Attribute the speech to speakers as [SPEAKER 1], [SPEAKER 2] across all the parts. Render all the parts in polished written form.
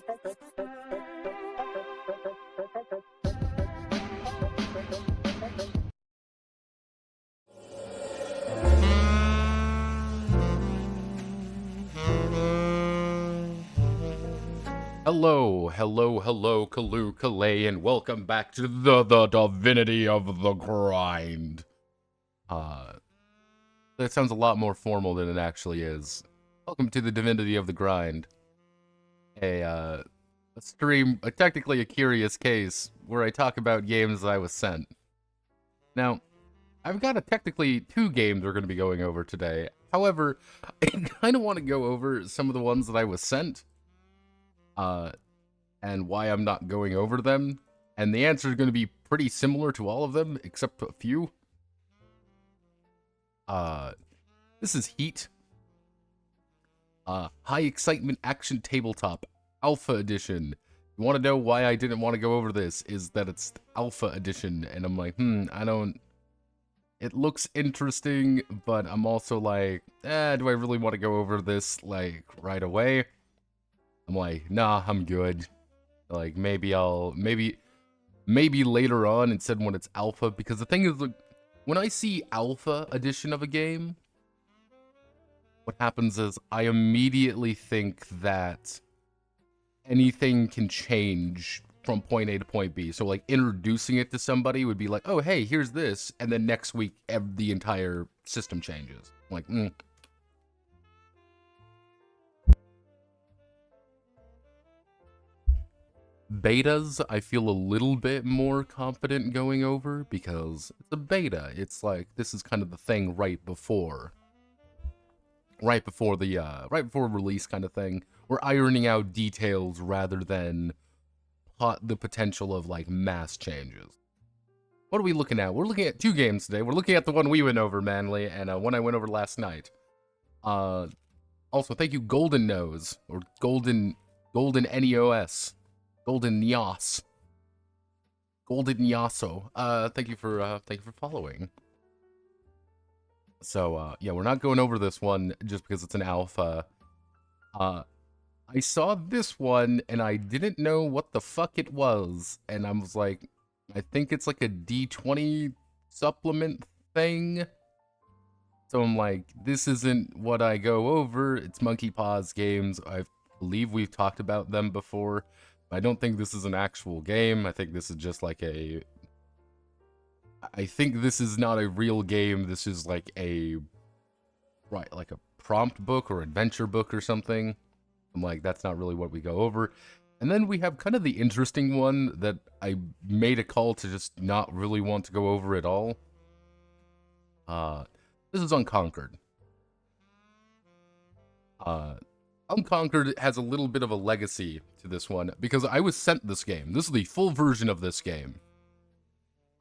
[SPEAKER 1] Hello, Kalu, Kalay, and welcome back to the Divinity of the Grind. That sounds a lot more formal than it actually is. Welcome to the Divinity of the Grind. A stream, technically a curious case, where I talk about games I was sent. Now, I've got technically 2 games we're going to be going over today. However, I kind of want to go over some of the ones that I was sent. And why I'm not going over them. And the answer is going to be pretty similar to all of them, except a few. This is Heat. High Excitement Action Tabletop, Alpha Edition. You want to know why I didn't want to go over this, is that it's Alpha Edition, and I'm like, I don't... It looks interesting, but I'm also like, do I really want to go over this, like, right away? I'm like, nah, I'm good. Like, maybe later on instead when it's alpha, because the thing is, like, when I see alpha edition of a game, what happens is I immediately think that anything can change from point A to point B. So, like, introducing it to somebody would be like, oh, hey, here's this, and then next week, the entire system changes. I'm like, Betas, I feel a little bit more confident going over, because it's a beta. It's like, this is kind of the thing right before release kind of thing. We're ironing out details rather than the potential of, like, mass changes. What are we looking at? We're looking at 2 games today. We're looking at the one we went over, Manly, and one I went over last night. Also, thank you, Golden Nose, or Golden NEOS. Golden Nyas. Golden Nyaso. Thank you for following. So, yeah, we're not going over this one just because it's an alpha. I saw this one, and I didn't know what the fuck it was, and I was like, I think it's like a D20 supplement thing. So I'm like, this isn't what I go over. It's Monkey Paws games. I believe we've talked about them before. I don't think this is an actual game. I think this is just like I think this is not a real game. This is like like a prompt book or adventure book or something. I'm like, that's not really what we go over. And then we have kind of the interesting one that I made a call to just not really want to go over at all. This is Unconquered. Unconquered has a little bit of a legacy to this one, because I was sent this game. This is the full version of this game.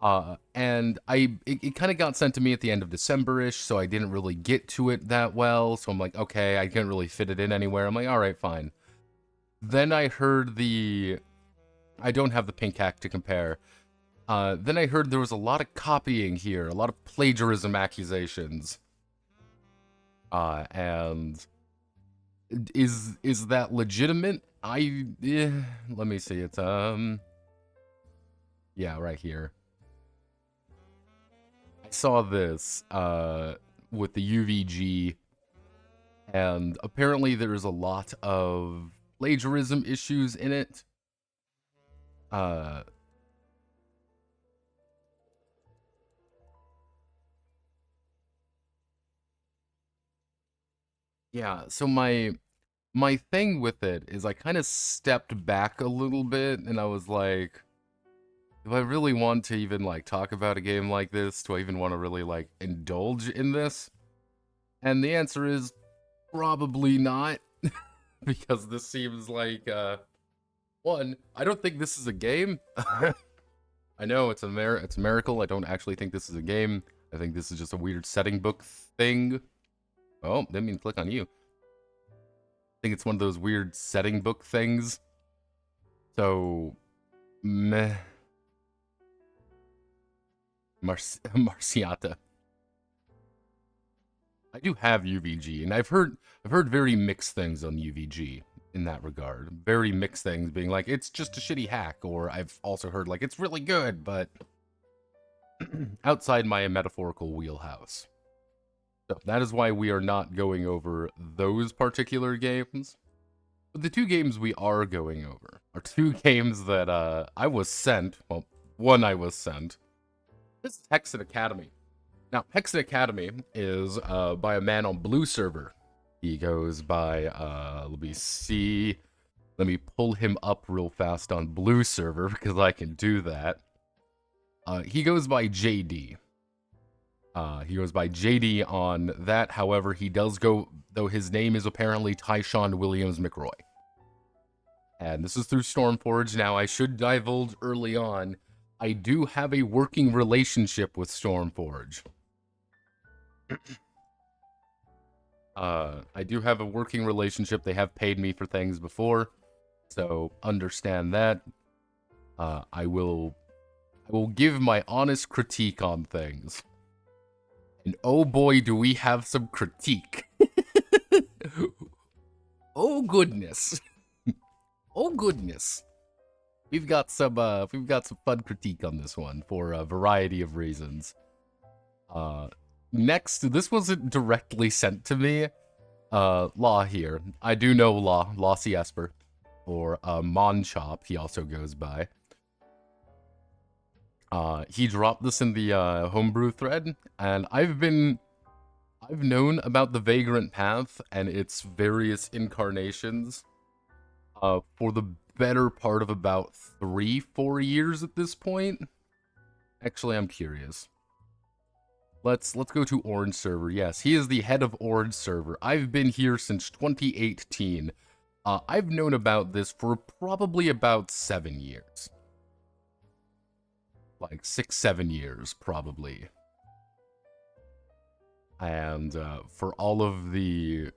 [SPEAKER 1] And it kind of got sent to me at the end of December-ish, so I didn't really get to it that well, so I'm like, okay, I can't really fit it in anywhere. I'm like, alright, fine. Then I heard I don't have the pink hack to compare. Then I heard there was a lot of copying here, a lot of plagiarism accusations. And... Is that legitimate? Let me see. It's yeah, right here. I saw this with the UVG, and apparently there's a lot of plagiarism issues in it. Yeah, so my thing with it is I kind of stepped back a little bit, and I was like, do I really want to even, like, talk about a game like this? Do I even want to really, like, indulge in this? And the answer is probably not, because this seems like, one, I don't think this is a game. I know it's a miracle. I don't actually think this is a game. I think this is just a weird setting book thing. Oh, didn't mean to click on you. I think it's one of those weird setting book things. So, meh. Marciata. I do have UVG, and I've heard very mixed things on UVG. in that regard. Very mixed things, being like, it's just a shitty hack, or I've also heard, like, it's really good, but outside my metaphorical wheelhouse. So that is why we are not going over those particular games. But the two games we are going over are two games that I was sent. Well, one I was sent. This is Hexen Academy. Now, Hexen Academy is by a man on Blue server. He goes by, let me see. Let me pull him up real fast on Blue server because I can do that. He goes by JD. He goes by JD on that. However, he does go, though his name is apparently Tyshawn Williams McRoy. And this is through Stormforge. Now, I should divulge early on, I do have a working relationship with Stormforge. I do have a working relationship. They have paid me for things before, so understand that. I will give my honest critique on things. And oh boy, do we have some critique. Oh goodness. Oh goodness. We've got some fun critique on this one for a variety of reasons. Next, this wasn't directly sent to me. Law here. I do know Law. Lossy Esper. Or Monchop, he also goes by. He dropped this in the homebrew thread, and I've known about the Vagrant path and its various incarnations for the better part of about 3-4 years at this point. Actually, I'm curious. Let's go to Orange server. Yes, he is the head of Orange server. I've been here since 2018. I've known about this for probably about 7 years. Like 6-7 years, probably. And for all of the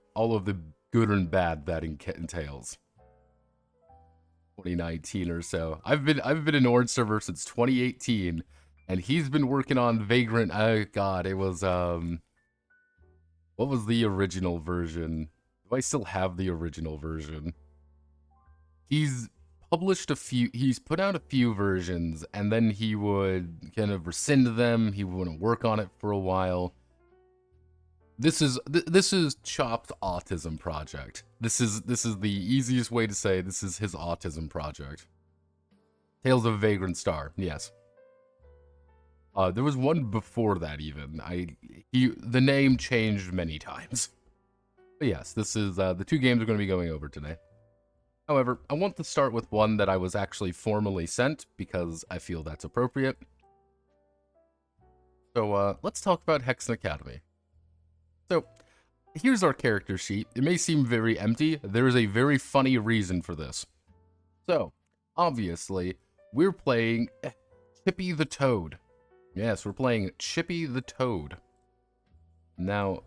[SPEAKER 1] good and bad that entails. 2019 or so. I've been in Orange server since 2018, and he's been working on Vagrant. Oh god, it was what was the original version? Do I still have the original version? He's published a few, he's put out a few versions, and then he would kind of rescind them. He wouldn't work on it for a while. This is Chopped Autism Project. This is the easiest way to say this is his autism project. Tales of a Vagrant Star, yes. There was one before that even. The name changed many times. But yes, this is the two games we're going to be going over today. However, I want to start with one that I was actually formally sent because I feel that's appropriate. So let's talk about Hexen Academy. So, here's our character sheet. It may seem very empty. There is a very funny reason for this. So, obviously, we're playing Chippy the Toad. Yes, we're playing Chippy the Toad. Now,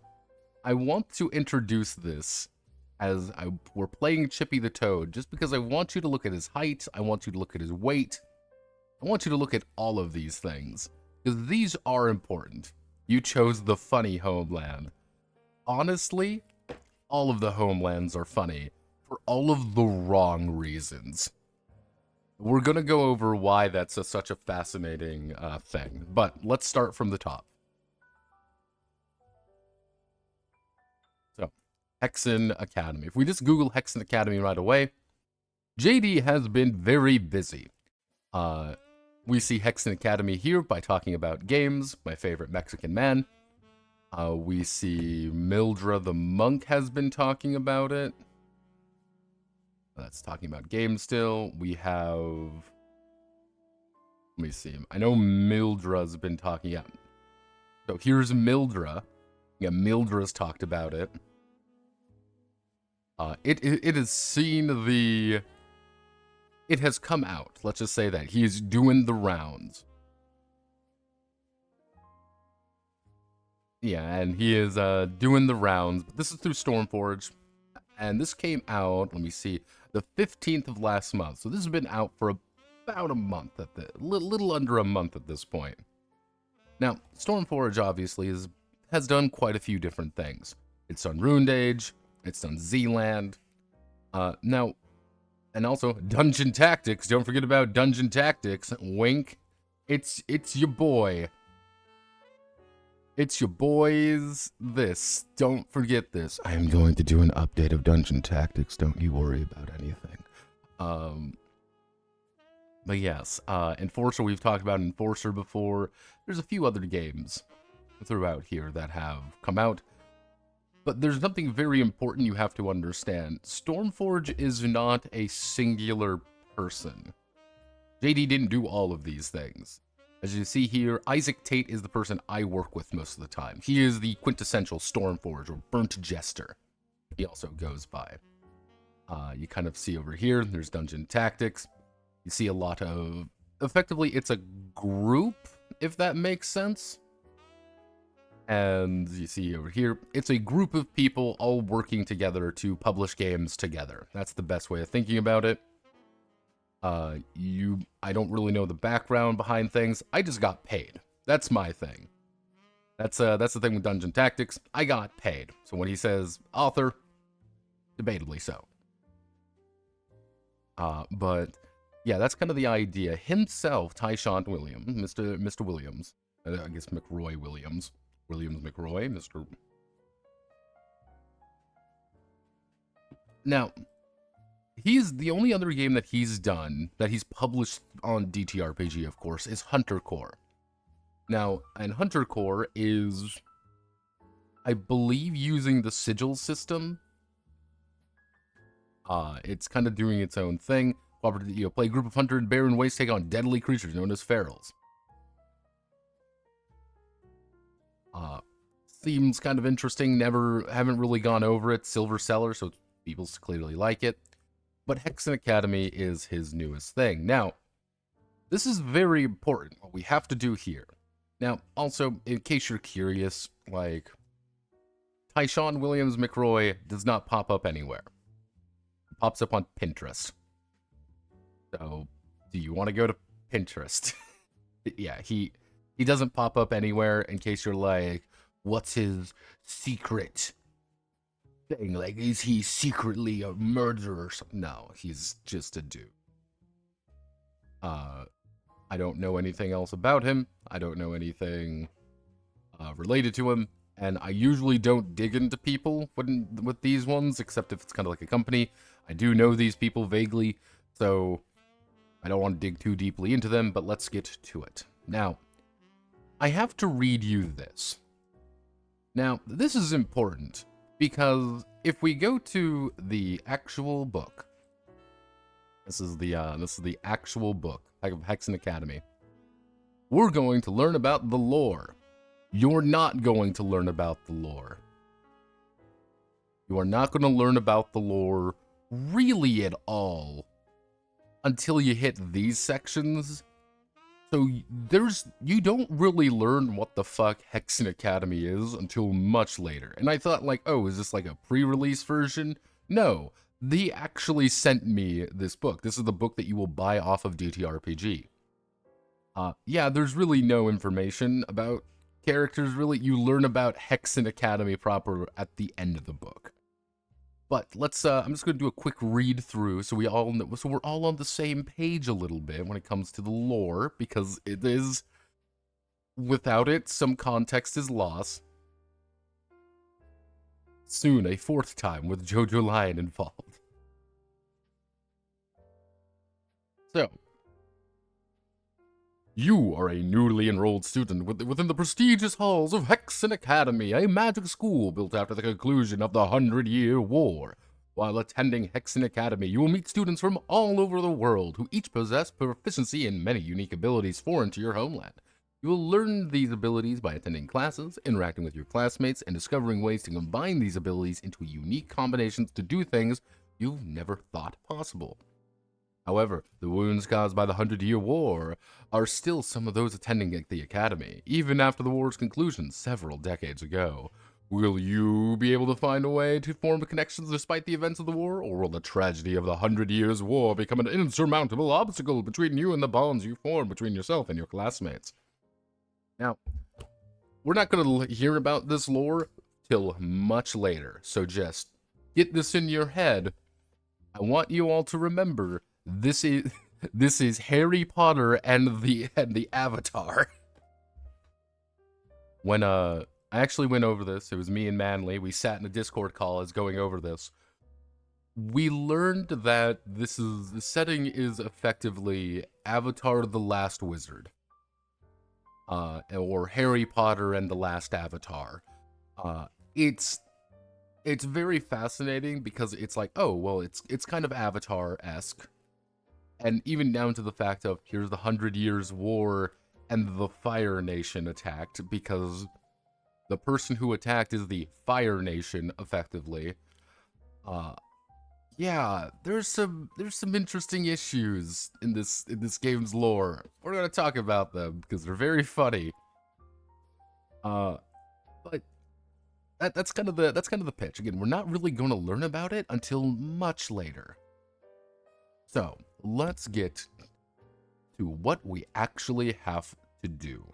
[SPEAKER 1] I want to introduce this as we're playing Chippy the Toad, just because I want you to look at his height, I want you to look at his weight, I want you to look at all of these things, because these are important. You chose the funny homeland. Honestly, all of the homelands are funny for all of the wrong reasons. We're going to go over why that's such a fascinating thing, but let's start from the top. So, Hexen Academy. If we just Google Hexen Academy right away, JD has been very busy. We see Hexen Academy here by talking about games, my favorite Mexican man. We see Mildra the Monk has been talking about it. That's talking about games still. We have... Let me see. I know Mildra's been talking about... So here's Mildra. Yeah, Mildra's talked about it. It has seen the... It has come out. Let's just say that. He is doing the rounds. Yeah, and he is doing the rounds. But this is through Stormforge. And this came out, let me see, the 15th of last month. So this has been out for about a month, little under a month at this point. Now, Stormforge obviously has done quite a few different things. It's done Ruined Age, it's done Zealand, Now, and also Dungeon Tactics. Don't forget about Dungeon Tactics. Wink. It's your boy. It's your boys. This. Don't forget this. I am going to do an update of Dungeon Tactics. Don't you worry about anything. But yes, Enforcer, we've talked about Enforcer before. There's a few other games throughout here that have come out. But there's something very important you have to understand. Stormforge is not a singular person. JD didn't do all of these things. As you see here, Isaac Tate is the person I work with most of the time. He is the quintessential Stormforge, or Burnt Jester. He also goes by. You kind of see over here, there's Dungeon Tactics. You see a lot of... Effectively, it's a group, if that makes sense. And you see over here, it's a group of people all working together to publish games together. That's the best way of thinking about it. I don't really know the background behind things. I just got paid. That's my thing. That's the thing with Dungeon Tactics. I got paid. So when he says author, debatably so. But yeah, that's kind of the idea. Himself, Tyshawn Williams, Mr. Williams, I guess McRoy Williams. Williams McRoy, Mr. Now, he's the only other game that he's done, that he's published on TTRPG, of course, is Hunter Core. Now, and Hunter Core is, I believe, using the sigil system. It's kind of doing its own thing. Play a group of hunter and barren waste take on deadly creatures known as ferals. Seems kind of interesting. Haven't really gone over it. Silver Seller, so people clearly like it. But Hexen Academy is his newest thing. Now, this is very important, what we have to do here. Now, also, in case you're curious, like, Tyshawn Williams McRoy does not pop up anywhere. It pops up on Pinterest. So, do you want to go to Pinterest? Yeah, he doesn't pop up anywhere, in case you're like, what's his secret thing? Like, is he secretly a murderer or something? No, he's just a dude. I don't know anything else about him. I don't know anything related to him. And I usually don't dig into people with these ones, except if it's kind of like a company. I do know these people vaguely, so I don't want to dig too deeply into them, but let's get to it. Now, I have to read you this. Now, this is important, because if we go to the actual book, this is the actual book of Hexen Academy, we're going to learn about the lore. You're not going to learn about the lore. You are not going to learn about the lore really at all until you hit these sections. So you don't really learn what the fuck Hexen Academy is until much later. And I thought, like, oh, is this like a pre-release version? No, they actually sent me this book. This is the book that you will buy off of TTRPG. Yeah, there's really no information about characters, really. You learn about Hexen Academy proper at the end of the book. But let's, I'm just going to do a quick read through so we're all on the same page a little bit when it comes to the lore, because it is, without it, some context is lost. Soon, a fourth time with Jojo Lion involved. So, you are a newly enrolled student within the prestigious halls of Hexen Academy, a magic school built after the conclusion of the 100-Year War. While attending Hexen Academy, you will meet students from all over the world who each possess proficiency in many unique abilities foreign to your homeland. You will learn these abilities by attending classes, interacting with your classmates, and discovering ways to combine these abilities into unique combinations to do things you've never thought possible. However, the wounds caused by the 100-Year War are still some of those attending at the Academy, even after the war's conclusion several decades ago. Will you be able to find a way to form connections despite the events of the war, or will the tragedy of the 100 Years' War become an insurmountable obstacle between you and the bonds you form between yourself and your classmates? Now, we're not going to hear about this lore till much later, so just get this in your head. I want you all to remember this is this is Harry Potter and the Avatar. When I actually went over this, it was me and Manly. We sat in a Discord call as going over this. We learned that the setting is effectively Avatar the Last Wizard. Or Harry Potter and the Last Avatar. It's very fascinating because it's like, oh, well, it's kind of Avatar-esque. And even down to the fact of, here's the 100 Years' War, and the Fire Nation attacked, because the person who attacked is the Fire Nation, effectively. Yeah, there's some interesting issues in this game's lore. We're gonna talk about them, because they're very funny. But that's kind of the pitch. Again, we're not really going to learn about it until much later. So let's get to what we actually have to do.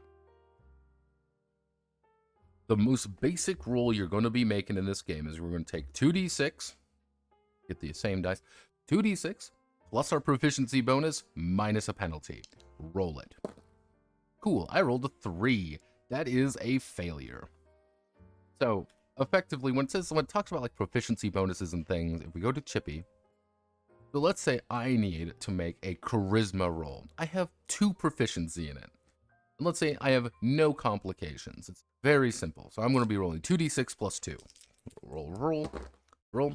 [SPEAKER 1] The most basic roll you're going to be making in this game is we're going to take 2d6, get the same dice, 2d6 plus our proficiency bonus minus a penalty. Roll it. Cool, I rolled a 3. That is a failure. So effectively, when it talks about like proficiency bonuses and things, if we go to Chippy, so let's say I need to make a charisma roll. I have 2 proficiency in it. And let's say I have no complications. It's very simple. So I'm going to be rolling 2d6 plus 2. Roll.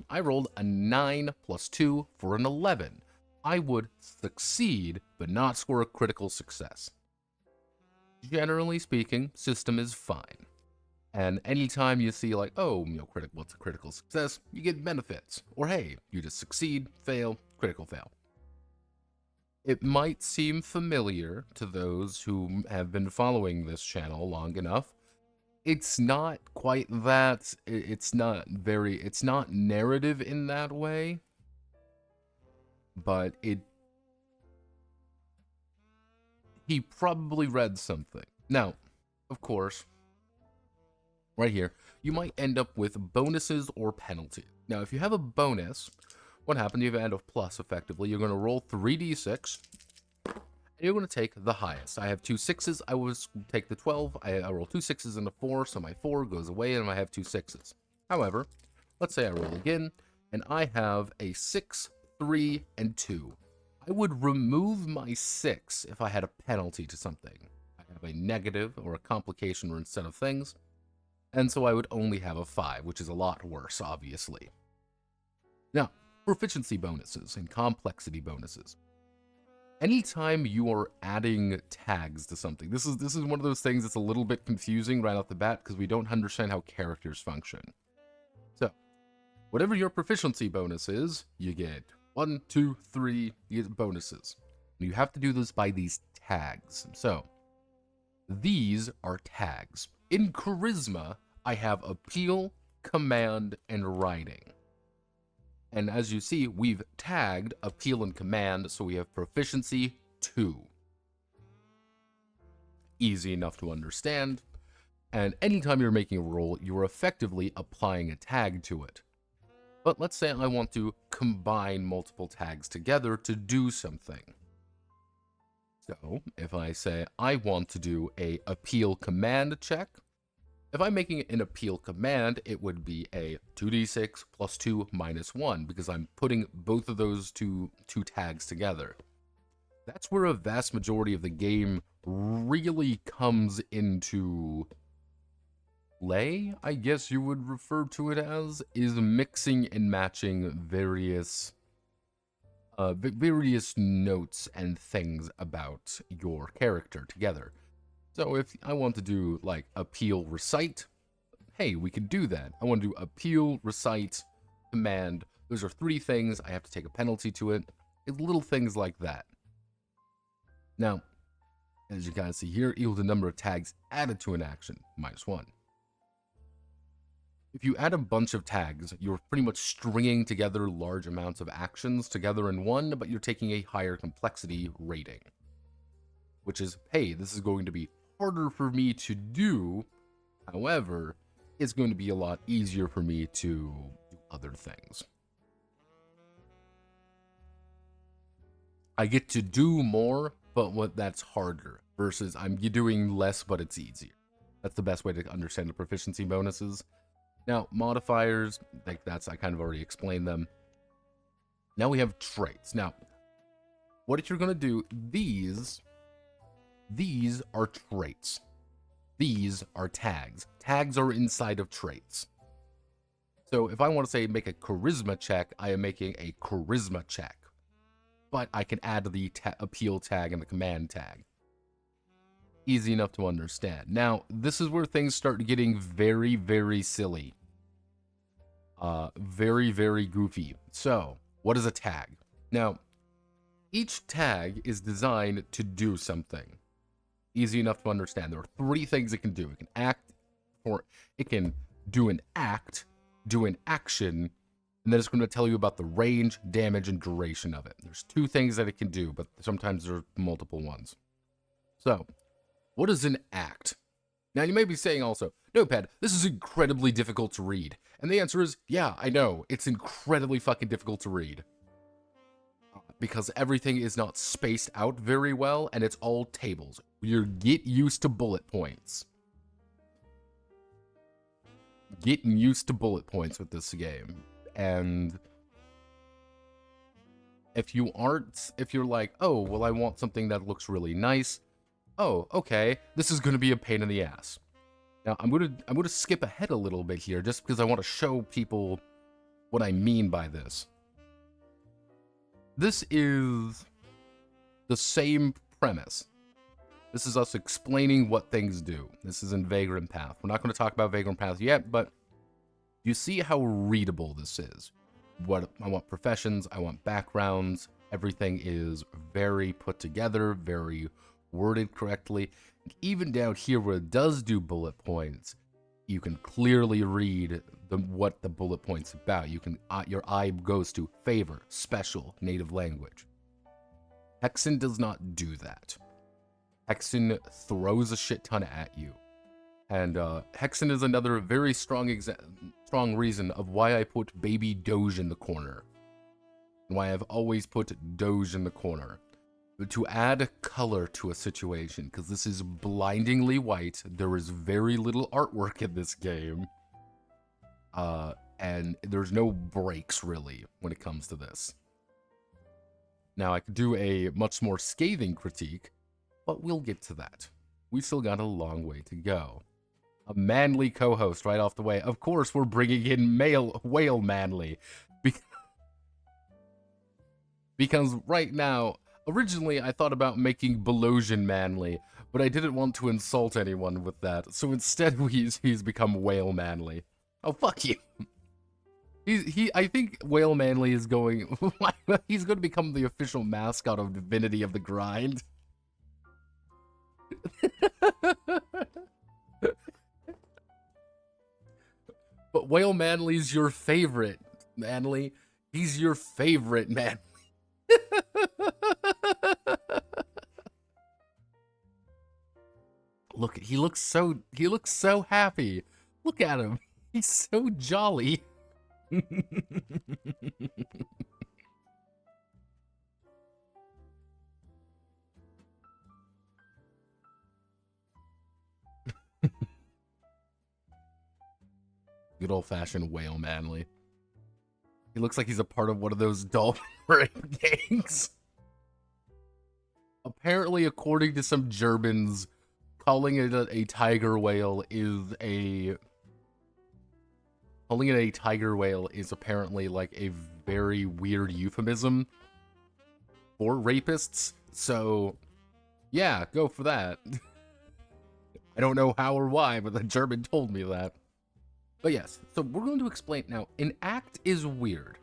[SPEAKER 1] I rolled a 9 plus 2 for an 11. I would succeed, but not score a critical success. Generally speaking, system is fine. And anytime you see like, oh, what's a critical success, you get benefits. Or hey, you just succeed, fail, critical fail. It might seem familiar to those who have been following this channel long enough. It's not quite that. It's not narrative in that way. But he probably read something. Now, of course, right here, you might end up with bonuses or penalties. Now, if you have a bonus, what happens if you add a plus, effectively? You're going to roll 3d6, and you're going to take the highest. I have 2 6s. I will take the 12. I roll 2 6s and a 4, so my 4 goes away, and I have 2 6s. However, let's say I roll again, and I have a 6, 3, and 2. I would remove my 6 if I had a penalty to something. I have a negative or a complication or instead of things. And so I would only have a 5, which is a lot worse, obviously. Now, proficiency bonuses and complexity bonuses. Anytime you are adding tags to something, this is one of those things that's a little bit confusing right off the bat because we don't understand how characters function. So, whatever your proficiency bonus is, you get 1, 2, 3, you get bonuses. And you have to do this by these tags. So, these are tags. In Charisma, I have Appeal, Command, and Writing. And as you see, we've tagged Appeal and Command, so we have Proficiency 2. Easy enough to understand. And anytime you're making a roll, you're effectively applying a tag to it. But let's say I want to combine multiple tags together to do something. So, if I say I want to do a Appeal Command check, if I'm making an Appeal Command, it would be a 2d6 plus 2 minus 1, because I'm putting both of those two tags together. That's where a vast majority of the game really comes into play, I guess you would refer to it as, is mixing and matching various notes and things about your character together. So if I want to do like Appeal Recite, hey, we can do that. I want to do Appeal Recite Command. Those are 3 things. I have to take a penalty to it. It's little things like that. Now, as you guys see here, equal the number of tags added to an action, -1. If you add a bunch of tags, you're pretty much stringing together large amounts of actions together in one, but you're taking a higher complexity rating. Which is, hey, this is going to be harder for me to do. However, it's going to be a lot easier for me to do other things. I get to do more, but that's harder, versus I'm doing less, but it's easier. That's the best way to understand the proficiency bonuses. Now, modifiers, like I kind of already explained them. Now we have traits. Now, what you're going to do, these are traits. These are tags. Tags are inside of traits. So if I want to say make a charisma check, I am making a charisma check. But I can add the appeal tag and the command tag. Easy enough to understand. Now, this is where things start getting very, very silly. Very, very goofy. So, what is a tag? Now, each tag is designed to do something. Easy enough to understand. There are 3 things it can do. It can act, or it can do an act, do an action, and then it's going to tell you about the range, damage, and duration of it. There's 2 things that it can do, but sometimes there are multiple ones. So, what is an act? Now, you may be saying also, Notepad, this is incredibly difficult to read. And the answer is, yeah, I know. It's incredibly fucking difficult to read. Because everything is not spaced out very well, and it's all tables. Get used to bullet points. Getting used to bullet points with this game. And if you're like, oh, well, I want something that looks really nice. Oh, okay, this is going to be a pain in the ass. Now, I'm gonna skip ahead a little bit here, just because I want to show people what I mean by this. This is the same premise. This is us explaining what things do. This is in Vagrant Path. We're not going to talk about Vagrant Path yet, but you see how readable this is. What I want professions, I want backgrounds. Everything is very put together, very worded correctly. Even down here where it does do bullet points, you can clearly read what the bullet point's about. You can your eye goes to favor, special, native language. Hexen does not do that. Hexen throws a shit ton at you. And Hexen is another very strong reason of why I put Baby Doge in the corner. And why I've always put Doge in the corner. To add color to a situation, because this is blindingly white. There is very little artwork in this game. And there's no breaks, really, when it comes to this. Now, I could do a much more scathing critique, but we'll get to that. We've still got a long way to go. A manly co-host right off the way. Of course, we're bringing in whale manly. Because right now, originally I thought about making Belosian manly, but I didn't want to insult anyone with that. So instead, he's become whale manly. Oh, fuck you. I think Whale Manly is going... he's going to become the official mascot of Divinity of the Grind. But Whale Manly's your favorite, Manly. He's your favorite, Manly. Look, he looks so happy. Look at him. He's so jolly. Good old-fashioned Whale Manly. He looks like he's a part of one of those dolphin rape gangs. Apparently, according to some Germans, calling it a tiger whale is a... Calling it a tiger whale is apparently like a very weird euphemism for rapists. So, yeah, go for that. I don't know how or why, but the German told me that. But yes, so we're going to explain now. An act is weird.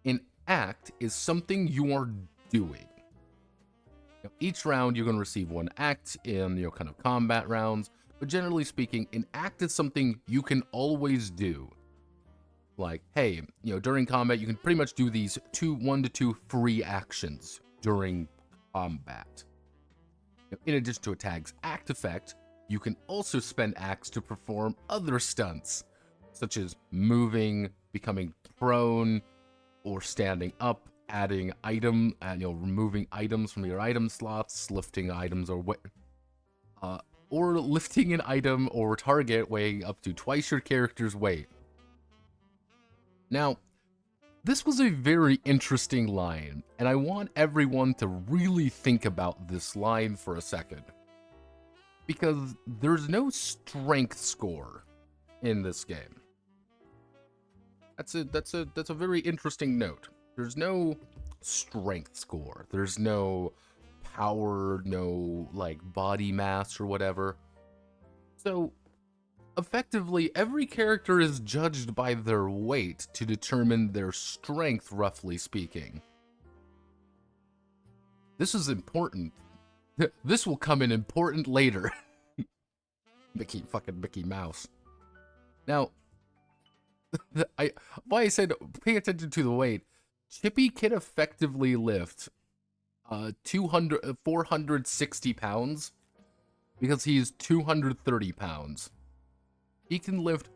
[SPEAKER 1] An act is something you are doing. Now, each round you're going to receive one act in, kind of combat rounds. But generally speaking, an act is something you can always do. Like, hey, during combat, you can pretty much do these 1 to 2 free actions during combat. In addition to a tag's act effect, you can also spend acts to perform other stunts, such as moving, becoming prone, or standing up, adding removing items from your item slots, lifting items, or lifting an item or target weighing up to twice your character's weight. Now, this was a very interesting line, and I want everyone to really think about this line for a second. Because there's no strength score in this game. That's a very interesting note. There's no strength score. There's no power, no like body mass or whatever. So effectively, every character is judged by their weight to determine their strength, roughly speaking. This is important. This will come in important later. Mickey Mouse. Now, why I said pay attention to the weight. Chippy can effectively lift 460 pounds because he's 230 pounds. He can lift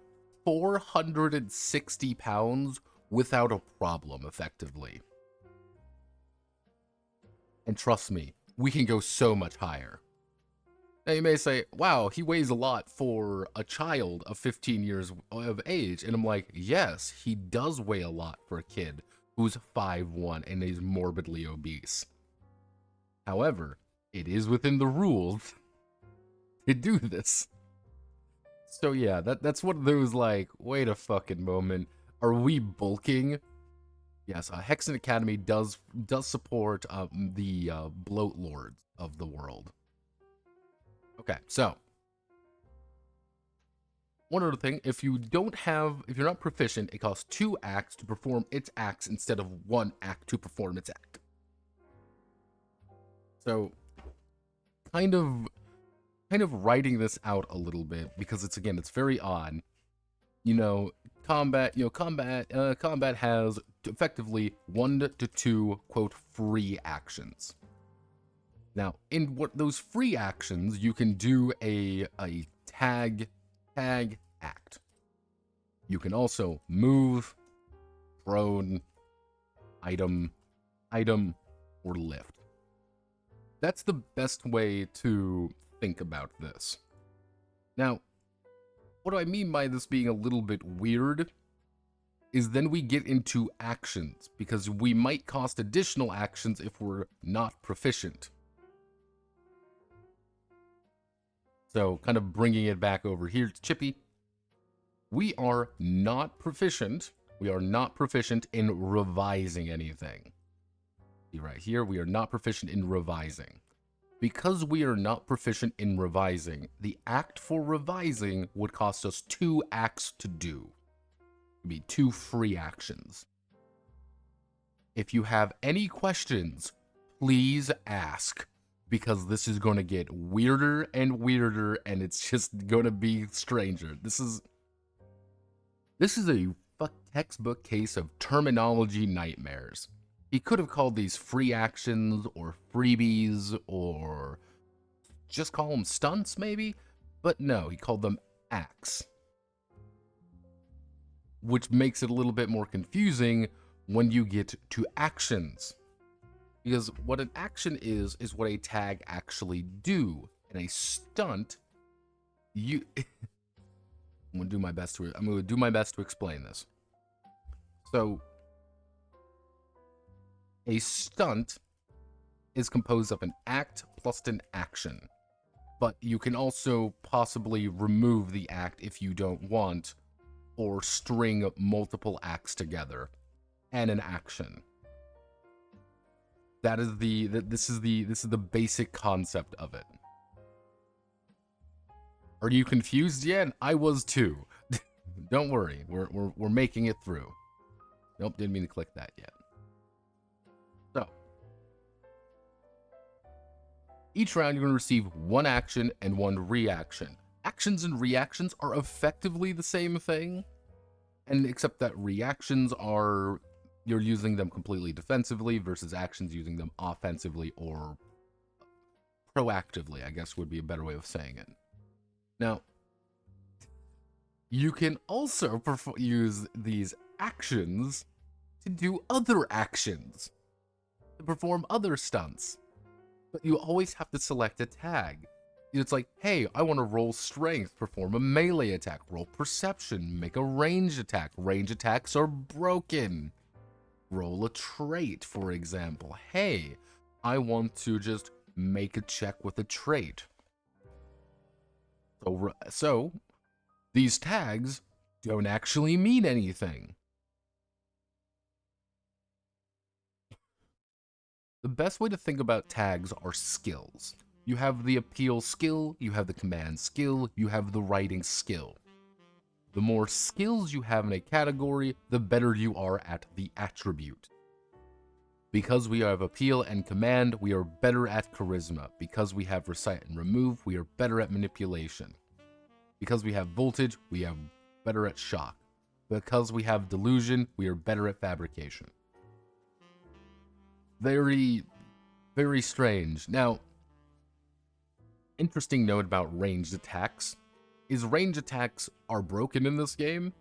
[SPEAKER 1] 460 pounds without a problem, effectively. And trust me, we can go so much higher. Now you may say, wow, he weighs a lot for a child of 15 years of age. And I'm like, yes, he does weigh a lot for a kid who's 5'1" and is morbidly obese. However, it is within the rules to do this. So yeah, that's one of those like, wait a fucking moment, are we bulking? Yes, Hexen Academy does support the bloat lords of the world. Okay, so one other thing, if you're not proficient, it costs 2 acts to perform its acts instead of 1 act to perform its act. So kind of writing this out a little bit because it's very odd. Combat has effectively 1 to 2 quote free actions. Now, in those free actions, you can do a tag act. You can also move, prone, item, or lift. That's the best way to think about this. Now, what do I mean by this being a little bit weird is then we get into actions, because we might cost additional actions if we're not proficient. So, kind of bringing it back over here to Chippy. We are not proficient. We are not proficient in revising anything. See right here, we are not proficient in revising. Because we are not proficient in revising, the act for revising would cost us 2 acts to do. It'd be 2 free actions. If you have any questions, please ask, because this is going to get weirder and weirder, and it's just going to be stranger. This is a textbook case of terminology nightmares. He could have called these free actions or freebies or just call them stunts maybe, but no, he called them acts. Which makes it a little bit more confusing when you get to actions. Because what an action is what a tag actually do. And a stunt, I'm gonna do my best to explain this. So a stunt is composed of an act plus an action. But you can also possibly remove the act if you don't want, or string multiple acts together and an action. This is the basic concept of it. Are you confused yet? I was too. Don't worry, we're making it through. Nope, didn't mean to click that yet. So, each round you're going to receive 1 action and 1 reaction. Actions and reactions are effectively the same thing, and except that reactions are, you're using them completely defensively versus actions using them offensively or proactively, I guess would be a better way of saying it. Now, you can also use these actions to do other actions. to perform other stunts. But you always have to select a tag. It's like, hey, I want to roll strength, perform a melee attack, roll perception, make a ranged attack. Range attacks are broken. Roll a trait, for example. Hey, I want to just make a check with a trait. So these tags don't actually mean anything. The best way to think about tags are skills. You have the appeal skill, you have the command skill, you have the writing skill. The more skills you have in a category, the better you are at the attribute. Because we have appeal and command, we are better at charisma. Because we have recite and remove, we are better at manipulation. Because we have voltage, we are better at shock. Because we have delusion, we are better at fabrication. Very, very strange. Now, interesting note about ranged attacks is ranged attacks are broken in this game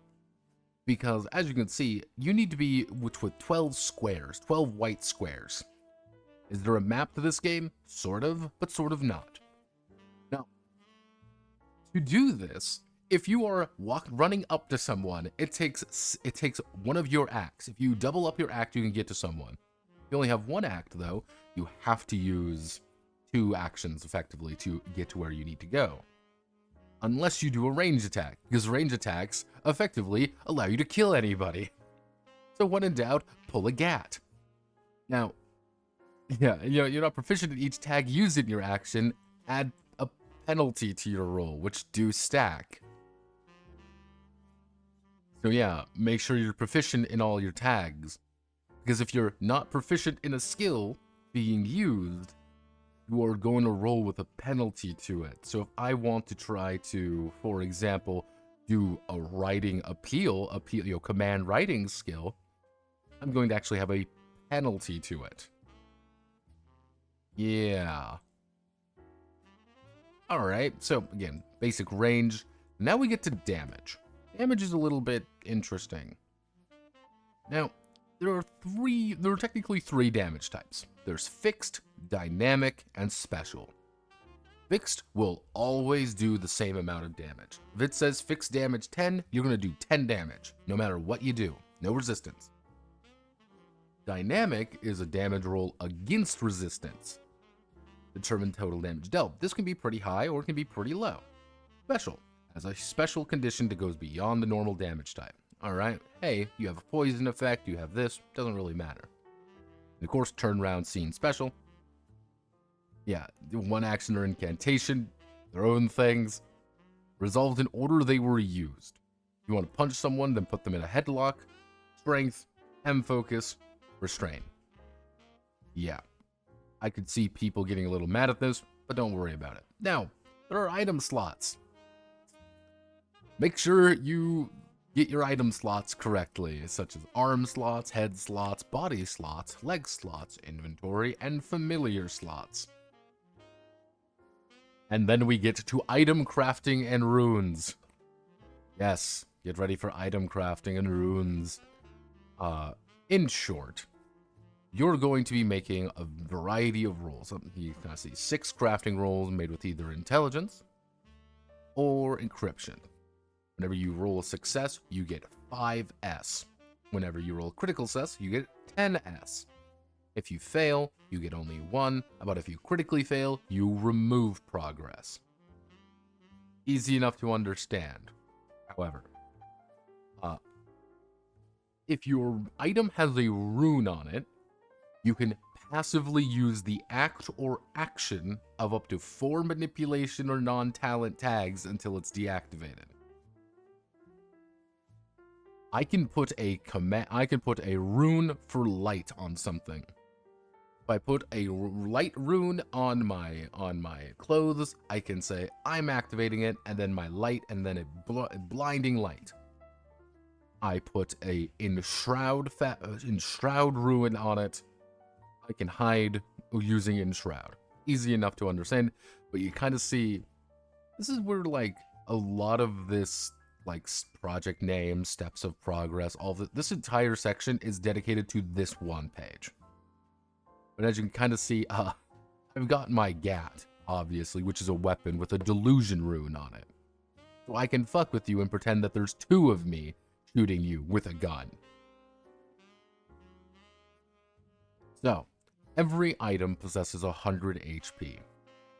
[SPEAKER 1] because, as you can see, you need to be with 12 squares, 12 white squares. Is there a map to this game? Sort of, but sort of not. Now, to do this, if you are running up to someone, it takes one of your acts. If you double up your act, you can get to someone. If you only have one act, though, you have to use 2 actions effectively to get to where you need to go. Unless you do a range attack, because range attacks effectively allow you to kill anybody. So when in doubt, pull a gat. Now, yeah, you're not proficient at each tag used in your action, add a penalty to your roll, which do stack. So yeah, make sure you're proficient in all your tags. Because if you're not proficient in a skill being used, you are going to roll with a penalty to it. So if I want to try to, for example, do a writing appeal, command writing skill, I'm going to actually have a penalty to it. Yeah. Alright, so again, basic range. Now we get to damage. Damage is a little bit interesting. Now, there are technically 3 damage types. There's fixed, dynamic, and special. Fixed will always do the same amount of damage. If it says fixed damage 10, you're going to do 10 damage, no matter what you do. No resistance. Dynamic is a damage roll against resistance. Determine total damage dealt. This can be pretty high or it can be pretty low. Special has a special condition that goes beyond the normal damage type. Alright, hey, you have a poison effect, you have this, doesn't really matter. And of course, turnaround scene special. Yeah, one action or incantation, their own things, resolved in order they were used. You want to punch someone, then put them in a headlock, strength, focus, restrain. Yeah, I could see people getting a little mad at this, but don't worry about it. Now, there are item slots. Make sure you get your item slots correctly, such as arm slots, head slots, body slots, leg slots, inventory, and familiar slots. And then we get to item crafting and runes. Yes, get ready for item crafting and runes. In short, you're going to be making a variety of rolls. You can see 6 crafting rolls made with either intelligence or encryption. Whenever you roll a success, you get 5S. Whenever you roll a critical success, you get 10S. If you fail, you get only 1, but if you critically fail, you remove progress. Easy enough to understand. However, if your item has a rune on it, you can passively use the act or action of up to 4 manipulation or non-talent tags until it's deactivated. I can put a rune for light on something. If I put a light rune on my clothes, I can say I'm activating it, and then my light, and then a blinding light. I put a enshroud rune on it. I can hide using enshroud. Easy enough to understand, but you kind of see this is where like a lot of this like project name, steps of progress, all of this entire section is dedicated to this one page. But as you can kind of see, I've got my Gat, obviously, which is a weapon with a delusion rune on it. So I can fuck with you and pretend that there's two of me shooting you with a gun. So, every item possesses 100 HP.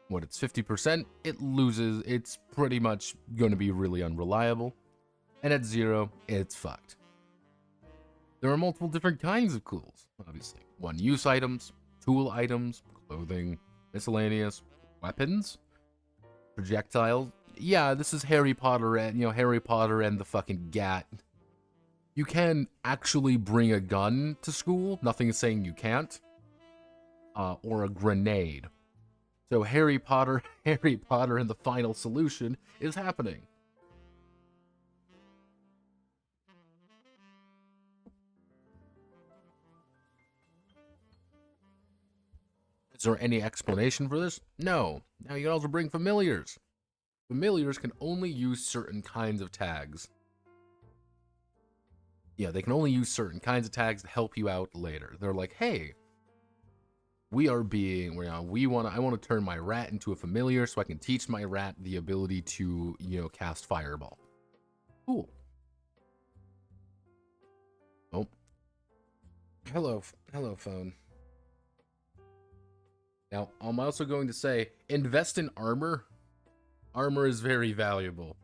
[SPEAKER 1] When it's 50%, it loses. It's pretty much going to be really unreliable. And at 0, it's fucked. There are multiple different kinds of tools, obviously. One-use items, tool items, clothing, miscellaneous, weapons, projectiles. Yeah, this is Harry Potter and, Harry Potter and the fucking Gat. You can actually bring a gun to school. Nothing is saying you can't. Or a grenade. So Harry Potter and the final solution is happening. Is there any explanation for this? No. Now you can also bring familiars. Familiars can only use certain kinds of tags. Yeah, they can only use certain kinds of tags to help you out later. They're like, hey, I want to turn my rat into a familiar so I can teach my rat the ability to, cast fireball. Cool. Oh. Hello, phone. Now, I'm also going to say, invest in armor. Armor is very valuable.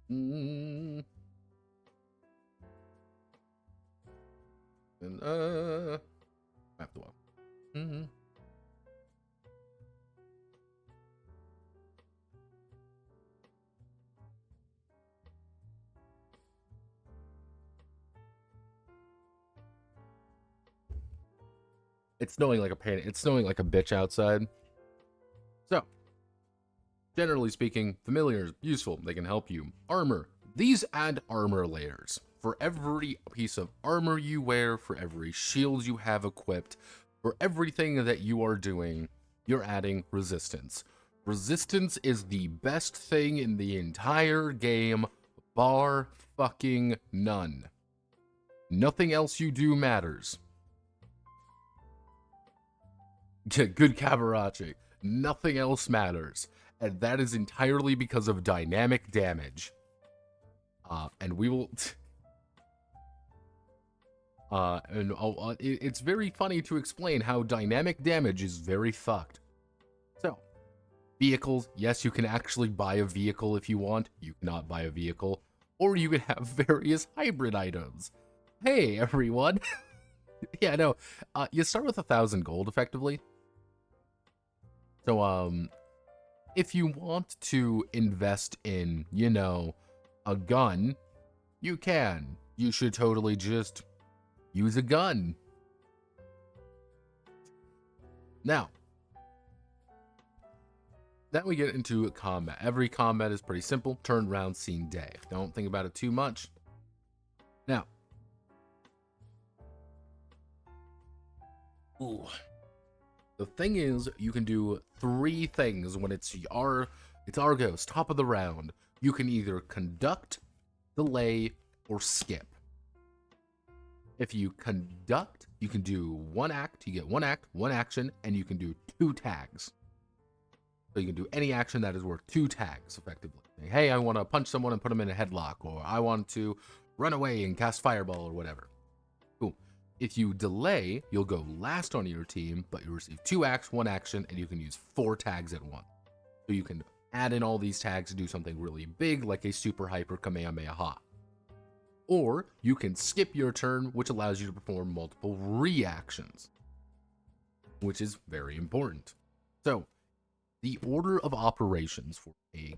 [SPEAKER 1] And map the wall. It's snowing like a pain. It's snowing like a bitch outside. So, generally speaking, familiars, useful. They can help you. Armor. These add armor layers. For every piece of armor you wear, for every shield you have equipped, for everything that you are doing, you're adding resistance. Resistance is the best thing in the entire game, bar fucking none. Nothing else you do matters. Good Cabarachi. Nothing else matters. And that is entirely because of dynamic damage. And we will... it's very funny to explain how dynamic damage is very fucked. So, vehicles. Yes, you can actually buy a vehicle if you want. You cannot buy a vehicle. Or you can have various hybrid items. Hey, everyone. Yeah, no. You start with 1,000 gold, effectively. So, if you want to invest in, a gun, you can. You should totally just use a gun. Now, then we get into combat. Every combat is pretty simple. Turn, round, scene, day. Don't think about it too much. Now, the thing is, you can do 3 things when it's Argos, top of the round. You can either conduct, delay, or skip. If you conduct, you can do 1 act, you get 1 act, 1 action, and you can do 2 tags. So you can do any action that is worth 2 tags, effectively. Hey, I want to punch someone and put them in a headlock, or I want to run away and cast fireball, or whatever. Cool. If you delay, you'll go last on your team, but you receive 2 acts, 1 action, and you can use 4 tags at once. So you can add in all these tags to do something really big, like a super hyper Kamehameha. Or you can skip your turn, which allows you to perform multiple reactions, which is very important. So, the order of operations for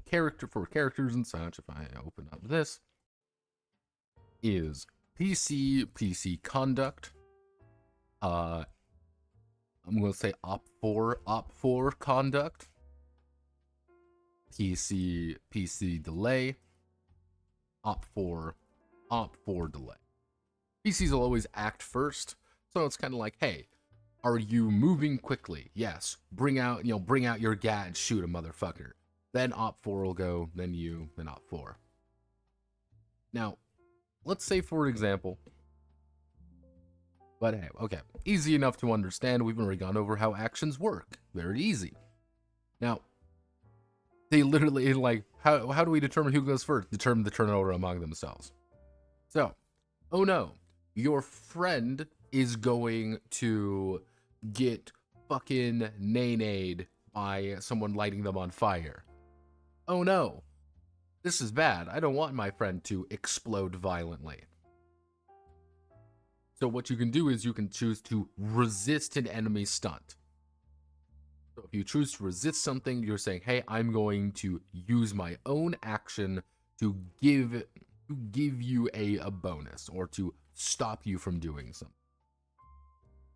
[SPEAKER 1] characters and such, if I open up this, is PC conduct. I'm going to say op4 conduct. PC delay. op4 delay. PCs will always act first, so it's kind of like, hey, are you moving quickly? Yes. Bring out your gat and shoot a motherfucker. then Op 4 will go, then you, then Op 4. Now, let's say, for example, but hey, okay, easy enough to understand. We've already gone over how actions work. Very easy. Now, they literally, like, how do we determine who goes first? Determine the turn order among themselves. So, oh no, your friend is going to get fucking nay-nayed by someone lighting them on fire. Oh no, this is bad. I don't want my friend to explode violently. So what you can do is you can choose to resist an enemy stunt. So if you choose to resist something, you're saying, hey, I'm going to use my own action to give you a bonus, or to stop you from doing something.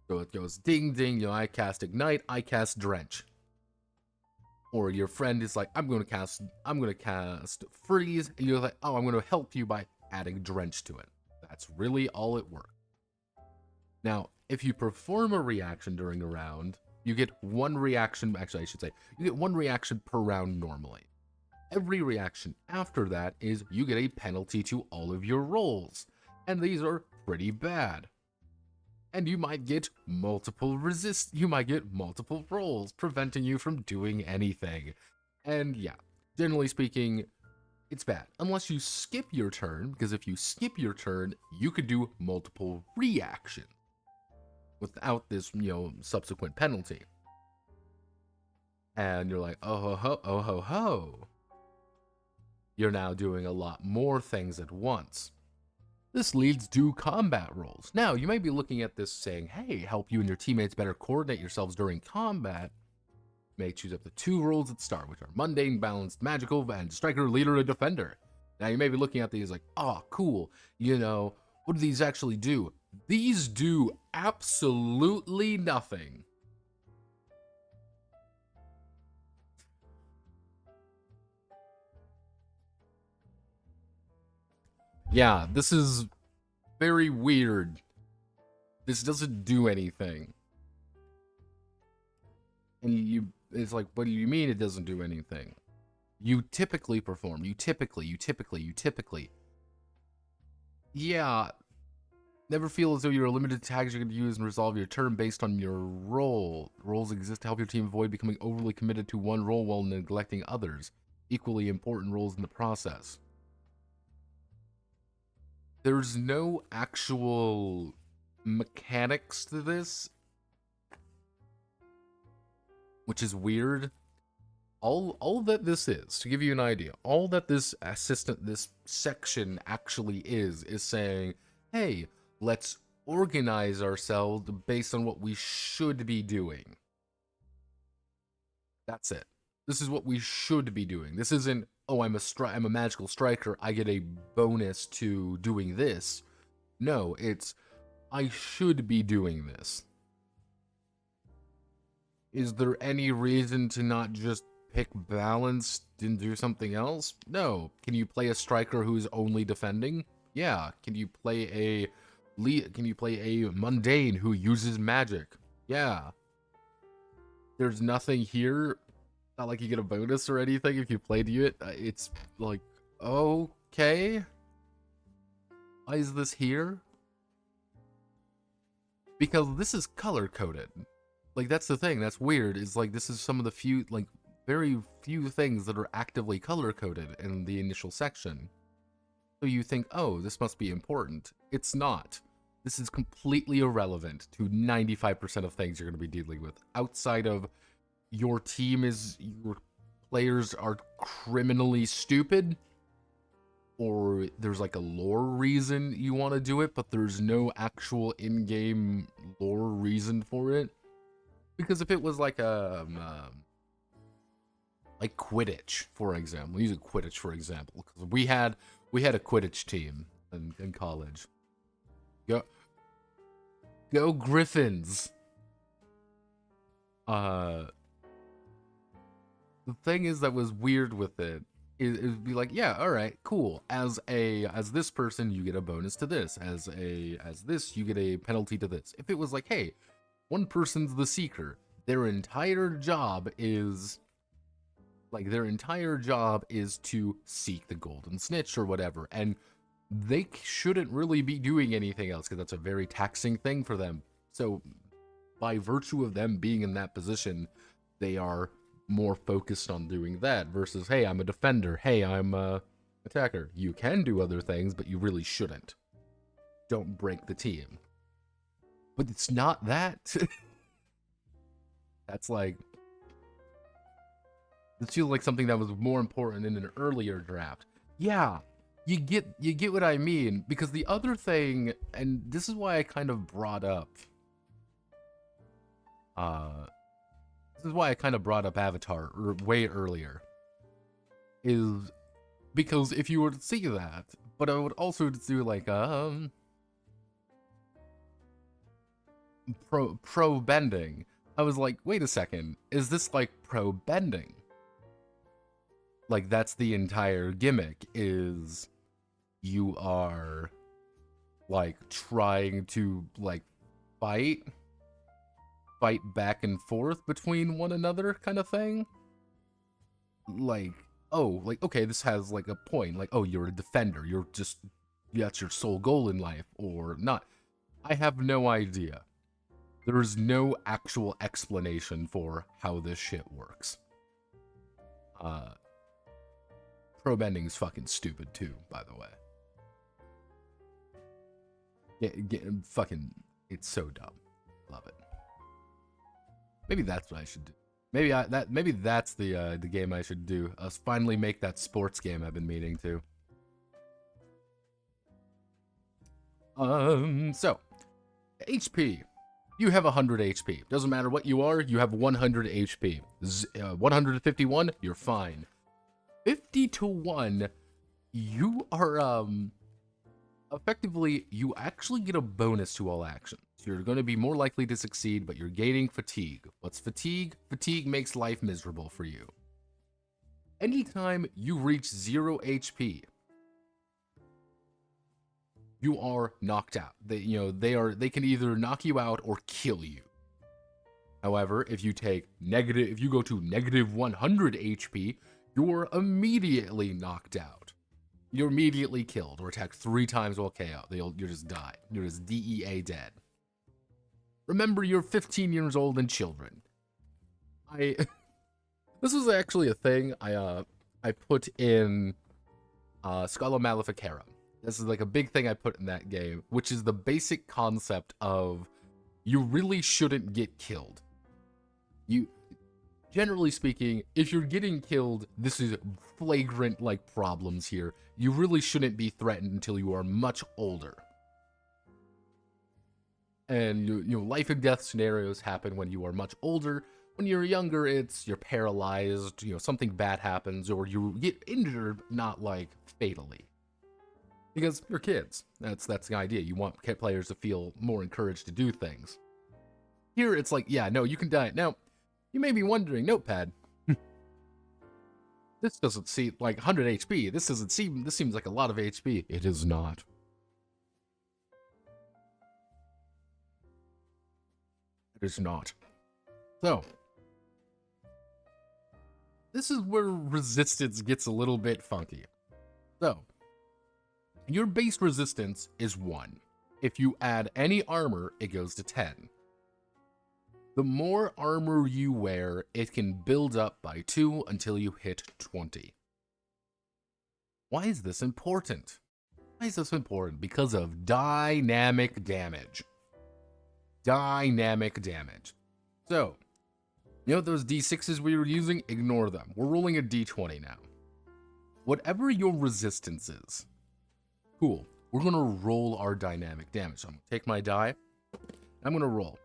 [SPEAKER 1] So it goes ding ding, you know, I cast Ignite, I cast Drench. Or your friend is like, I'm gonna cast Freeze, and you're like, oh, I'm gonna help you by adding Drench to it. That's really all it works. Now, if you perform a reaction during a round, you get one reaction, actually I should say, you get one reaction per round normally. Every reaction after that is you get a penalty to all of your rolls, and these are pretty bad. And you might get multiple rolls, preventing you from doing anything. And yeah, generally speaking, it's bad. Unless you skip your turn, because if you skip your turn, you could do multiple reactions without this, you know, subsequent penalty. And you're like, oh ho ho. You're now doing a lot more things at once. This leads to combat rolls. Now, you may be looking at this saying, hey, help you and your teammates better coordinate yourselves during combat. You may choose up to 2 rolls at the start, which are Mundane, Balanced, Magical, and Striker, Leader, and Defender. Now, you may be looking at these like, oh, cool. You know, what do these actually do? These do absolutely nothing. Yeah, this is very weird. This doesn't do anything. And it's like, what do you mean it doesn't do anything? You typically perform. You typically. Yeah. Never feel as though you're limited to tags you can use and resolve your turn based on your role. Roles exist to help your team avoid becoming overly committed to one role while neglecting others. Equally important roles in the process. There's no actual mechanics to this, which is weird. All that this is, to give you an idea, all that this section actually is saying, hey, let's organize ourselves based on what we should be doing. That's it. This is what we should be doing. This isn't, oh, I'm a magical striker, I get a bonus to doing this. No, it's, I should be doing this. Is there any reason to not just pick balanced and do something else? No. Can you play a striker who's only defending? Yeah. Can you play a mundane who uses magic? Yeah. There's nothing here. Not like you get a bonus or anything if you play to it. It's like, okay. Why is this here? Because this is color coded. Like, that's the thing that's weird, is like this is some of the very few things that are actively color coded in the initial section. So you think, oh, this must be important. It's not. This is completely irrelevant to 95% of things you're going to be dealing with. Outside of your players are criminally stupid, or there's like a lore reason you want to do it, but there's no actual in-game lore reason for it. Because if it was like like Quidditch, for example, use Quidditch for example, because we had a Quidditch team in college. Go Griffins! The thing is that was weird with it. It'd be like, yeah, all right, cool. As this person, you get a bonus to this. As this, you get a penalty to this. If it was like, hey, one person's the seeker, their entire job is Like, their entire job is to seek the golden snitch or whatever, and they shouldn't really be doing anything else, because that's a very taxing thing for them. So, by virtue of them being in that position, they are more focused on doing that, versus, hey, I'm a defender, hey, I'm a attacker. You can do other things, but you really shouldn't. Don't break the team. But it's not that. That's like... This feels like something that was more important in an earlier draft. Yeah, you get what I mean, because the other thing, and this is why I kind of brought up Avatar way earlier, is because if you were to see that, but I would also do like pro bending. I was like, wait a second, is this like pro bending? Like, that's the entire gimmick, is you are, like, trying to, like, fight back and forth between one another kind of thing? Like, oh, like, okay, this has, like, a point. Like, oh, you're a defender. You're just, that's your sole goal in life, or not. I have no idea. There's no actual explanation for how this shit works. Pro bending is fucking stupid too, by the way. Fucking, it's so dumb. Love it. Maybe that's what I should do. Maybe that's the game I should do. Finally make that sports game I've been meaning to. So, HP. You have 100 HP. Doesn't matter what you are, you have 100 HP. 151, you're fine. 50 to 1, you are, effectively, you actually get a bonus to all actions. You're going to be more likely to succeed, but you're gaining fatigue. What's fatigue? Fatigue makes life miserable for you. Anytime you reach 0 HP, you are knocked out. They can either knock you out or kill you. However, if you go to negative 100 HP, you're immediately knocked out. You're immediately killed or attacked 3 times while KO. You just die. You're just DEA dead. Remember, you're 15 years old and children. This was actually a thing I put in Scala Maleficarum. This is like a big thing I put in that game, which is the basic concept of you really shouldn't get killed. Generally speaking, if you're getting killed, this is flagrant, like, problems here. You really shouldn't be threatened until you are much older. And, life and death scenarios happen when you are much older. When you're younger, you're paralyzed, something bad happens, or you get injured, not, like, fatally. Because you're kids. That's the idea. You want players to feel more encouraged to do things. Here, it's like, yeah, no, you can die. Now, you may be wondering, Notepad, this doesn't seem like 100 HP. This seems like a lot of HP. It is not. It is not. So, this is where resistance gets a little bit funky. So, your base resistance is 1. If you add any armor, it goes to 10. The more armor you wear, it can build up by 2 until you hit 20. Why is this important? Because of dynamic damage. Dynamic damage. So, those D6s we were using? Ignore them. We're rolling a D20 now. Whatever your resistance is, cool. We're going to roll our dynamic damage. So I'm going to take my die. I'm going to roll.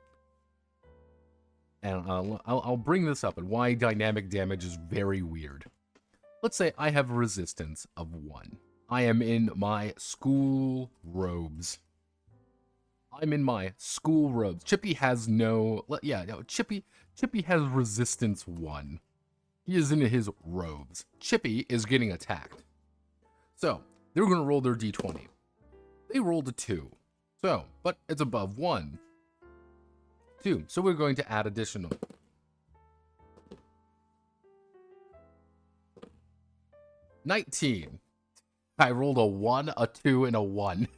[SPEAKER 1] And I'll bring this up and why dynamic damage is very weird. Let's say I have a resistance of 1. I am in my school robes. Chippy has Chippy has resistance 1. He is in his robes. Chippy is getting attacked. So, they're going to roll their d20. They rolled a 2. So, but it's above 1. 2. So we're going to add additional. 19. I rolled a 1, a 2, and a 1.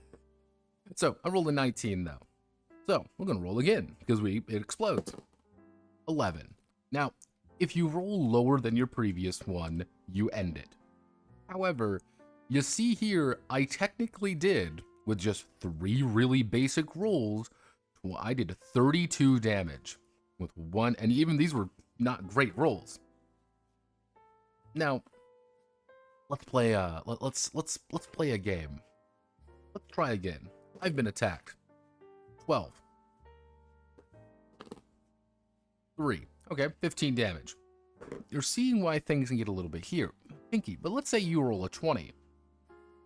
[SPEAKER 1] So, I rolled a 19, though. So, we're going to roll again, because it explodes. 11. Now, if you roll lower than your previous one, you end it. However, you see here, I technically did, with just 3 really basic rolls, I did 32 damage with 1, and even these were not great rolls. Now, let's play let's play a game. Let's try again. I've been attacked. 12. 3. Okay, 15 damage. You're seeing why things can get a little bit pinky, but let's say you roll a 20.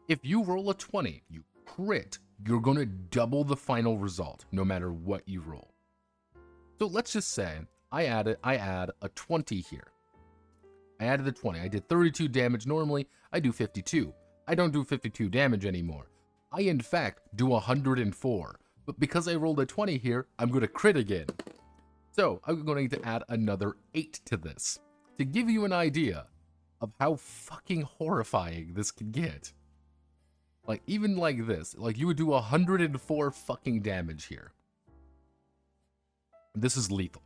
[SPEAKER 1] If you roll a 20, you crit, you're going to double the final result, no matter what you roll. So let's just say I add a 20 here. I added the 20. I did 32 damage normally. I do 52. I don't do 52 damage anymore. I, in fact, do 104. But because I rolled a 20 here, I'm going to crit again. So I'm going to add another 8 to this, to give you an idea of how fucking horrifying this can get. Like, even like this, like, you would do 104 fucking damage here. This is lethal.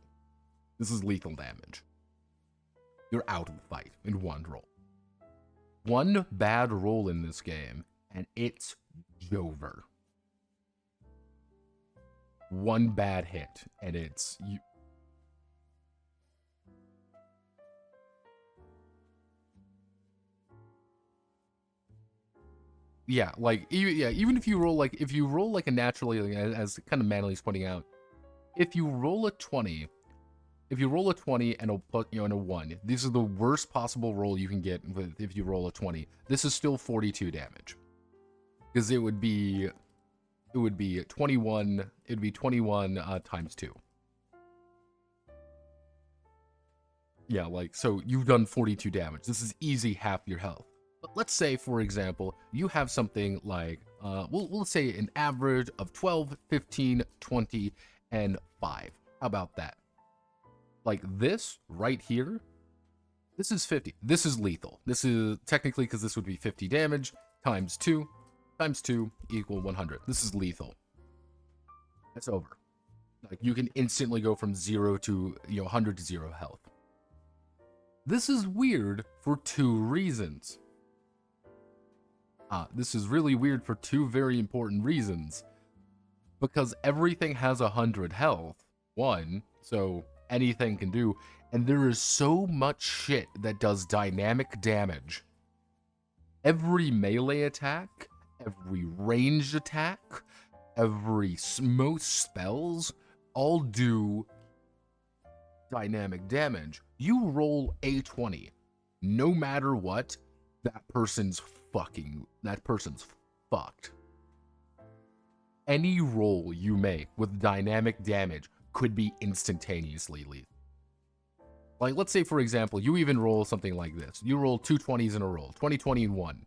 [SPEAKER 1] This is lethal damage. You're out of the fight in one roll. One bad roll in this game, and it's over. One bad hit, and it's... Yeah, like, even if you roll like, a naturally, as kind of Manly's pointing out, if you roll a 20 and and a 1, this is the worst possible roll you can get if you roll a 20. This is still 42 damage. Because it would be 21, times 2. Yeah, like, so you've done 42 damage. This is easy half your health. But let's say, for example, you have something like, we'll say an average of 12, 15, 20, and 5. How about that? Like this right here, this is 50. This is lethal. This is technically, because this would be 50 damage times 2 equal 100. This is lethal. That's over. Like, you can instantly go from 0 to 100 to 0 health. This is weird for 2 reasons. This is really weird for 2 very important reasons. Because everything has 100 health, 1, so anything can do, and there is so much shit that does dynamic damage. Every melee attack, every ranged attack, most spells, all do dynamic damage. You roll a 20, no matter what, that person's fucked. Any roll you make with dynamic damage could be instantaneously lethal. Like, let's say, for example, you even roll something like this. You roll 2 20s in a roll, 20, 20, and 1.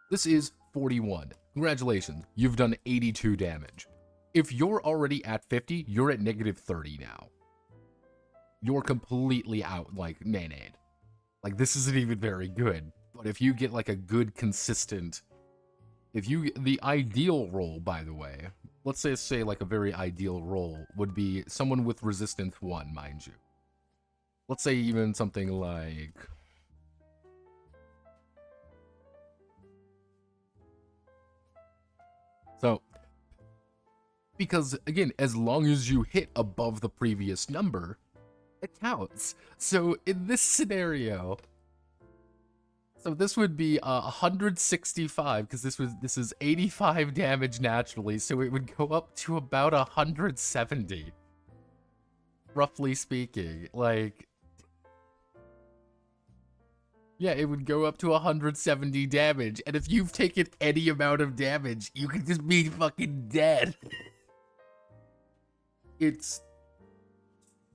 [SPEAKER 1] This is 41. Congratulations, you've done 82 damage. If you're already at 50, you're at negative 30 now. You're completely out, like, nanade. Like, this isn't even very good. But if you get, like, a good, consistent... the ideal roll, by the way, let's say like a very ideal roll would be someone with resistance 1, mind you. Let's say even something like... So, because, again, as long as you hit above the previous number, it counts. So, in this scenario... So this would be 165, because this is 85 damage naturally, so it would go up to about 170. Roughly speaking, like... Yeah, it would go up to 170 damage, and if you've taken any amount of damage, you could just be fucking dead. It's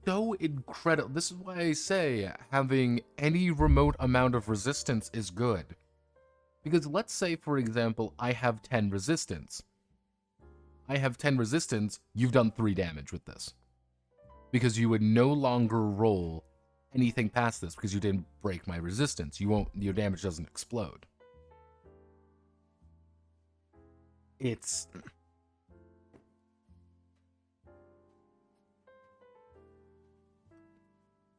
[SPEAKER 1] so incredible. This is why I say having any remote amount of resistance is good. Because let's say, for example, I have 10 resistance. You've done 3 damage with this. Because you would no longer roll anything past this because you didn't break my resistance. Your damage doesn't explode. It's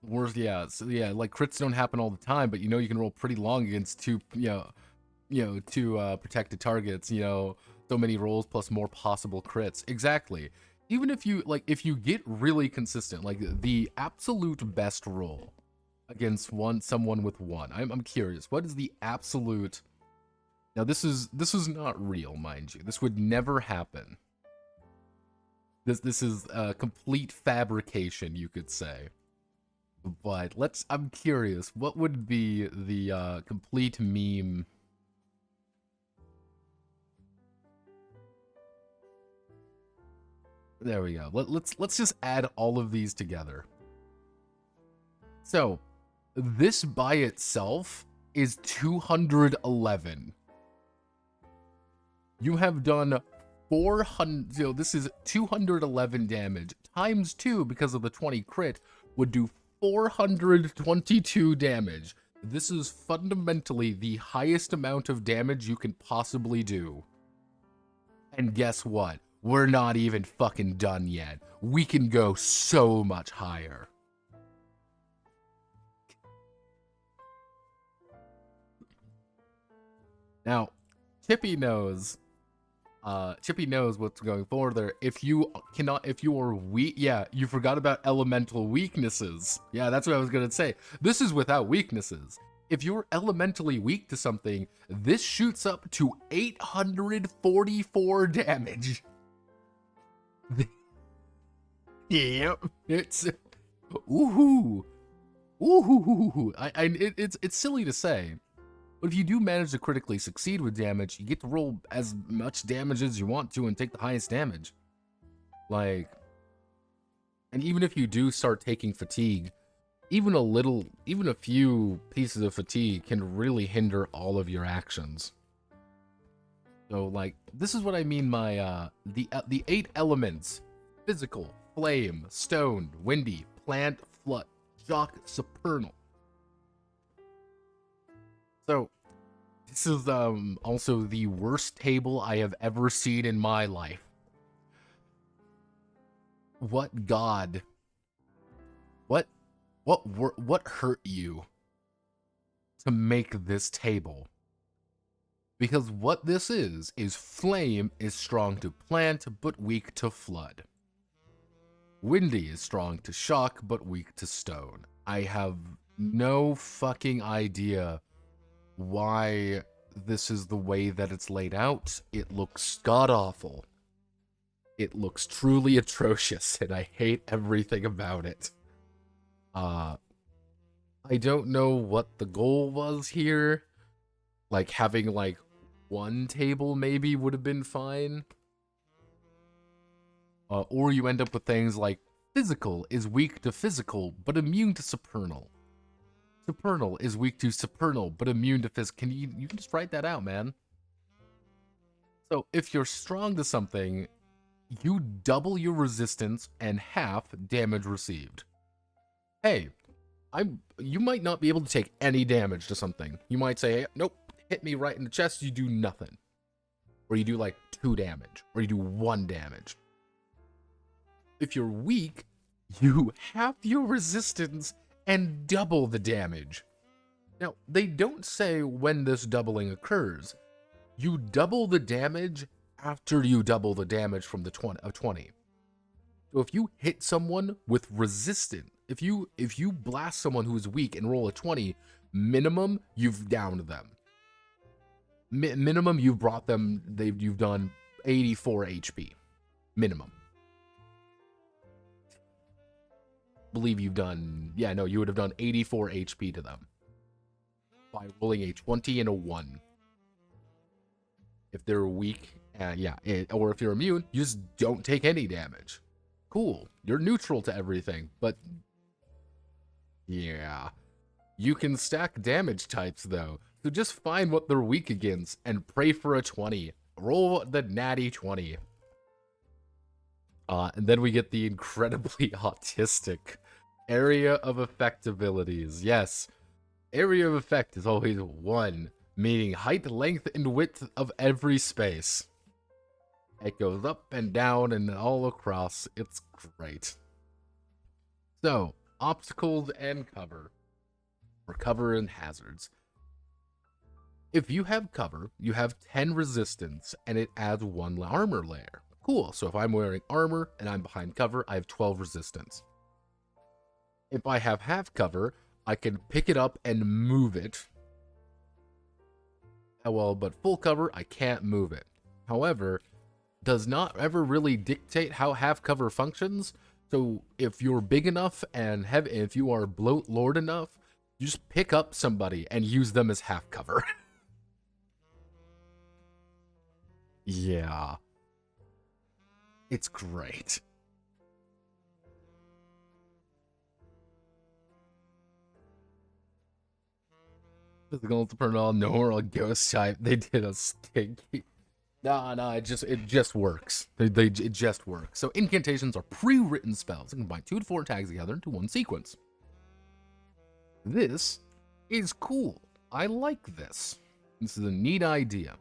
[SPEAKER 1] worse, yeah. So yeah, like crits don't happen all the time, but you can roll pretty long against two protected targets, so many rolls plus more possible crits. Exactly. Even if you get really consistent, like the absolute best roll against someone with 1. I'm curious, what is the absolute? Now this is not real, mind you. This would never happen. This is a complete fabrication, you could say. But I'm curious, what would be the complete meme? There we go. Let's just add all of these together. So, this by itself is 211. You have done 400, this is 211 damage times 2 because of the 20 crit would do 422 damage. This is fundamentally the highest amount of damage you can possibly do. And guess what? We're not even fucking done yet. We can go so much higher. Now, Chippy knows what's going forward there. If you are weak, yeah, you forgot about elemental weaknesses. Yeah, that's what I was gonna say. This is without weaknesses. If you're elementally weak to something, this shoots up to 844 damage. Yep. It's ooh. It's silly to say, but if you do manage to critically succeed with damage, you get to roll as much damage as you want to and take the highest damage. And even if you do start taking fatigue, even a few pieces of fatigue can really hinder all of your actions. So, this is what I mean by the 8 elements: physical, flame, stone, windy, plant, flood, shock, supernal. So, this is also the worst table I have ever seen in my life. What god? What hurt you to make this table? Because what this is flame is strong to plant, but weak to flood. Windy is strong to shock, but weak to stone. I have no fucking idea why this is the way that it's laid out. It looks god-awful. It looks truly atrocious, and I hate everything about it. I don't know what the goal was here. Having, one table maybe would have been fine. Or you end up with things like physical is weak to physical, but immune to supernal. Supernal is weak to supernal, but immune to physical. You can just write that out, man. So if you're strong to something, you double your resistance and half damage received. Hey, you might not be able to take any damage to something. You might say, hey, nope, hit me right in the chest, you do nothing. Or you do 2 damage, or you do 1 damage. If you're weak, you half your resistance and double the damage. Now, they don't say when this doubling occurs. You double the damage after you double the damage from the 20. So if you hit someone with resistance, if you blast someone who is weak and roll a 20, minimum you've downed them. Minimum you've brought them. You've done 84 HP, minimum. Believe you've done, yeah, no, you would have done 84 HP to them by rolling a 20 and a 1. If they're weak, or if you're immune, you just don't take any damage. Cool, you're neutral to everything, but yeah. You can stack damage types though, so just find what they're weak against and pray for a 20. Roll the natty 20. And then we get the incredibly autistic Area of effect abilities. Yes. Area of effect is always 1, meaning height, length, and width of every space. It goes up and down and all across. It's great. So, obstacles and cover. Or cover and hazards. If you have cover, you have 10 resistance, and it adds 1 armor layer. Cool, so if I'm wearing armor and I'm behind cover, I have 12 resistance. If I have half cover, I can pick it up and move it. Well, but full cover, I can't move it. However, does not ever really dictate how half cover functions. So if you're big enough and if you are bloat lord enough, you just pick up somebody and use them as half cover. Yeah. It's great. Physical to turn on, no or ghost type. They did a stinky. Nah, it just works. It just works. So incantations are pre-written spells that combine 2 to 4 tags together into 1 sequence. This is cool. I like this. This is a neat idea.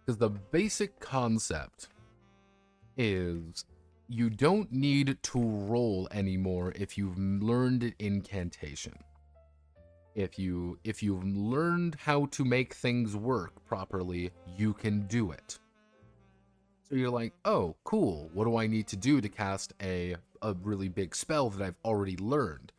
[SPEAKER 1] Because the basic concept is you don't need to roll anymore if you've learned an incantation. If you've learned how to make things work properly, you can do it. So you're like, oh, cool. What do I need to do to cast a really big spell that I've already learned?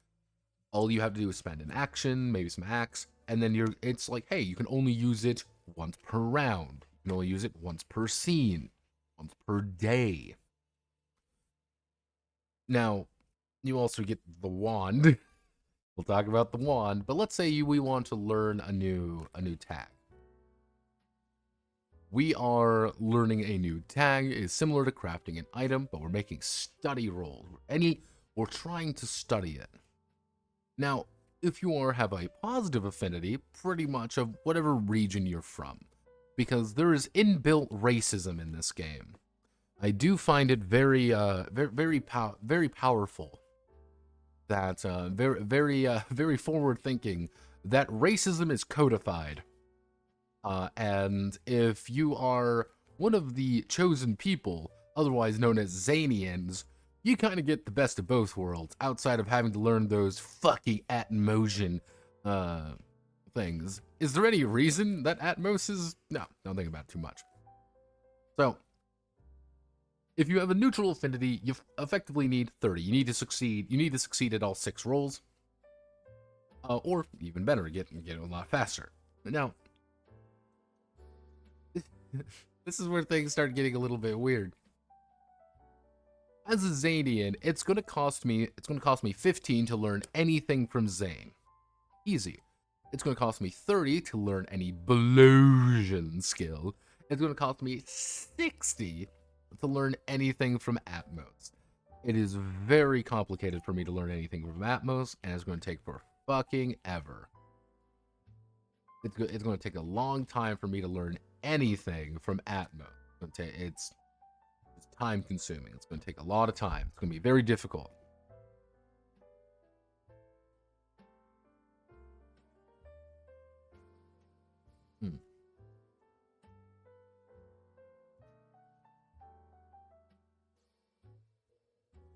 [SPEAKER 1] All you have to do is spend an action, maybe some hacks, and then it's like, hey, you can only use it once per round. You can only use it once per scene, once per day. Now, you also get the wand. We'll talk about the wand, but let's say we want to learn a new tag. We are learning a new tag. It's similar to crafting an item, but we're making study rolls. We're trying to study it. Now, if you have a positive affinity, pretty much of whatever region you're from, because there is inbuilt racism in this game. I do find it very powerful. That very forward thinking. That racism is codified. And if you are one of the chosen people, otherwise known as Zanians, you kind of get the best of both worlds, outside of having to learn those fucking Atmosian things. Is there any reason that Atmos is... No, don't think about it too much. So, if you have a neutral affinity, you effectively need 30. You need to succeed at all 6 rolls. Or, even better, get a lot faster. Now, this is where things start getting a little bit weird. As a Zanian, it's gonna cost me 15 to learn anything from Zane. Easy. It's gonna cost me 30 to learn any Blosian skill. It's gonna cost me 60 to learn anything from Atmos. It is very complicated for me to learn anything from Atmos, and it's gonna take for fucking ever. It's gonna take a long time for me to learn anything from Atmos. It's time consuming. It's going to take a lot of time. It's going to be very difficult.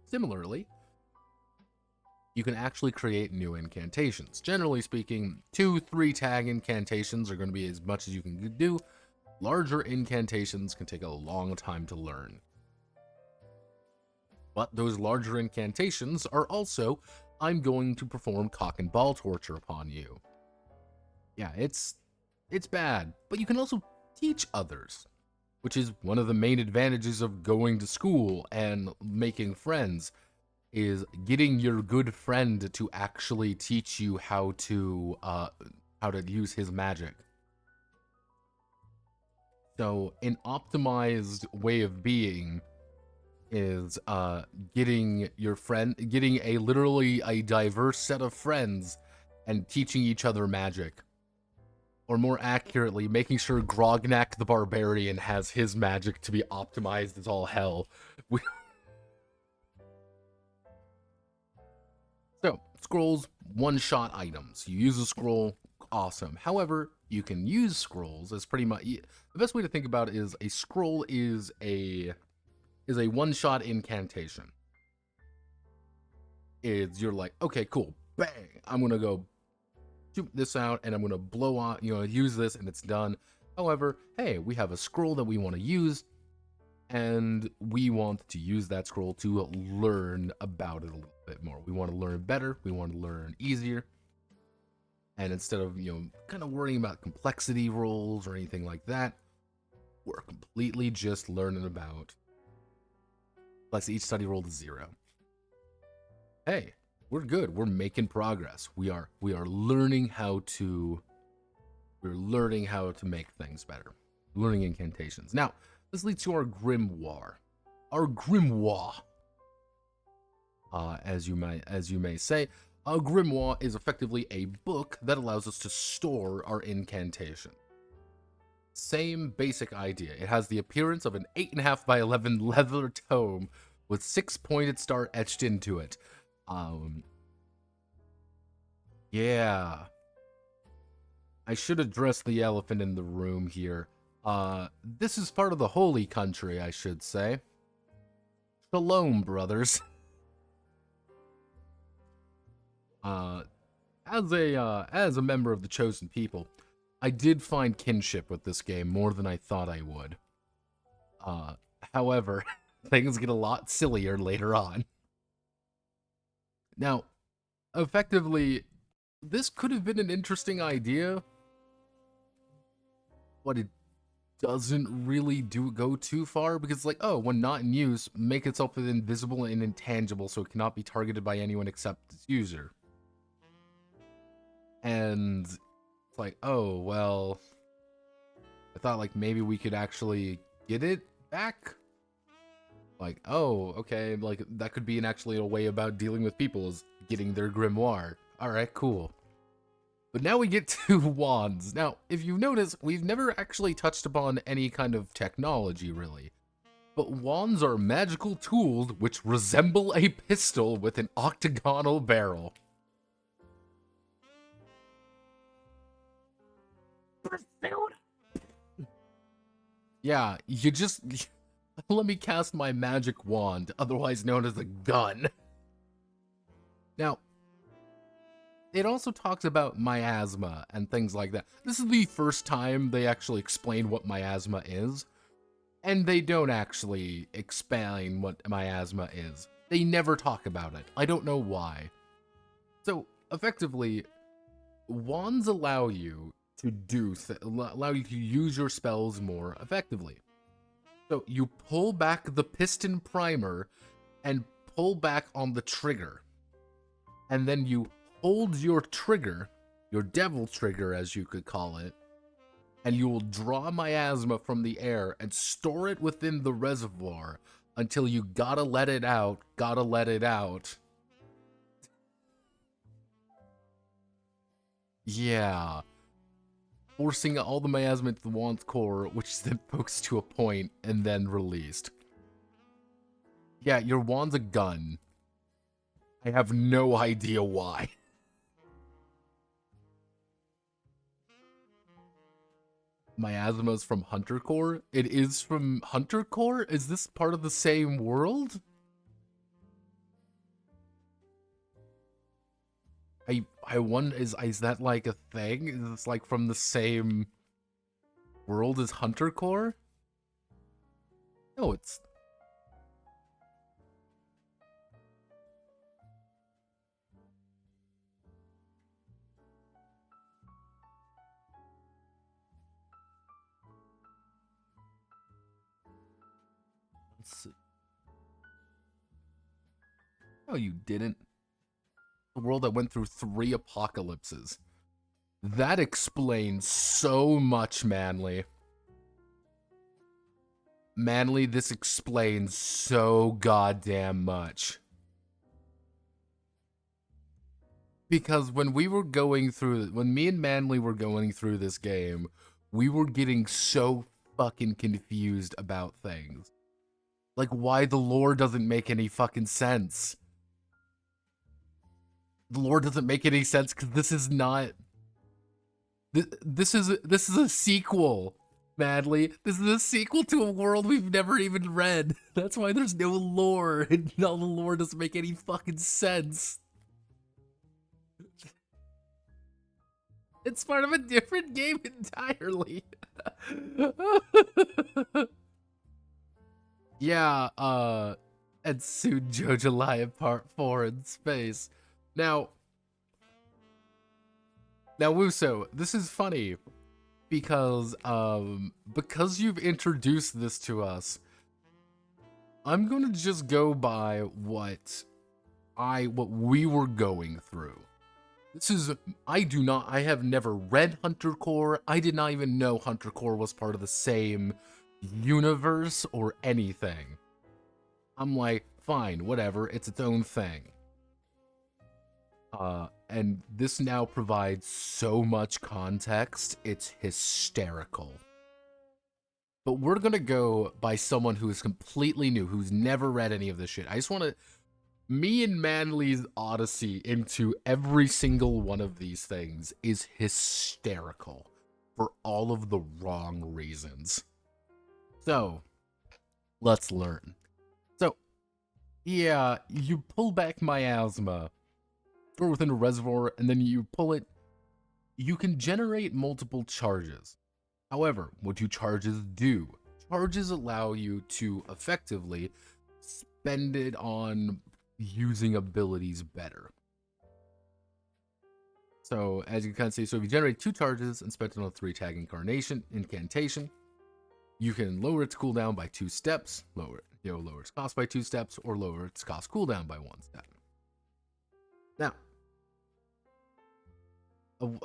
[SPEAKER 1] Similarly, you can actually create new incantations. Generally speaking, 2-3 tag incantations are going to be as much as you can do. Larger incantations can take a long time to learn. But those larger incantations are also, I'm going to perform cock and ball torture upon you. Yeah, it's bad, but you can also teach others, which is one of the main advantages of going to school and making friends, is getting your good friend to actually teach you how to use his magic. So an optimized way of being is getting literally a diverse set of friends and teaching each other magic. Or more accurately, making sure Grognak the Barbarian has his magic to be optimized as all hell. So, Scrolls, one-shot items. You use a scroll, awesome. However, you can use scrolls as pretty much... The best way to think about it is a scroll is a one-shot incantation. You're like, okay, cool, bang, I'm gonna go shoot this out, and I'm gonna blow on, use this, and it's done. However, hey, we have a scroll that we want to use, and we want to use that scroll to learn about it a little bit more. We want to learn better, we want to learn easier, and instead of, kind of worrying about complexity rolls or anything like that, we're completely just learning about, let's each study roll to 0. Hey, we're good, we're making progress. We are learning how to, make things better. Learning incantations. Now, this leads to our grimoire. Our grimoire, as you may say, a grimoire is effectively a book that allows us to store our incantation. Same basic idea. It has the appearance of an 8.5 by 11 leather tome with 6 pointed star etched into it. Yeah. I should address the elephant in the room here. This is part of the holy country, I should say. Shalom, brothers. As a member of the chosen people, I did find kinship with this game more than I thought I would. However, things get a lot sillier later on. Now, effectively, this could have been an interesting idea, but it doesn't really go too far, because like, oh, when not in use, make itself invisible and intangible so it cannot be targeted by anyone except its user. And it's like, oh, well, I thought like maybe we could actually get it back. Like, oh, okay, like that could be actually a way about dealing with people, is getting their grimoire. Alright, cool. But now we get to wands. Now, if you notice, we've never actually touched upon any kind of technology, really. But wands are magical tools which resemble a pistol with an octagonal barrel. Yeah, you just... Let me cast my magic wand, otherwise known as a gun. Now, it also talks about miasma and things like that. This is the first time they actually explain what miasma is, and they don't actually explain what miasma is. They never talk about it. I don't know why. So, effectively, wands allow you to use your spells more effectively. So you pull back the piston primer and pull back on the trigger. And then you hold your trigger, your devil trigger as you could call it, and you will draw miasma from the air and store it within the reservoir until you gotta let it out. Yeah. Forcing all the miasma into the wand's core, which is then focused to a point and then released. Yeah, your wand's a gun. I have no idea why. Miasma's from Hunter Core? It is from Hunter Core? Is this part of the same world? I wonder, is that like a thing? Is this like from the same world as Hunter Core? No, it's... Let's see. No, you didn't. The world that went through 3 apocalypses. That explains so much, Manly. Manly, this explains so goddamn much. Because when me and Manly were going through this game, we were getting so fucking confused about things. Like, why the lore doesn't make any fucking sense. the lore doesn't make any sense because this is not. This is a sequel, Madly. This is a sequel to a world we've never even read. That's why there's no lore, and all the lore doesn't make any fucking sense. It's part of a different game entirely. Yeah, and soon Jojo Lion Part 4 in space. Now, Wuso, this is funny because you've introduced this to us, I'm gonna just go by what we were going through. This is, I have never read Hunter Core. I did not even know Hunter Core was part of the same universe or anything. I'm like, fine, whatever, it's its own thing. And this now provides so much context, it's hysterical. But we're gonna go by someone who is completely new, who's never read any of this shit. I just wanna, me and Manly's odyssey into every single one of these things is hysterical for all of the wrong reasons. So, let's learn. So, yeah, you pull back miasma, store within a reservoir, and then you pull it. You can generate multiple charges. However, what do charges do? Charges allow you to effectively spend it on using abilities better. So, as you can see, so if you generate 2 charges and spend it on a 3-tag incantation, you can lower its cooldown by 2 steps, lower its cost by 2 steps, or lower its cost cooldown by 1 step. Now,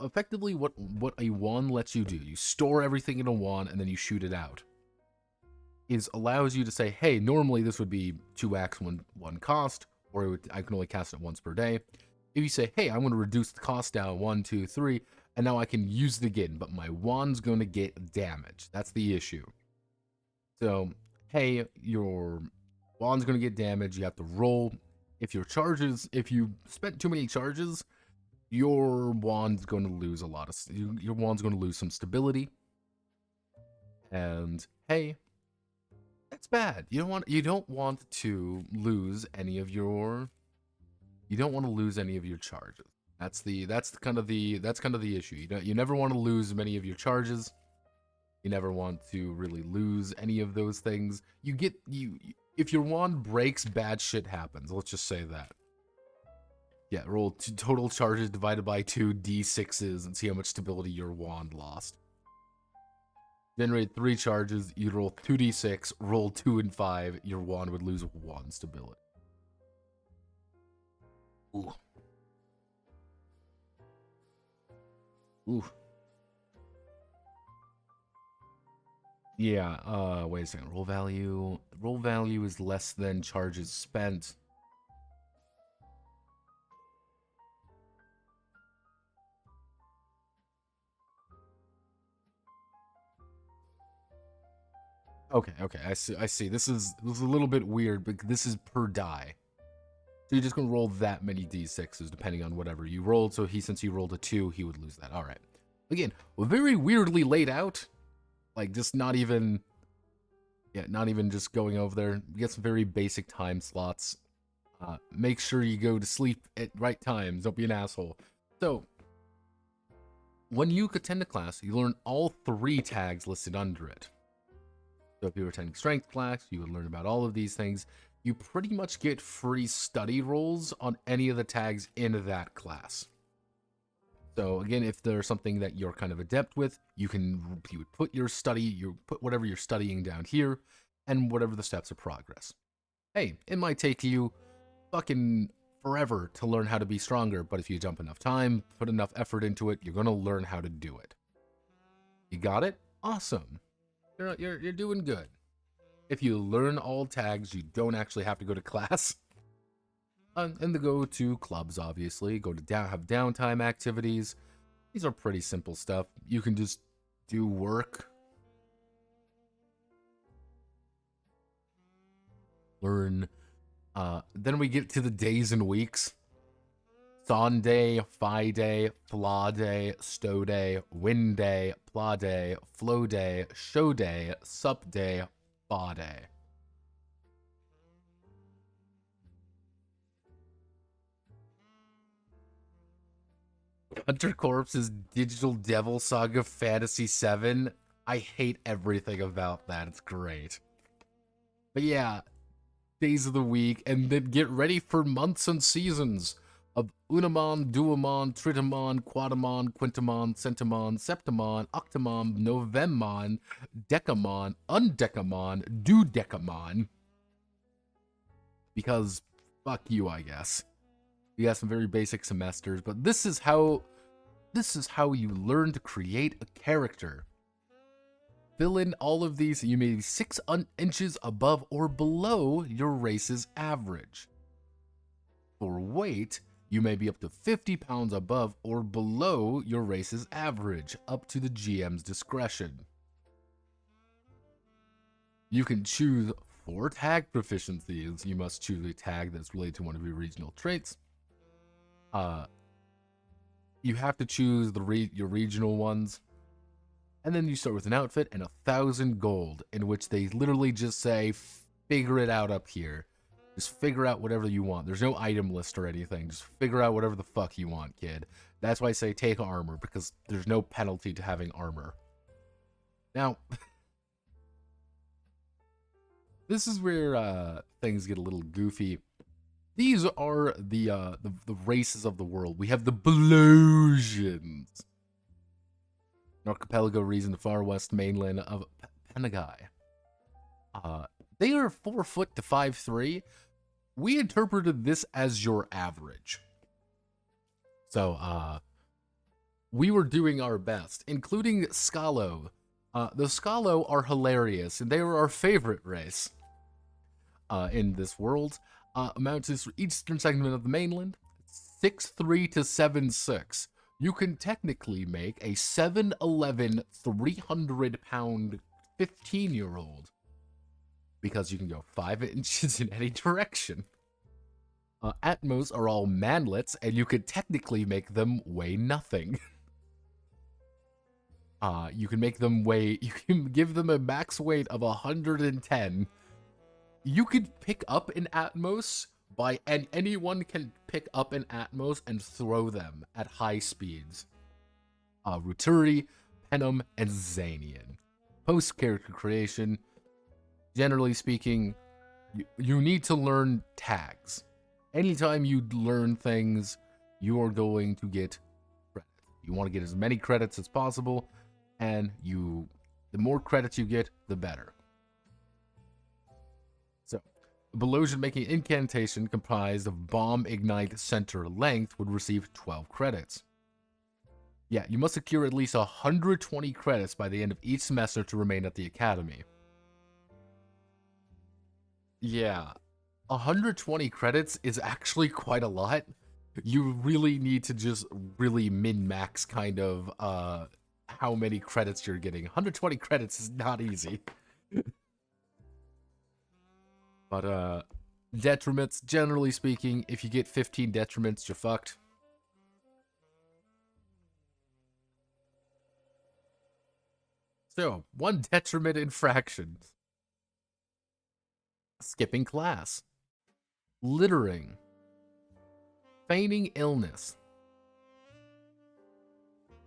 [SPEAKER 1] effectively, what a wand lets you do, you store everything in a wand and then you shoot it out, is allows you to say, hey, normally this would be 2x, 1 cost, or I can only cast it once per day. If you say, hey, I'm going to reduce the cost down 1, 2, 3, and now I can use it again, but my wand's going to get damaged. That's the issue. So, hey, your wand's going to get damaged. You have to roll. If you spent too many charges, your wand's going to lose your wand's going to lose some stability. And hey, that's bad. You don't want to lose any of your charges. That's kind of the issue. You never want to lose many of your charges. You never want to really lose any of those things. If your wand breaks, bad shit happens. Let's just say that. Yeah, roll total charges divided by 2 d6s and see how much stability your wand lost. Generate 3 charges, you roll 2d6, roll 2 and 5, your wand would lose 1 stability. Ooh. Ooh. Yeah, wait a second. Roll value is less than charges spent. Okay, I see. This is a little bit weird, but this is per die. So you're just gonna roll that many d6s depending on whatever you rolled. So since he rolled a 2, he would lose that. All right. Again, very weirdly laid out. Like just not even just going over there. You get some very basic time slots. Make sure you go to sleep at right times. Don't be an asshole. So when you attend a class, you learn all 3 tags listed under it. So if you were attending strength class, you would learn about all of these things. You pretty much get free study rolls on any of the tags in that class. So again, if there's something that you're kind of adept with, you would put whatever you're studying down here, and whatever the steps of progress. Hey, it might take you fucking forever to learn how to be stronger, but if you jump enough time, put enough effort into it, you're gonna learn how to do it. You got it? Awesome. You're doing good. If you learn all tags, you don't actually have to go to class. And to go to clubs, obviously. Have downtime activities. These are pretty simple stuff. You can just do work. Learn. Then we get to the days and weeks. Sonday, Friday, Flauday, Stowday, Winday, Plauday, Flowday, Showday, Supday, Fauday. Hunter Corpse's Digital Devil Saga Fantasy 7. I hate everything about that. It's great. But yeah, days of the week, and then get ready for months and seasons of Unamon, Duamon, Tritamon, Quatamon, Quintamon, Centamon, Septamon, Octamon, Novemon, Decamon, Undecamon, Dudecamon. Because fuck you, I guess. We got some very basic semesters, but this is how you learn to create a character. Fill in all of these, you may be 6 inches above or below your race's average. For weight, you may be up to 50 pounds above or below your race's average, up to the GM's discretion. You can choose 4 tag proficiencies. You must choose a tag that's related to one of your regional traits. You have to choose your regional ones. And then you start with an outfit and 1,000 gold, in which they literally just say, figure it out up here. Just figure out whatever you want. There's no item list or anything. Just figure out whatever the fuck you want, kid. That's why I say take armor, because there's no penalty to having armor. Now, this is where things get a little goofy. These are the races of the world. We have the Blosians. An archipelago region, the far west mainland of Panagai. They are 4 foot to 5'3". We interpreted this as your average. So, we were doing our best, including Scalo. The Scalo are hilarious, and they are our favorite race in this world. Amounts for eastern segment of the mainland, 6'3" to 7'6". You can technically make a 7'11", 300-pound 15-year-old. Because you can go 5 inches in any direction. Atmos are all manlets, and you could technically make them weigh nothing. You can make them weigh... You can give them a max weight of 110. You could pick up an Atmos and anyone can pick up an Atmos and throw them at high speeds. Ruturi, Penum, and Zanian. Post-character creation, generally speaking, you need to learn tags. Anytime you learn things, you are going to get credit. You want to get as many credits as possible, and the more credits you get, the better. So, Belosian making incantation comprised of bomb, ignite, center, length would receive 12 credits. Yeah, you must secure at least 120 credits by the end of each semester to remain at the academy. Yeah, 120 credits is actually quite a lot. You really need to just really min-max kind of how many credits you're getting. 120 credits is not easy. But, detriments, generally speaking, if you get 15 detriments, you're fucked. So, 1 detriment infraction. Skipping class. Littering. Feigning illness.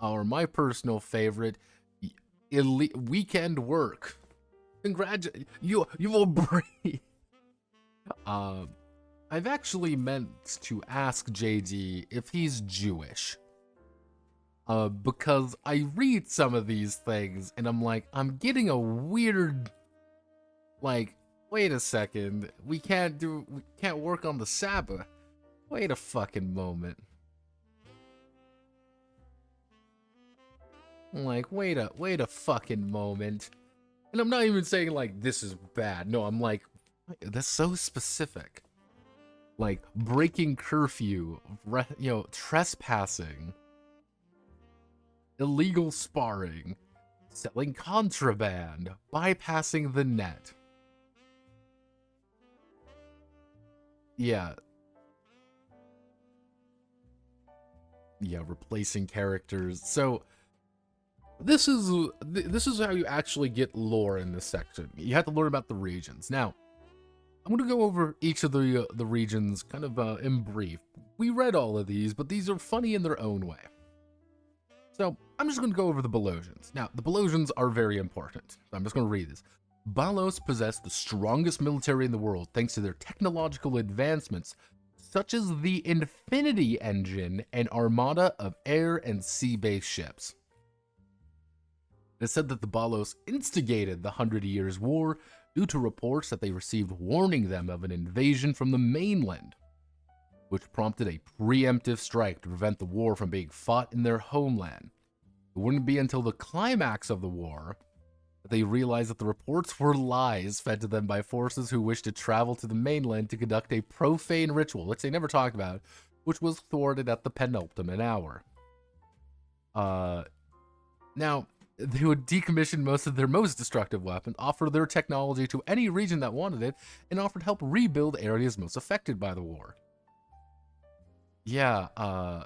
[SPEAKER 1] Or my personal favorite, weekend work. Congratulations, you will breathe. I've actually meant to ask JD if he's Jewish. Because I read some of these things and I'm like, I'm getting a weird, like, wait a second, we can't work on the Sabbath. Wait a fucking moment. I'm like, wait a fucking moment. And I'm not even saying like this is bad. No, I'm like, that's so specific. Like breaking curfew, trespassing, illegal sparring, selling contraband, bypassing the net. Yeah. yeah, replacing characters. So this is how you actually get lore in this section. You have to learn about the regions. Now, I'm going to go over each of the regions kind of in brief. We read all of these, but these are funny in their own way. So I'm just going to go over the Belosians. Now, the Belosians are very important. I'm just going to read this. Balos possess the strongest military in the world thanks to their technological advancements, such as the Infinity Engine and armada of air and sea-based ships. It is said that the Balos instigated the 100 Years' War due to reports that they received warning them of an invasion from the mainland, which prompted a preemptive strike to prevent the war from being fought in their homeland. It wouldn't be until the climax of the war that they realized that the reports were lies fed to them by forces who wished to travel to the mainland to conduct a profane ritual, which they never talked about, which was thwarted at the penultimate hour. Now, they would decommission most of their most destructive weapons, offer their technology to any region that wanted it, and offered help rebuild areas most affected by the war. Yeah,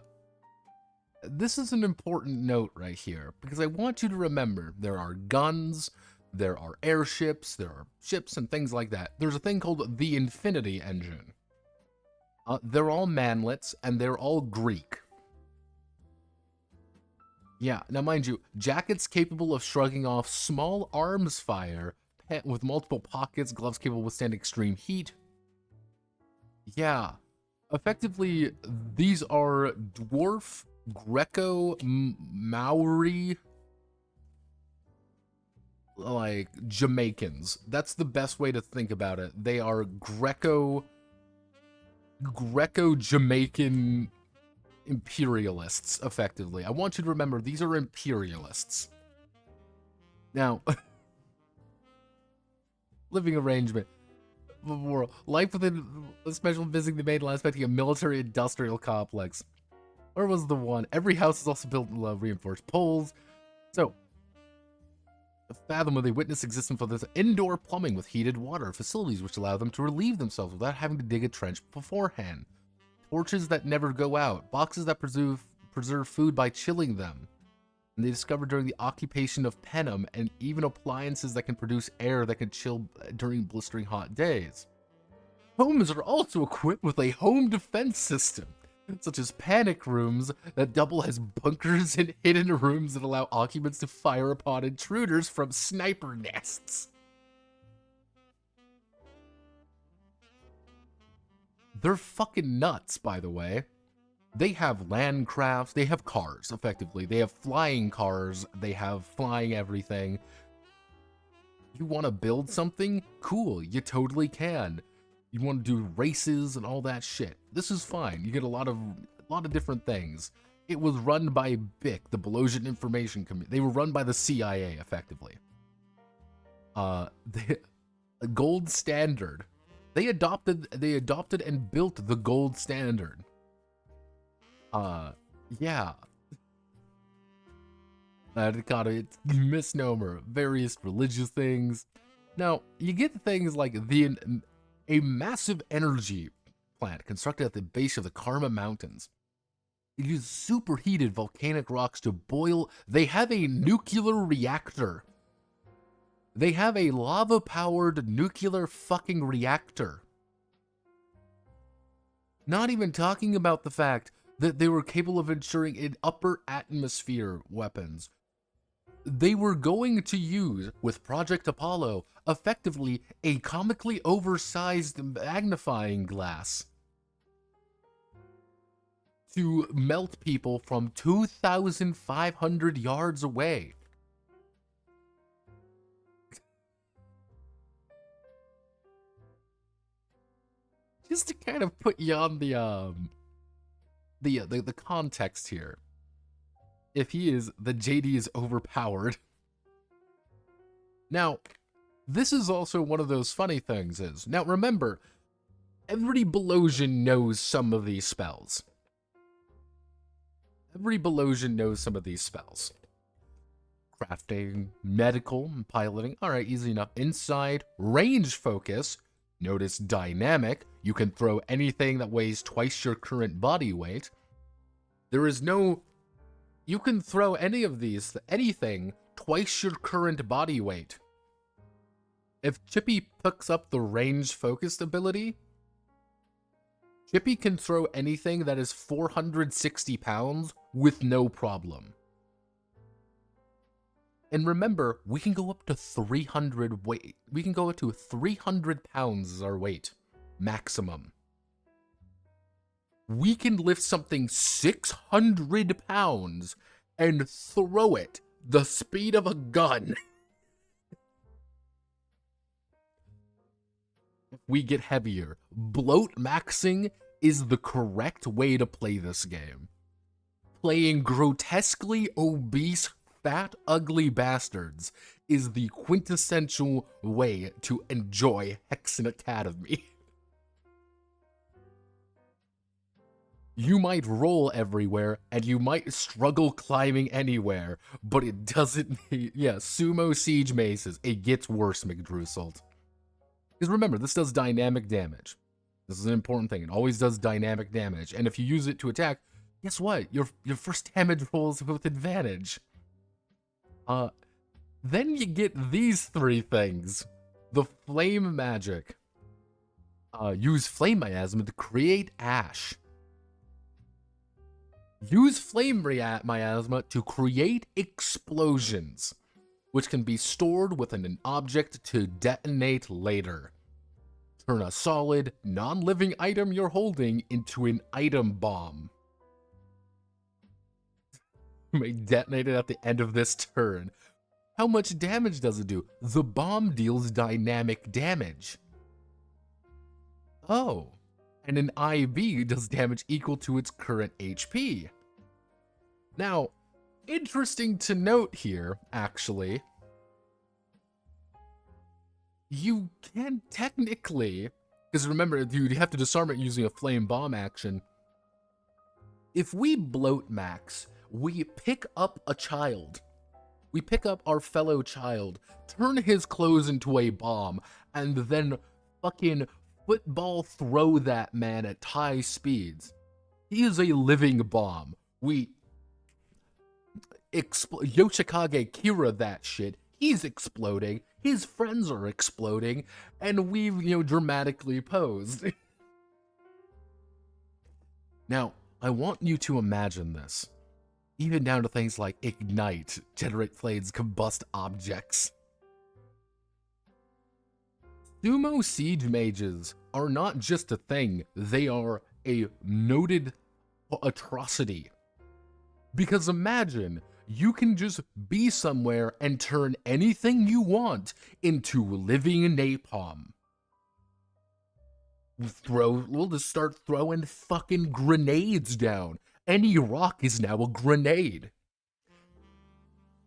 [SPEAKER 1] this is an important note right here, because I want you to remember there are guns, there are airships, there are ships and things like that. There's a thing called the Infinity Engine. They're all manlets, and they're all Greek. Yeah, now mind you, jackets capable of shrugging off small arms fire, with multiple pockets, gloves capable of withstanding extreme heat. Yeah, effectively, these are dwarf, Greco-Maori, like, Jamaicans. That's the best way to think about it. They are Greco-Jamaican imperialists, effectively. I want you to remember, these are imperialists. Now, living arrangement. World. Life within a special visiting the mainland, expecting a military-industrial complex. Where was the one? Every house is also built in reinforced poles. So, fathom where they witness existence for this indoor plumbing with heated water, facilities which allow them to relieve themselves without having to dig a trench beforehand. Torches that never go out, boxes that preserve food by chilling them. And they discovered during the occupation of Penem, and even appliances that can produce air that can chill during blistering hot days. Homes are also equipped with a home defense system, such as panic rooms that double as bunkers and hidden rooms that allow occupants to fire upon intruders from sniper nests. They're fucking nuts, by the way. They have land crafts, they have cars, effectively. They have flying cars, they have flying everything. You want to build something? Cool, you totally can. You want to do races and all that shit. This is fine. You get a lot of different things. It was run by BIC, the Belosian Information Committee. They were run by the CIA, effectively. The gold standard. They adopted and built the gold standard. Yeah. It's misnomer, various religious things. Now, you get things like a massive energy plant constructed at the base of the Karma Mountains. It uses superheated volcanic rocks to boil. They have a nuclear reactor. They have a lava-powered nuclear fucking reactor. Not even talking about the fact that they were capable of ensuring in upper atmosphere weapons. They were going to use, with Project Apollo, effectively a comically oversized magnifying glass to melt people from 2,500 yards away. Just to kind of put you on the context here. If the JD is overpowered. Now, this is also one of those funny things is, now remember, every Belosian knows some of these spells. Every Belosian knows some of these spells. Crafting, medical, piloting, alright, easy enough. Inside, range focus, notice dynamic, you can throw anything that weighs twice your current body weight. There is no... You can throw any of these, anything, twice your current body weight. If Chippy picks up the range focused ability, Chippy can throw anything that is 460 pounds with no problem. And remember, we can go up to 300 weight. We can go up to 300 pounds as our weight maximum. We can lift something 600 pounds and throw it the speed of a gun. We get heavier. Bloat maxing is the correct way to play this game. Playing grotesquely obese, fat, ugly bastards is the quintessential way to enjoy Hexen Academy. You might roll everywhere, and you might struggle climbing anywhere, but it doesn't need... Yeah, sumo siege maces. It gets worse, McDrusselt. Because remember, this does dynamic damage. This is an important thing. It always does dynamic damage, and if you use it to attack, guess what? Your first damage rolls with advantage. Then you get these three things. The flame magic. Use flame miasma to create ash. Use flame miasma to create explosions, which can be stored within an object to detonate later. Turn a solid, non-living item you're holding into an item bomb. You may detonate it at the end of this turn. How much damage does it do? The bomb deals dynamic damage. Oh. And an IB does damage equal to its current HP. Now, interesting to note here, actually, you can technically, because remember, you have to disarm it using a flame bomb action. If we bloat max, we pick up a child. We pick up our fellow child, turn his clothes into a bomb, and then fucking football throw that man at high speeds. He is a living bomb. We Yoshikage Kira that shit. He's exploding. His friends are exploding, and we've, dramatically posed. Now, I want you to imagine this. Even down to things like ignite, generate flames, combust objects. Sumo siege mages are not just a thing, they are a noted atrocity. Because imagine, you can just be somewhere and turn anything you want into living napalm. We'll just start throwing fucking grenades down. Any rock is now a grenade.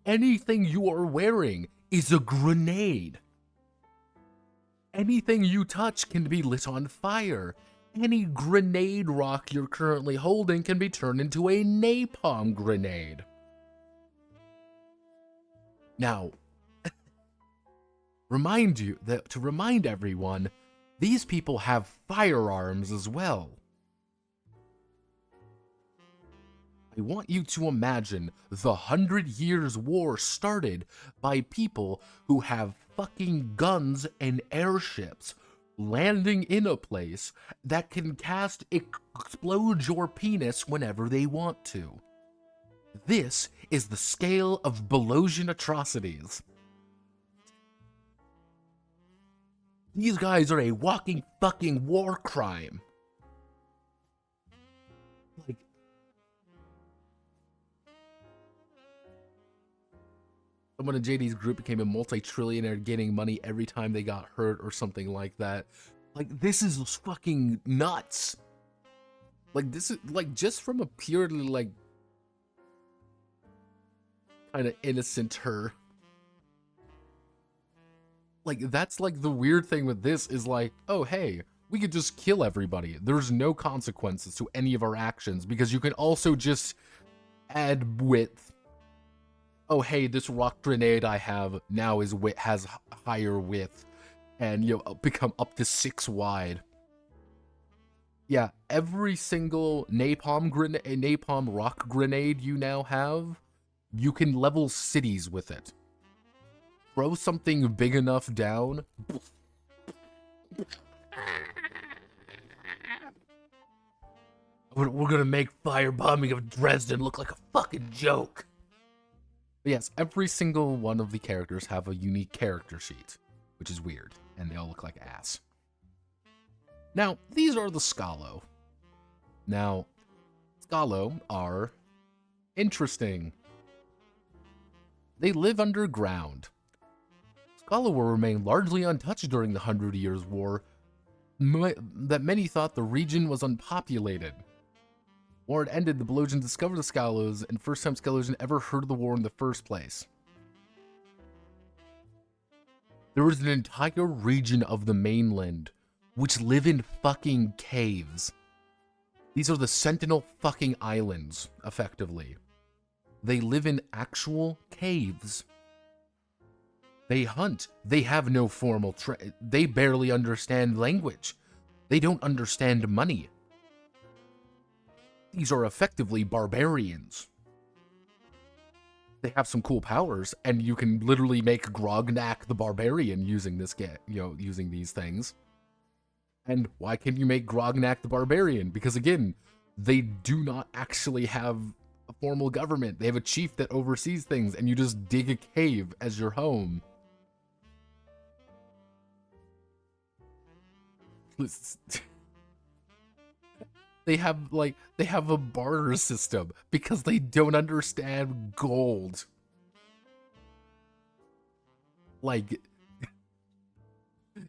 [SPEAKER 1] Anything you are wearing is a grenade. Anything you touch can be lit on fire. Any grenade rock you're currently holding can be turned into a napalm grenade. Now, to remind everyone, these people have firearms as well. I want you to imagine the 100 Years' War started by people who have fucking guns and airships landing in a place that can explode your penis whenever they want to. This is the scale of Belosian atrocities. These guys are a walking fucking war crime. Like, someone in JD's group became a multi-trillionaire gaining money every time they got hurt or something like that. Like, this is fucking nuts. Like, this is, like, just from a purely, like, kind of innocent her. Like, that's, like, the weird thing with this is, like, oh, hey, we could just kill everybody. There's no consequences to any of our actions, because you can also just add width. Oh, hey, this rock grenade I have now has higher width, and, become up to 6 wide. Yeah, every single napalm rock grenade you now have, you can level cities with it. Throw something big enough down. We're gonna make firebombing of Dresden look like a fucking joke. But yes, every single one of the characters have a unique character sheet, which is weird, and they all look like ass. Now, these are the Scalo. Now, Scalo are interesting. They live underground. Scalo will remain largely untouched during the 100 Years' War, that many thought the region was unpopulated. War had ended, the Belosians discovered the Scalos, and first time Scalosian ever heard of the war in the first place. There was an entire region of the mainland which live in fucking caves. These are the Sentinel fucking Islands, effectively. They live in actual caves. They hunt. They have no formal they barely understand language. They don't understand money. These are effectively barbarians. They have some cool powers, and you can literally make Grognak the Barbarian using this using these things. And why can you make Grognak the Barbarian? Because again, they do not actually have a formal government. They have a chief that oversees things, and you just dig a cave as your home. They have a barter system because they don't understand gold. Like,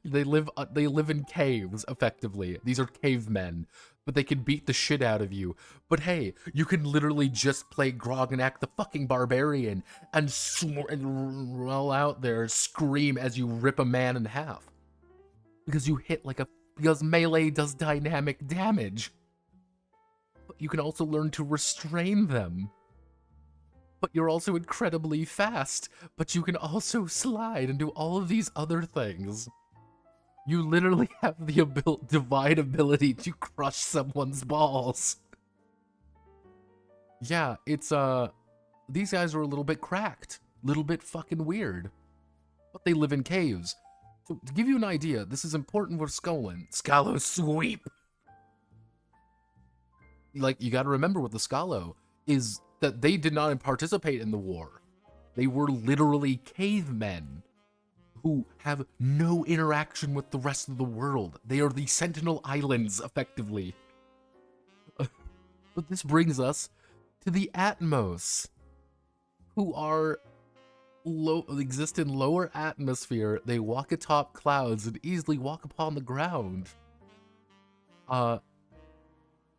[SPEAKER 1] they live in caves, effectively. These are cavemen, but they can beat the shit out of you. But hey, you can literally just play Grognak the fucking Barbarian and roll out there, scream as you rip a man in half. Because you hit because melee does dynamic damage. But you can also learn to restrain them. But you're also incredibly fast, but you can also slide and do all of these other things. You literally have the divine ability to crush someone's balls. Yeah, it's, these guys are a little bit cracked, little bit fucking weird. But they live in caves. So, to give you an idea, this is important with Scalo sweep. Like, you gotta remember with the Scalo, is that they did not participate in the war. They were literally cavemen who have no interaction with the rest of the world. They are the Sentinel Islands, effectively. But this brings us to the Atmos, who are exist in lower atmosphere. They walk atop clouds and easily walk upon the ground.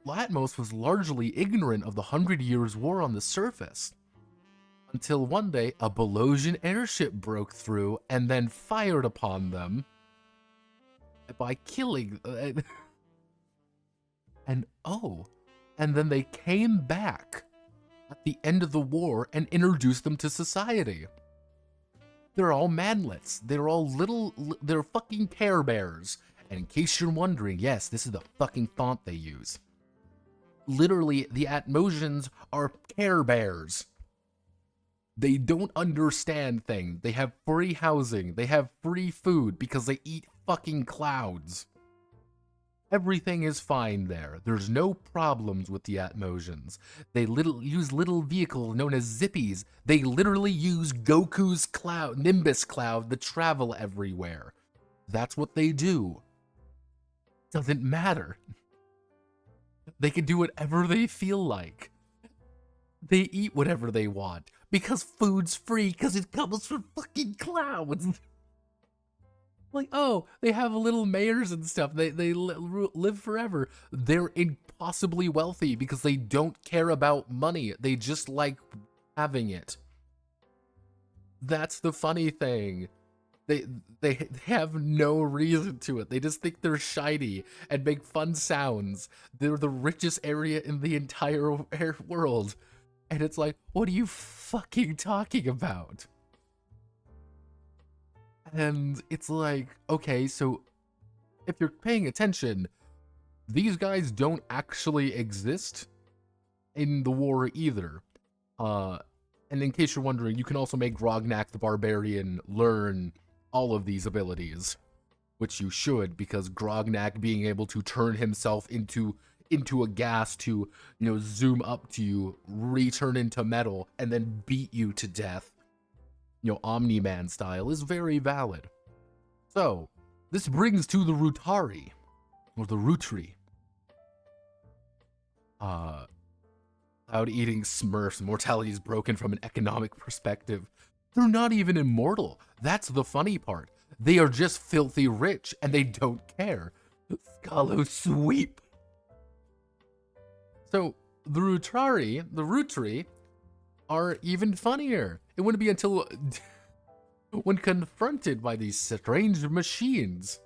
[SPEAKER 1] Latmos was largely ignorant of the 100 Years' War on the surface, until one day a Belosian airship broke through and then fired upon them by killing and then they came back at the end of the war and introduced them to society. They're all manlets. They're all they're fucking Care Bears. And in case you're wondering, yes, this is the fucking font they use. Literally, the Atmosians are Care Bears. They don't understand things. They have free housing. They have free food because they eat fucking clouds. Everything is fine there. There's no problems with the Atmosians. They use little vehicles known as Zippies. They literally use Goku's Nimbus cloud to travel everywhere. That's what they do. Doesn't matter. They can do whatever they feel like. They eat whatever they want because food's free because it comes from fucking clouds. Like, oh, they have little mayors and stuff. They live forever. They're impossibly wealthy because they don't care about money. They just like having it. That's the funny thing. They have no reason to it. They just think they're shiny and make fun sounds. They're the richest area in the entire world. And it's like, what are you fucking talking about? And it's like, okay, so if you're paying attention, these guys don't actually exist in the war either. And in case you're wondering, you can also make Grognak the Barbarian learn all of these abilities, which you should, because Grognak being able to turn himself into a gas to, zoom up to you, return into metal, and then beat you to death, Omni-Man style, is very valid. So, this brings to the Rutari, or the Rutri. Without eating Smurfs, mortality is broken from an economic perspective. They're not even immortal. That's the funny part. They are just filthy rich, and they don't care. Scalo sweep. So, the Rutri, are even funnier. It wouldn't be until when confronted by these strange machines,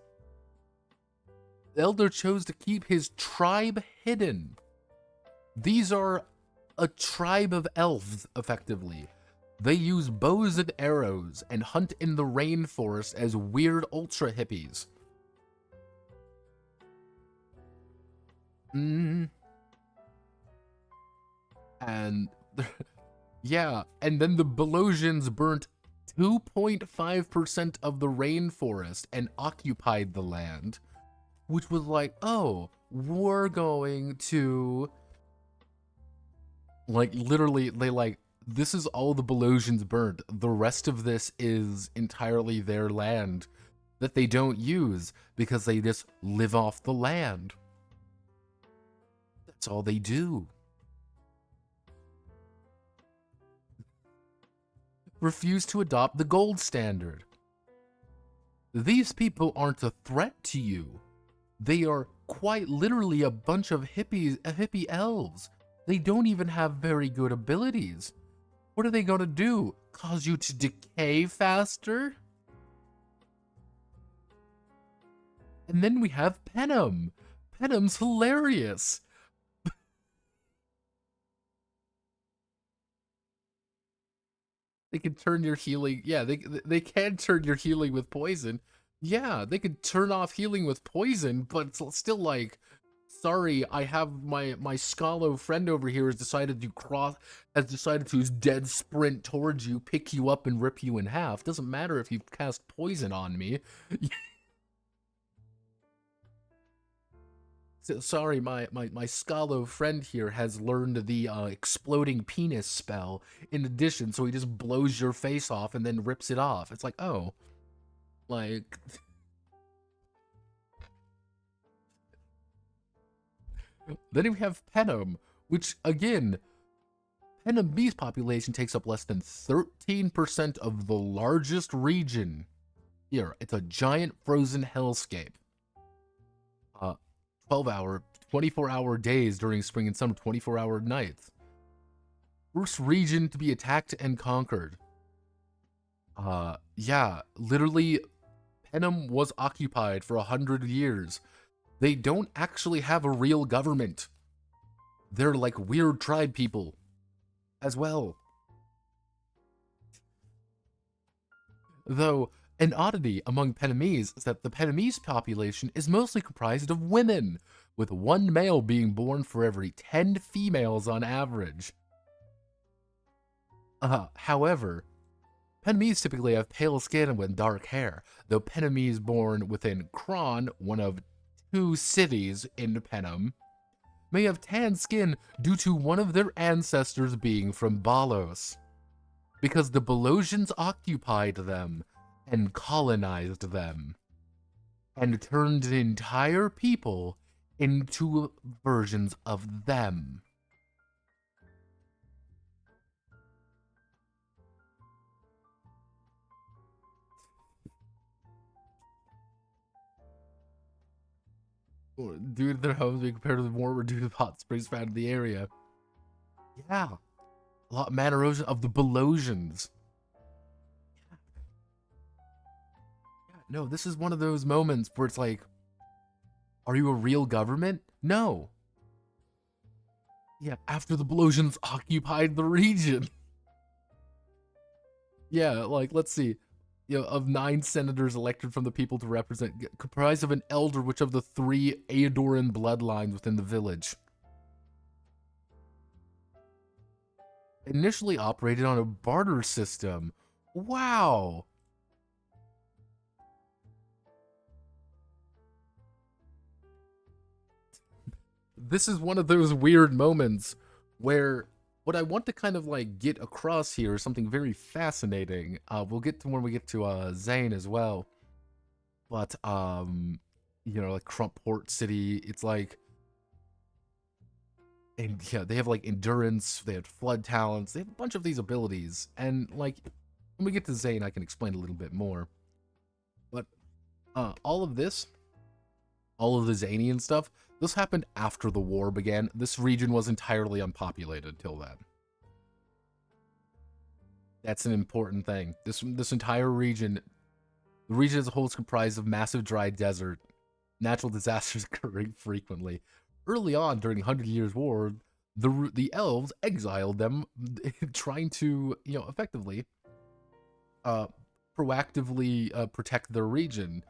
[SPEAKER 1] the Elder chose to keep his tribe hidden. These are a tribe of elves, effectively. They use bows and arrows and hunt in the rainforest as weird ultra hippies. And yeah, and then the Belosians burnt 2.5% of the rainforest and occupied the land, which was like, oh, we're going to, literally, this is all the Belosians burnt. The rest of this is entirely their land that they don't use because they just live off the land. That's all they do. Refuse to adopt the gold standard. These people aren't a threat to you. They are quite literally a bunch of hippie elves. They don't even have very good abilities. What are they gonna do? Cause you to decay faster? And then we have Penem. Penem's hilarious. They can turn your healing. Yeah, they can turn your healing with poison. Yeah, they could turn off healing with poison, but it's still like, sorry, I have my Scalo friend over here has decided to dead sprint towards you, pick you up, and rip you in half. Doesn't matter if you cast poison on me. So, sorry, my Scalo friend here has learned the exploding penis spell in addition, so he just blows your face off and then rips it off. It's like, oh, like... Then we have Penem, which, again, Penem B's population takes up less than 13% of the largest region. Here, it's a giant frozen hellscape. 12-hour, 24-hour days during spring and summer, 24-hour nights. First region to be attacked and conquered. Yeah, literally, Penem was occupied for 100 years. They don't actually have a real government. They're like weird tribe people as well. Though, an oddity among Penemese is that the Penemese population is mostly comprised of women, with one male being born for every 10 females on average. However, Penemese typically have pale skin and dark hair, though Penemese born within Kron, one of 2 cities in Penem, may have tan skin due to one of their ancestors being from Balos, because the Belosians occupied them and colonized them, and turned an entire people into versions of them. Due to their homes being comparatively warmer due to the hot springs found in the area. Yeah. A lot of man erosion of the Belosians. Yeah, no, this is one of those moments where it's like, are you a real government? No. Yeah, after the Belosians occupied the region. Yeah, like, let's see. of 9 senators elected from the people to represent, comprised of an elder which of the 3 Aedoran bloodlines within the village. Initially operated on a barter system. Wow. This is one of those weird moments where what I want to kind of like get across here is something very fascinating. We'll get to when we get to Zane as well. But like Crumport City, it's like, and yeah, they have like endurance, they have flood talents, they have a bunch of these abilities, and like when we get to Zane, I can explain a little bit more. But all of the Zanian stuff, this happened after the war began. This region was entirely unpopulated till then. That's an important thing. This entire region, the region as a whole is comprised of massive dry desert, natural disasters occurring frequently. Early on, during 100 Years' War, the elves exiled them, trying to, effectively, proactively protect their region.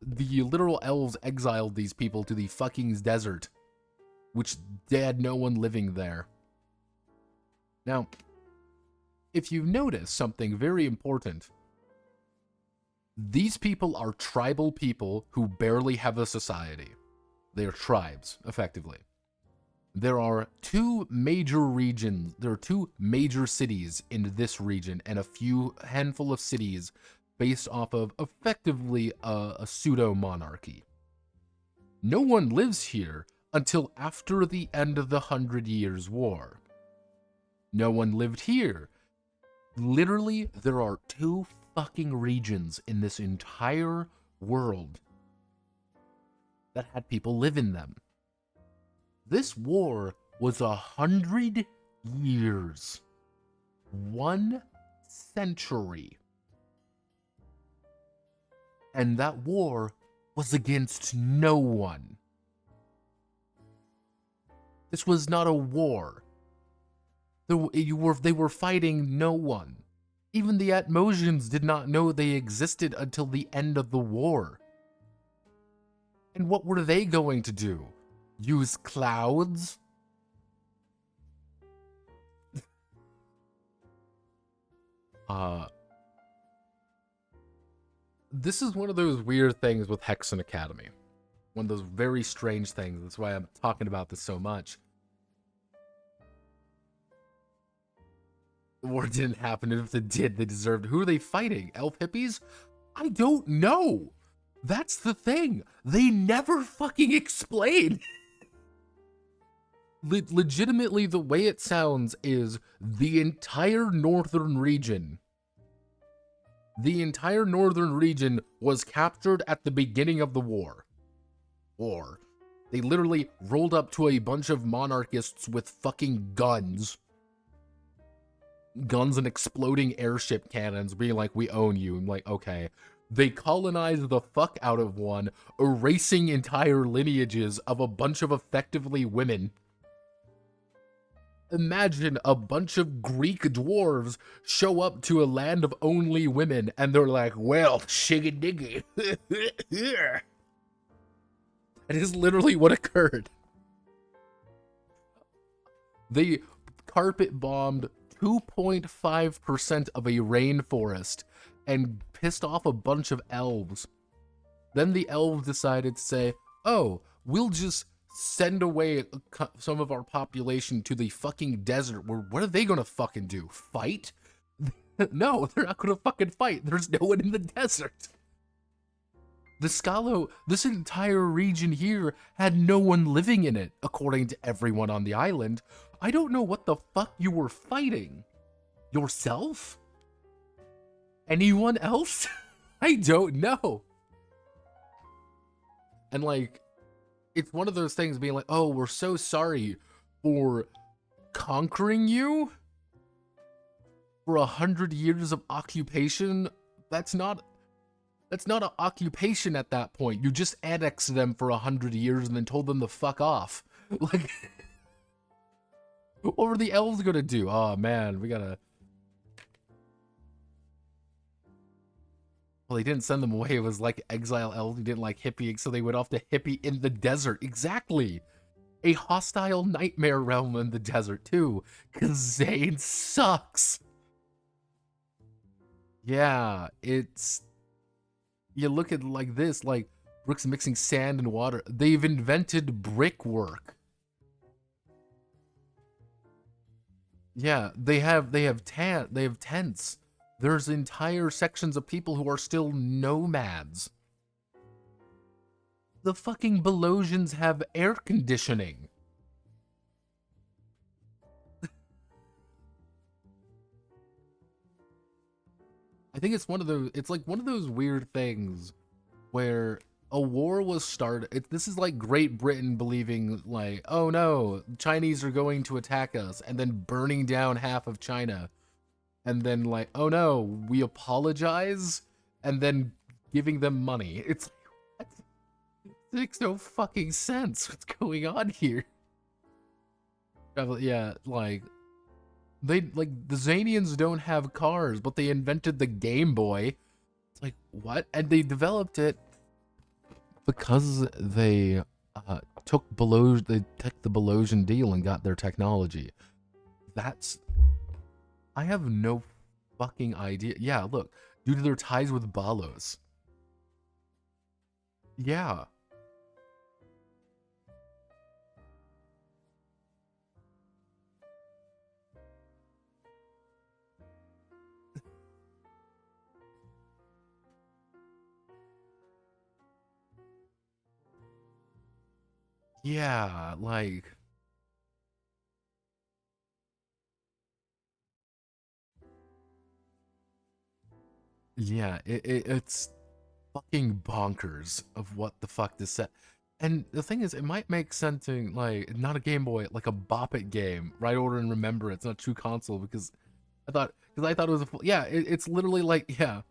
[SPEAKER 1] The literal elves exiled these people to the fucking desert, which they had no one living there. Now, if you notice something very important, these people are tribal people who barely have a society. They are tribes, effectively. There are 2 major regions, there are 2 major cities in this region, and a handful of cities based off of, effectively, a pseudo-monarchy. No one lives here until after the end of the 100 Years' War. No one lived here. Literally, there are 2 fucking regions in this entire world that had people live in them. This war was 100 years. 1 century. And that war was against no one. This was not a war. They were fighting no one. Even the Atmosians did not know they existed until the end of the war. And what were they going to do? Use clouds? This is one of those weird things with Hexen Academy. One of those very strange things. That's why I'm talking about this so much. The war didn't happen, and if it did, they deserved. Who are they fighting? Elf hippies? I don't know. That's the thing. They never fucking explain. Legitimately, the way it sounds is the entire northern region. The entire northern region was captured at the beginning of the war. They literally rolled up to a bunch of monarchists with fucking guns. Guns and exploding airship cannons, being like, we own you. I'm like, okay. They colonized the fuck out of one, erasing entire lineages of a bunch of effectively women. Imagine a bunch of Greek dwarves show up to a land of only women, and they're like, well, shiggy-diggy. That is literally what occurred. They carpet bombed 2.5% of a rainforest and pissed off a bunch of elves. Then the elves decided to say, oh, we'll just send away some of our population to the fucking desert. What are they gonna fucking do? Fight? No, they're not gonna fucking fight. There's no one in the desert. The Scalo, this entire region here had no one living in it, according to everyone on the island. I don't know what the fuck you were fighting. Yourself? Anyone else? I don't know. And like, it's one of those things being like, oh, we're so sorry for conquering you for 100 years of occupation. That's not an occupation at that point. You just annexed them for 100 years and then told them to fuck off. Like, what were the elves gonna do? Oh man, we gotta... Well, they didn't send them away. It was like Exile Elves who didn't like hippieing, so they went off to hippie in the desert. Exactly. A hostile nightmare realm in the desert, too. Because Zane sucks. Yeah, it's... You look at like this, like, bricks mixing sand and water. They've invented brickwork. Yeah, they have tents. There's entire sections of people who are still nomads. The fucking Belosians have air conditioning. I think it's like one of those weird things where a war was started. This is like Great Britain believing like, oh no, Chinese are going to attack us, and then burning down half of China. And then like, oh no, we apologize, and then giving them money. It's like, what? It makes no fucking sense. What's going on here? Yeah, like the Zanians don't have cars, but they invented the Game Boy. It's like, what? And they developed it because they took the Belosian deal and got their technology. I have no fucking idea. Yeah, look, due to their ties with Balos. Yeah. Yeah, like... Yeah, it's fucking bonkers of what the fuck this set. And the thing is, it might make sense in, like, not a Game Boy, like a Bop It game, Right Order and Remember. It's not True Console because I thought it was a full, yeah, it's literally like, yeah.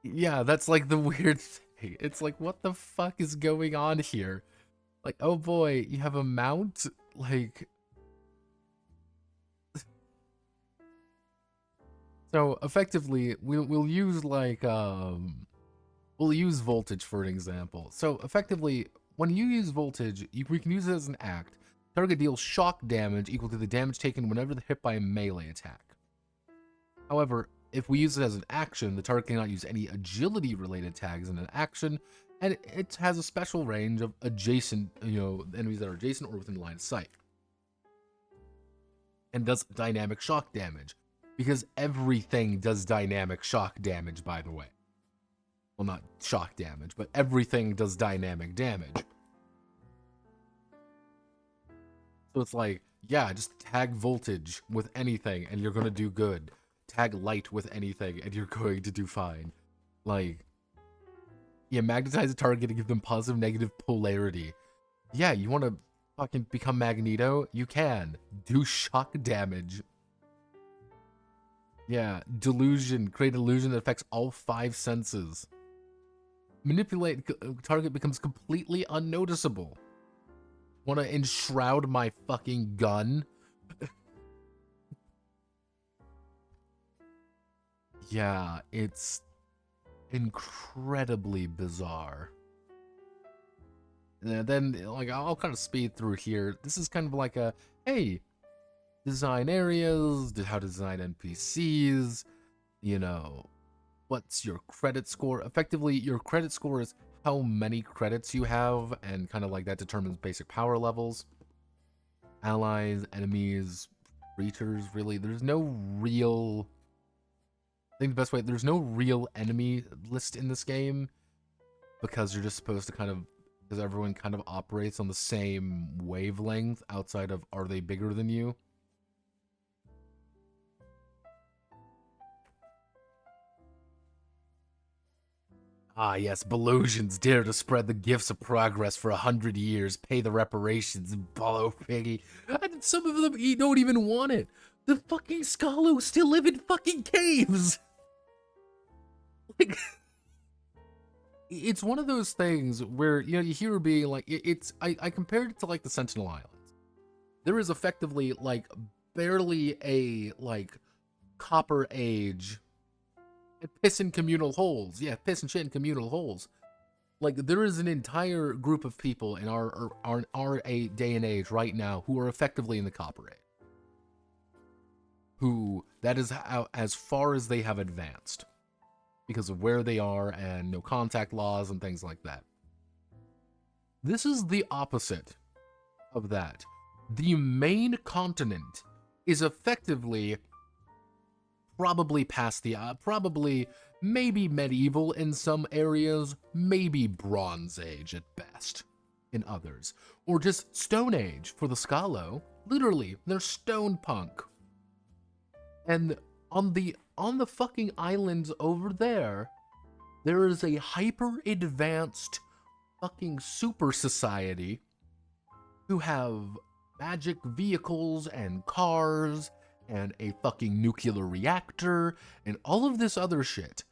[SPEAKER 1] Yeah, that's like the weird thing. It's like, what the fuck is going on here? Like, oh boy, you have a mount? Like, so effectively, we'll use like, we'll use voltage for an example. So effectively, when you use voltage, we can use it as an act. Target deals shock damage equal to the damage taken whenever they're hit by a melee attack. However, if we use it as an action, the target cannot use any agility related tags in an action, and it has a special range of adjacent, enemies that are adjacent or within line of sight. And does dynamic shock damage. Because everything does dynamic shock damage, by the way. Well, not shock damage, but everything does dynamic damage. So it's like, yeah, just tag voltage with anything and you're gonna do good. Tag light with anything and you're going to do fine. Like, yeah, magnetize a target and give them positive, negative polarity. Yeah, you want to fucking become Magneto? You can. Do shock damage. Yeah, delusion. Create an illusion that affects all 5 senses. Manipulate, target becomes completely unnoticeable. Want to enshroud my fucking gun? Yeah, it's incredibly bizarre. And then, like, I'll kind of speed through here. This is kind of like a, hey, design areas, how to design NPCs, what's your credit score? Effectively, your credit score is how many credits you have, and kind of like that determines basic power levels. Allies, enemies, creatures, really. There's no real... I think the best way, there's no real enemy list in this game, because you're just supposed to because everyone kind of operates on the same wavelength outside of, are they bigger than you? Ah, yes, Belosians dare to spread the gifts of progress for 100 years, pay the reparations, Bolo Piggy. And some of them don't even want it. The fucking Skalu still live in fucking caves! Like, it's one of those things where, you hear being like, I compared it to, like, the Sentinel Islands. There is effectively, like, barely a, like, Copper Age, and piss in communal holes. Yeah, piss and shit in communal holes. Like, there is an entire group of people in our day and age right now who are effectively in the Copper Age. Who, that is how, as far as they have advanced. Because of where they are and no contact laws and things like that. This is the opposite of that. The main continent is effectively probably past the, probably maybe medieval in some areas, maybe Bronze Age at best in others, or just Stone Age for the Scalo. Literally, they're stone punk. And on the fucking islands over there, there is a hyper advanced fucking super society who have magic vehicles and cars and a fucking nuclear reactor and all of this other shit.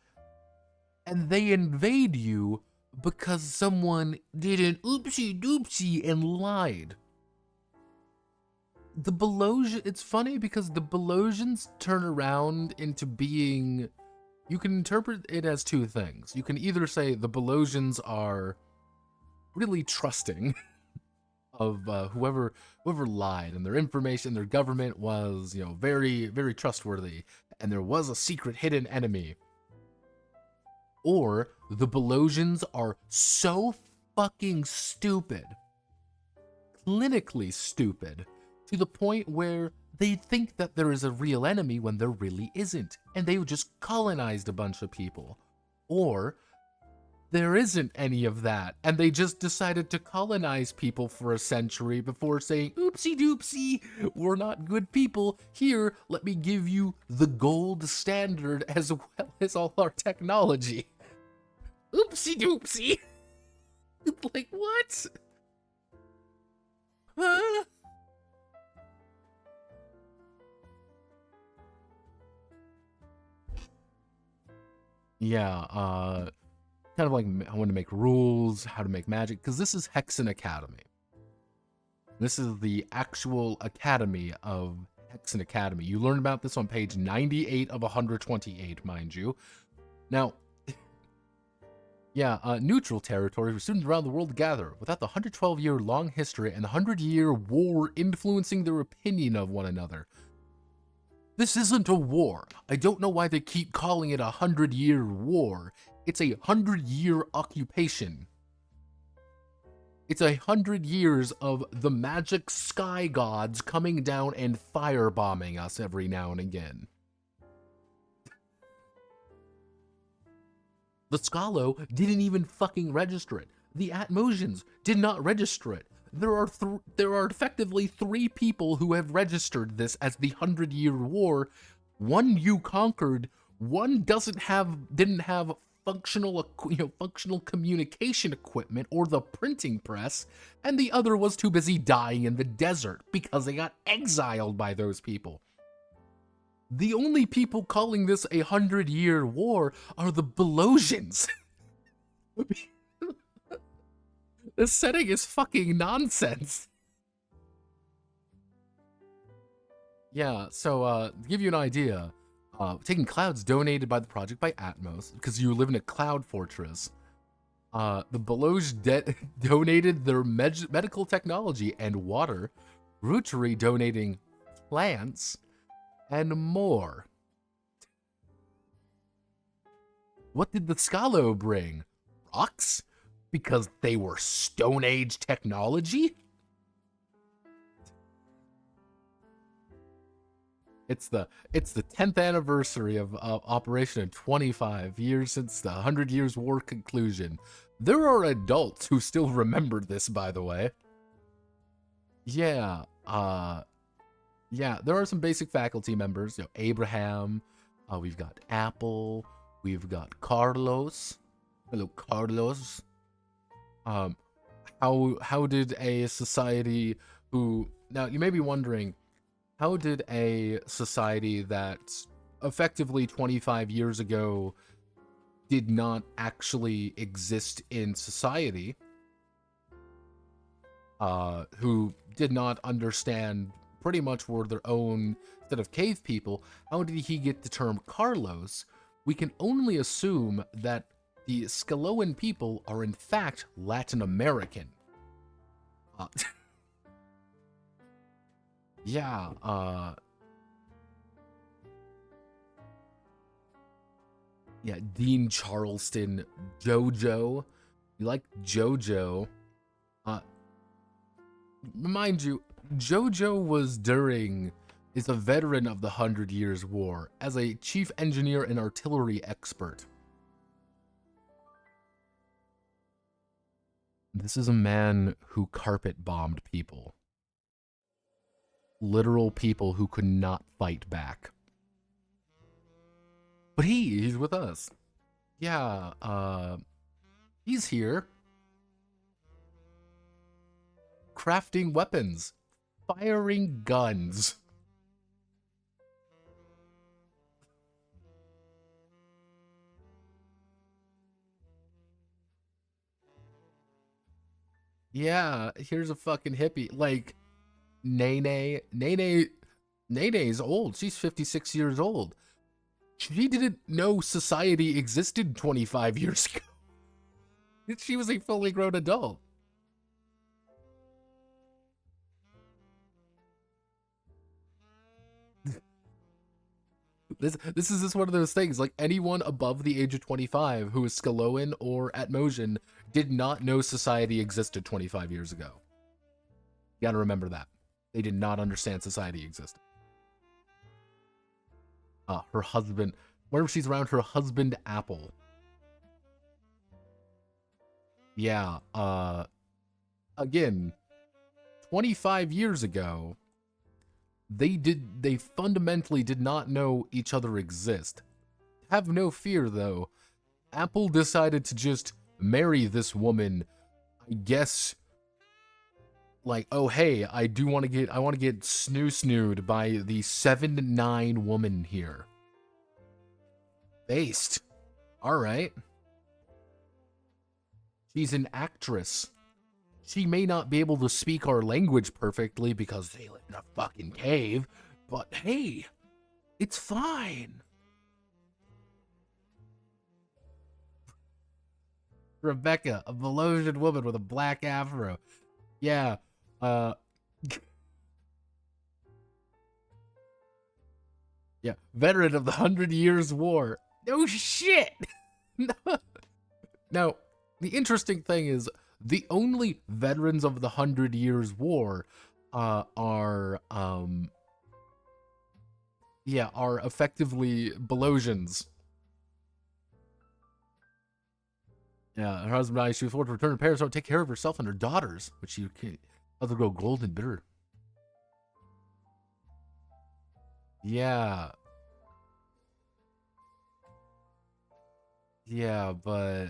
[SPEAKER 1] And they invade you because someone did an oopsie doopsie and lied. The Belosians, it's funny because the Belosians turn around into being, you can interpret it as two things. You can either say the Belosians are really trusting of whoever lied, and their information, their government was, you know, very, very trustworthy, and there was a secret hidden enemy. Or the Belosians are so fucking stupid, clinically stupid, to the point where they think that there is a real enemy when there really isn't, and they've just colonized a bunch of people. Or there isn't any of that, and they just decided to colonize people for a century before saying, oopsie doopsie, we're not good people. Here, let me give you the gold standard as well as all our technology. Oopsie doopsie. Like, what? Huh? Yeah, kind of like I want to make rules, how to make magic, because this is Hexen Academy. This is the actual academy of Hexen Academy. You learn about this on page 98 of 128, mind you. Now, yeah, neutral territories where students around the world gather without the 112-year-long history and the 100-year war influencing their opinion of one another. This isn't a war. I don't know why they keep calling it a 100-year war. It's a 100-year occupation. It's 100 years of the magic sky gods coming down and firebombing us every now and again. The Scalo didn't even fucking register it. The Atmosians did not register it. There are effectively 3 people who have registered this as the 100-year war. One you conquered. One didn't have functional communication equipment or the printing press, and the other was too busy dying in the desert because they got exiled by those people. The only people calling this a 100-year war are the Belosians. This setting is fucking nonsense. Yeah, so to give you an idea, taking clouds donated by the project by Atmos, because you live in a cloud fortress. The Belosians donated their medical technology and water, Rootery donating plants, and more. What did the Scalo bring? Rocks? Because they were Stone Age technology? It's the 10th anniversary of Operation in 25 years since the 100 Years' War conclusion. There are adults who still remember this, by the way. Yeah, yeah, there are some basic faculty members. You know, Abraham, we've got Apple, we've got Carlos. Hello, Carlos. How did a society who, now you may be wondering, how did a society that effectively 25 years ago did not actually exist in society, who did not understand pretty much were their own set of cave people, how did he get the term Carlos? We can only assume that the Scaloan people are in fact Latin American. Yeah, yeah, Dean Charleston, JoJo. You like JoJo? Mind you, JoJo is a veteran of the 100 Years' War as a chief engineer and artillery expert. This is a man who carpet bombed people. Literal people who could not fight back. But he's with us. Yeah, he's here. Crafting weapons. Firing guns. Yeah, here's a fucking hippie. Like, Nene's old. She's 56 years old. She didn't know society existed 25 years ago. She was a fully grown adult. This is just one of those things. Like, anyone above the age of 25 who is Scaloan or Atmosian did not know society existed 25 years ago. You gotta remember that. They did not understand society existed. Her husband, whenever she's around her husband, Apple. Yeah, again, 25 years ago, they fundamentally did not know each other exist. Have no fear, though. Apple decided to just marry this woman, I guess, like, oh hey, I want to get snoo-snooed by the 7'9" woman here. Based. Alright. She's an actress. She may not be able to speak our language perfectly because they live in a fucking cave, but hey, it's fine. Rebecca, a Belosian woman with a black afro. Yeah, yeah, veteran of the 100 Years' War. No shit! Now, the interesting thing is, the only veterans of the 100 Years' War are effectively Belosians. Yeah, her husband died. She was forced to return to Paris to take care of herself and her daughters, but she had to grow gold and bitter. Yeah. Yeah, but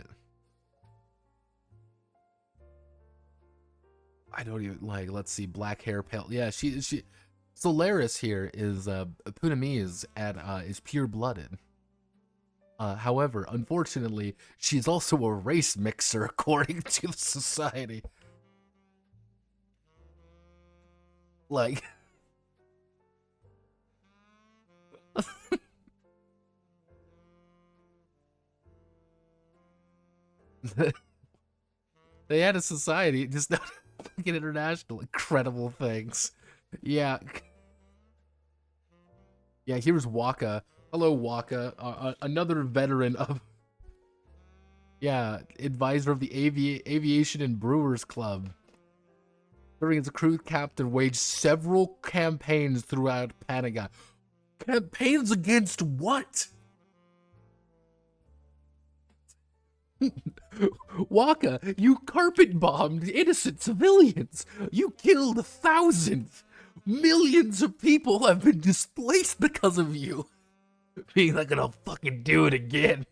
[SPEAKER 1] I don't even, like, let's see, black hair, pale. Yeah, she Solaris here is Punamese is pure-blooded. However, unfortunately, she's also a race mixer according to the society. Like, they had a society, just not fucking international, incredible things. Yeah. Yeah, here's Waka. Hello, Waka. Another veteran of... Yeah, advisor of the Aviation and Brewers Club. Serving as a crew captain, waged several campaigns throughout Panagon. Campaigns against what? Waka, you carpet bombed innocent civilians. You killed thousands. Millions of people have been displaced because of you. Being like, I'll fucking do it again.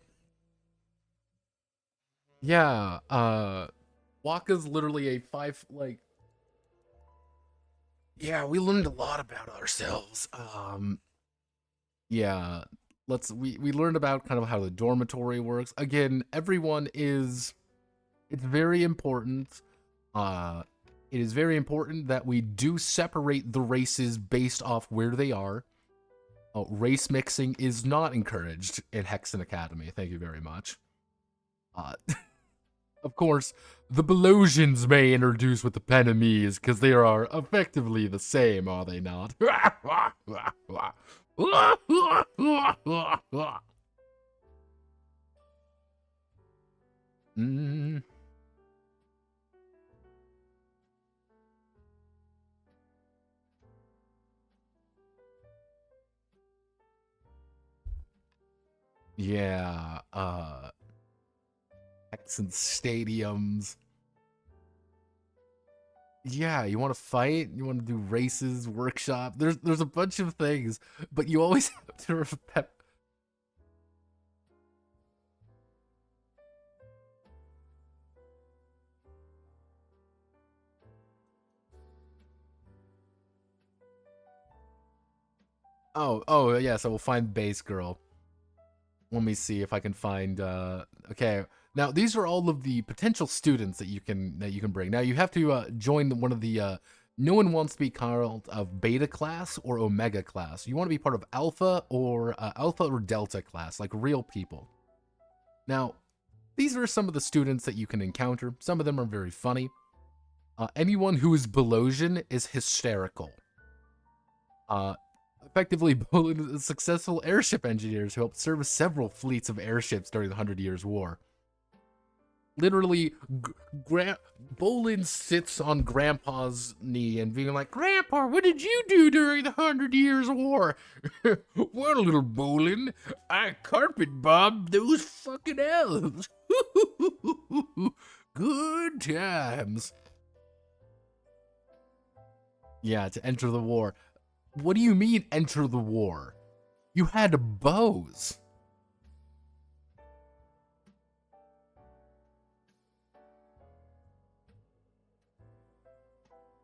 [SPEAKER 1] Yeah, Waka's literally a yeah, we learned a lot about ourselves. Yeah, we learned about kind of how the dormitory works. Again, everyone is, it's very important It is very important that we do separate the races based off where they are. Race mixing is not encouraged in Hexen Academy. Thank you very much. Of course, the Belosians may introduce with the Penamise, because they are effectively the same, are they not? Yeah, Hexen stadiums. Yeah, you want to fight? You want to do races, workshop? There's a bunch of things, but you always have to remember. Oh yeah, so we'll find base girl. Let me see if I can find okay. Now these are all of the potential students that you can bring. Now you have to join one of the no one wants to be called of beta class or omega class. You want to be part of alpha or delta class, like real people. Now, these are some of the students that you can encounter. Some of them are very funny. Anyone who is Belosian is hysterical. Effectively, Bolin is successful airship engineers who helped service several fleets of airships during the 100 Years' War. Literally, Bolin sits on Grandpa's knee and being like, "Grandpa, what did you do during the 100 Years' War?" "Well, little Bolin, I carpet bombed those fucking elves." Good times. Yeah, to enter the war. What do you mean, enter the war? You had bows.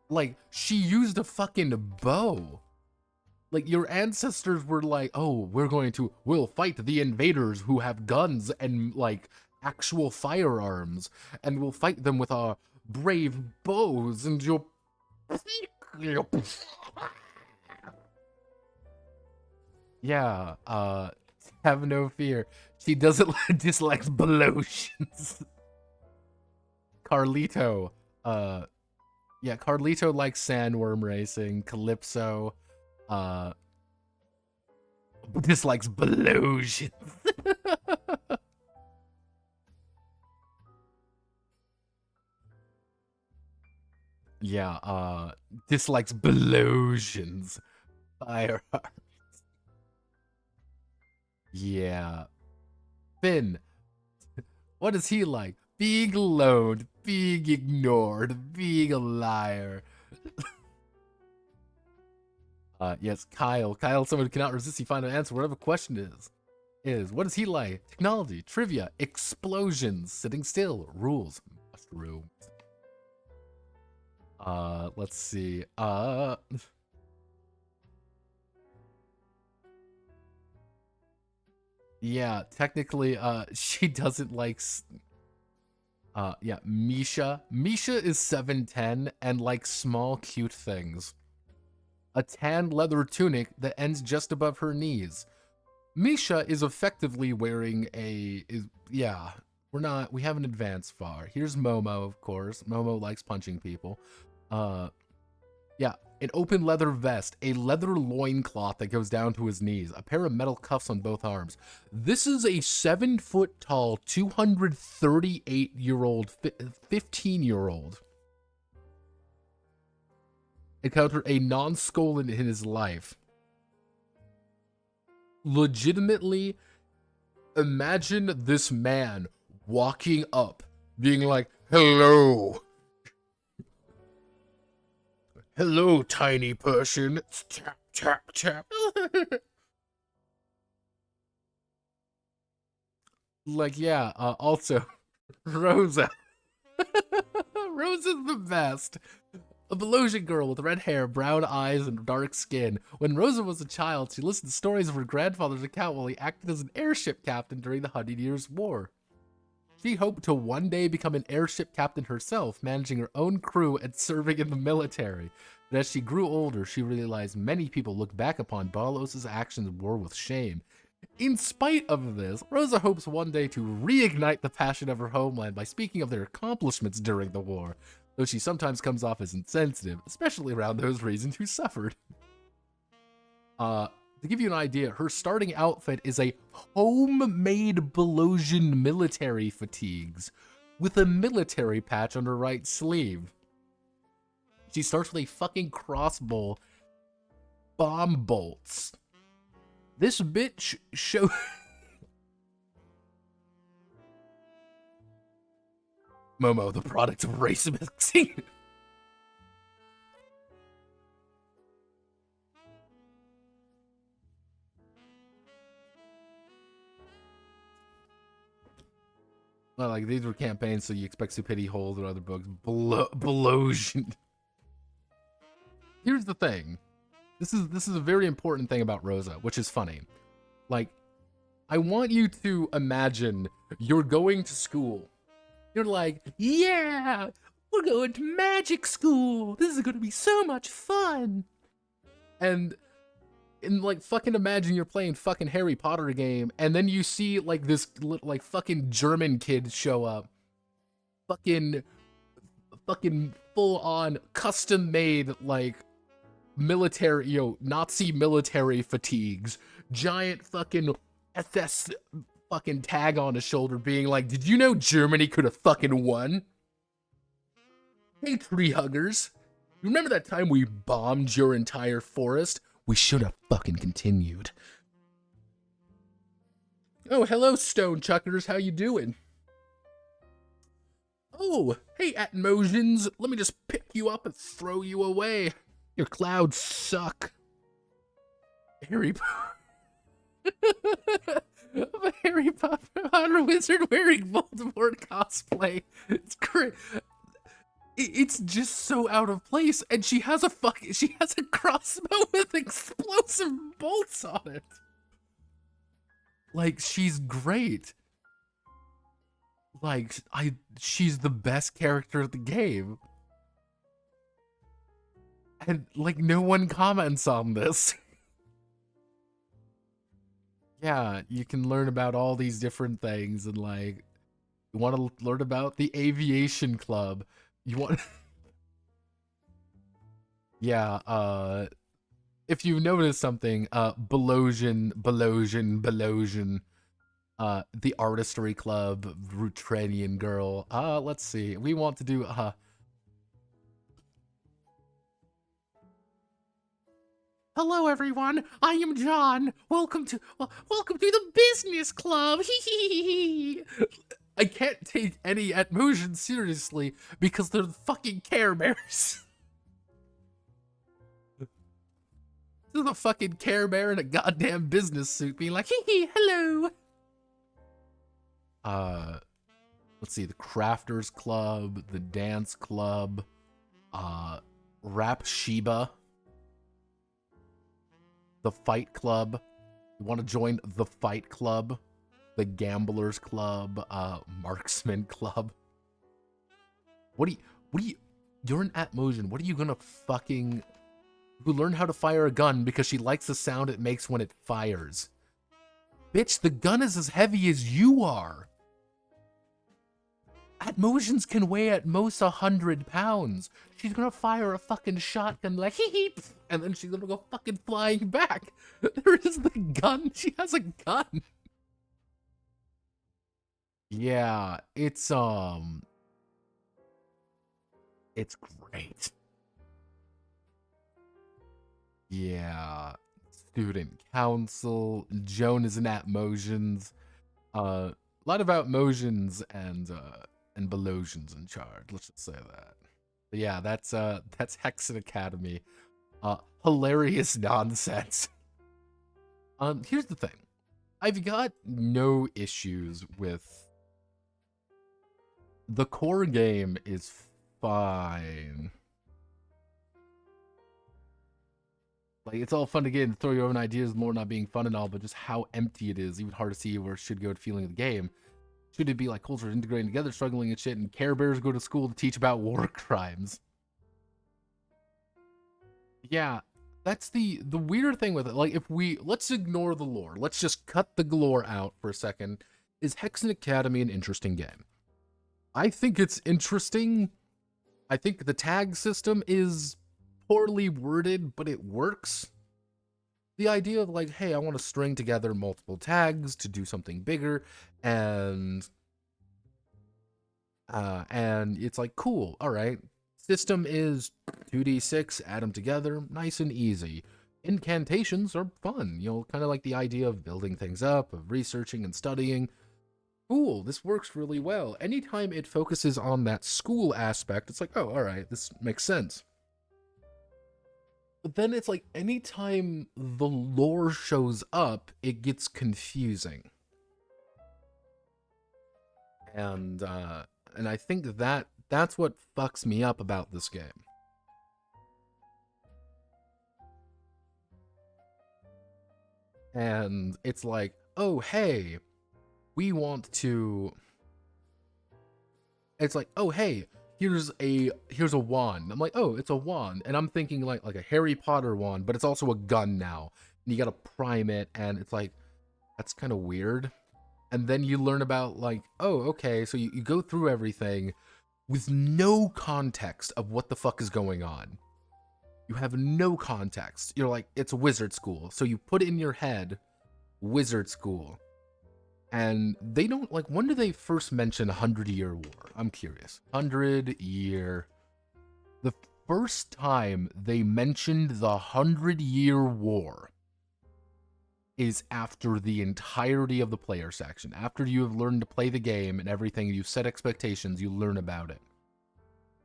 [SPEAKER 1] Like, she used a fucking bow. Like, your ancestors were like, "Oh, we'll fight the invaders who have guns and, like, actual firearms. And we'll fight them with our brave bows and your..." Yeah, have no fear. She doesn't dislikes Belosians. Carlito, yeah, Carlito likes sandworm racing. Calypso, dislikes Belosians. Yeah, dislikes Belosians. Fire. Yeah. Finn, what is he like? Being alone, being ignored, being a liar. Yes, Kyle. Kyle, someone who cannot resist the final answer, whatever question is. What is he like? Technology, trivia, explosions, sitting still, rules, mushrooms. Let's see. Yeah, technically, she doesn't like... yeah, Misha. Misha is 7'10" and likes small, cute things. A tan leather tunic that ends just above her knees. Misha is effectively wearing yeah, we haven't advanced far. Here's Momo, of course. Momo likes punching people. Yeah, an open leather vest, a leather loincloth that goes down to his knees, a pair of metal cuffs on both arms. This is a 7-foot tall, 238-year-old, 15-year-old. Encountered a non-skull in his life. Legitimately, imagine this man walking up, being like, "Hello. Hello, tiny person." Tap, tap, tap. Like, yeah, also, Rosa. Rosa's the best. A Belosian girl with red hair, brown eyes, and dark skin. When Rosa was a child, she listened to stories of her grandfather's account while he acted as an airship captain during the 100 Years' War.
[SPEAKER 2] She hoped to one day become an airship captain herself, managing her own crew and serving in the military. But as she grew older, she realized many people looked back upon Balos' actions were with shame. In spite of this, Rosa hopes one day to reignite the passion of her homeland by speaking of their accomplishments during the war, though she sometimes comes off as insensitive, especially around those reasons who suffered. To give you an idea, her starting outfit is a homemade Belosian military fatigues with a military patch on her right sleeve. She starts with a fucking crossbow, bomb bolts. This bitch show. Momo, the product of race mixing. Well, like, these were campaigns, so you expect stupidity holes and other books. Belosian. Here's the thing. This is a very important thing about Rosa, which is funny. Like, I want you to imagine you're going to school. You're like, yeah, we're going to magic school. This is going to be so much fun. And like, fucking imagine you're playing fucking Harry Potter game, and then you see like this like fucking German kid show up. Fucking full on custom made like military, Nazi military fatigues, giant fucking SS fucking tag on his shoulder, being like, did you know Germany could have fucking won? Hey, tree huggers, remember that time we bombed your entire forest? We should have fucking continued. Oh, hello, stone chuckers, how you doing? Oh, hey, Atmosians, let me just pick you up and throw you away. Your clouds suck. Harry Harry Potter wizard wearing Voldemort cosplay. It's great. It's just so out of place, and she has a crossbow with explosive bolts on it. Like, she's great. Like, she's the best character of the game. And, like, no one comments on this. Yeah, you can learn about all these different things, and, like, you want to learn about the aviation club. You want... Yeah, if you notice something, Belosian, the artistry club, Rutrenian girl. Let's see. We want to do, hello everyone, I am John. Welcome to the business club. I can't take any Atmosians seriously because they're fucking Care Bears. This is a fucking Care Bear in a goddamn business suit being like, hello. Let's see, the Crafters Club, the Dance Club, Rap Sheba, the Fight Club. You want to join the Fight Club, the Gamblers Club, Marksman Club. What do you, you're an Atmosian. What are you gonna fucking, who learned how to fire a gun because she likes the sound it makes when it fires? Bitch, the gun is as heavy as you are. Atmosians can weigh at most 100 pounds. She's gonna fire a fucking shotgun like, and then she's gonna go fucking flying back. There is the gun. She has a gun. Yeah, it's great. Yeah, student council. Joan is an Atmosians. A lot of Atmosians and Belosians in charge. Let's just say that. But yeah, that's Hexen Academy. Hilarious nonsense. Here's the thing. I've got no issues with the core game is fine. Like, it's all fun to get and throw your own ideas, more not being fun and all, but just how empty it is, even hard to see where it should go to feeling of the game. Should it be like cultures integrating together, struggling and shit, and Care Bears go to school to teach about war crimes? Yeah, that's the weird thing with it. Like, if let's ignore the lore. Let's just cut the lore out for a second. Is Hexen Academy an interesting game? I think it's interesting. I think the tag system is poorly worded, but it works. The idea of like, hey, I want to string together multiple tags to do something bigger, and it's like, cool, all right. System is 2d6, add them together, nice and easy. Incantations are fun, you know, kind of like the idea of building things up, of researching and studying. Cool, this works really well. Anytime it focuses on that school aspect, it's like, oh, all right, this makes sense. But then it's like, anytime the lore shows up, it gets confusing. And I think that's what fucks me up about this game. And it's like, oh, hey, we want to... It's like, oh, hey, here's a wand. I'm like, oh, it's a wand. And I'm thinking like a Harry Potter wand, but it's also a gun now. And you gotta prime it, and it's like, that's kind of weird. And then you learn about like, oh, okay, so you go through everything with no context of what the fuck is going on. You have no context. You're like, it's wizard school. So you put it in your head, wizard school. And they don't, like, when do they first mention 100-Year War? I'm curious. 100-Year. The first time they mentioned the 100-Year War is after the entirety of the player section. After you have learned to play the game and everything, you've set expectations, you learn about it.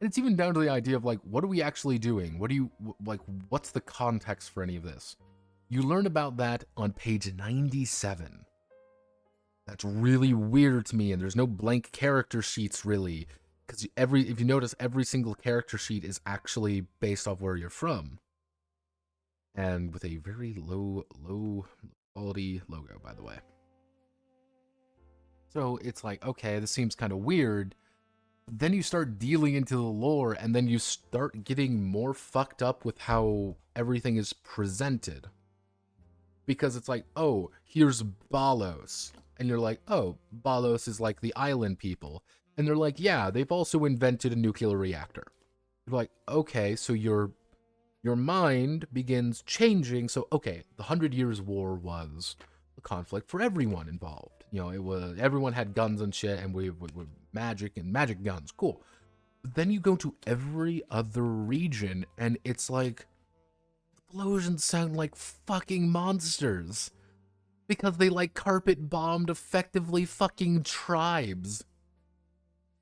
[SPEAKER 2] And it's even down to the idea of, like, what are we actually doing? What do you, like, what's the context for any of this? You learn about that on page 97. That's really weird to me, and there's no blank character sheets, really. Because if you notice, every single character sheet is actually based off where you're from. And with a very low quality logo, by the way. So it's like, okay, this seems kind of weird. Then you start dealing into the lore, and then you start getting more fucked up with how everything is presented. Because it's like, oh, here's Balos. And you're like, oh, Balos is like the island people. And they're like, yeah, they've also invented a nuclear reactor. You're like, okay, so your mind begins changing. So, okay, the 100 Years War was a conflict for everyone involved. You know, it was, everyone had guns and shit, and we with magic and magic guns. Cool. But then you go to every other region, and it's like, explosions sound like fucking monsters. Because they, like, carpet bombed effectively fucking tribes.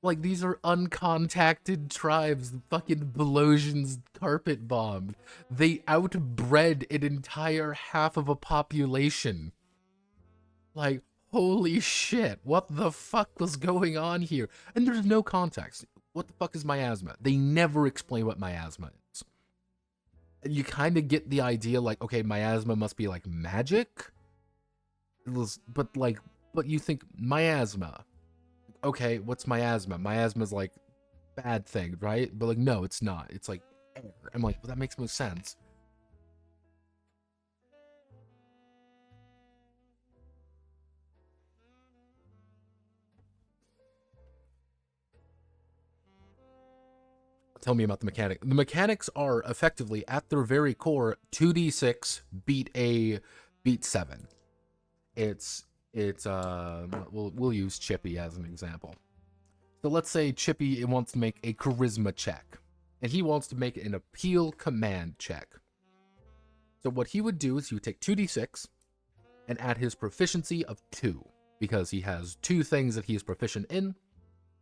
[SPEAKER 2] Like, these are uncontacted tribes. Fucking Belosians carpet bombed. They outbred an entire half of a population. Like, holy shit, what the fuck was going on here? And there's no context. What the fuck is miasma? They never explain what miasma is. And you kind of get the idea, like, okay, miasma must be, like, magic? But you think miasma. Okay, what's miasma? Miasma's like bad thing, right? But like, no, it's not. It's like air. I'm like, well, that makes no sense. Tell me about the mechanic. The mechanics are effectively, at their very core, 2d6 beat 7. We'll use Chippy as an example. So let's say Chippy wants to make a charisma check, and he wants to make an appeal command check. So what he would do is he would take 2d6 and add his proficiency of 2, because he has 2 things that he is proficient in,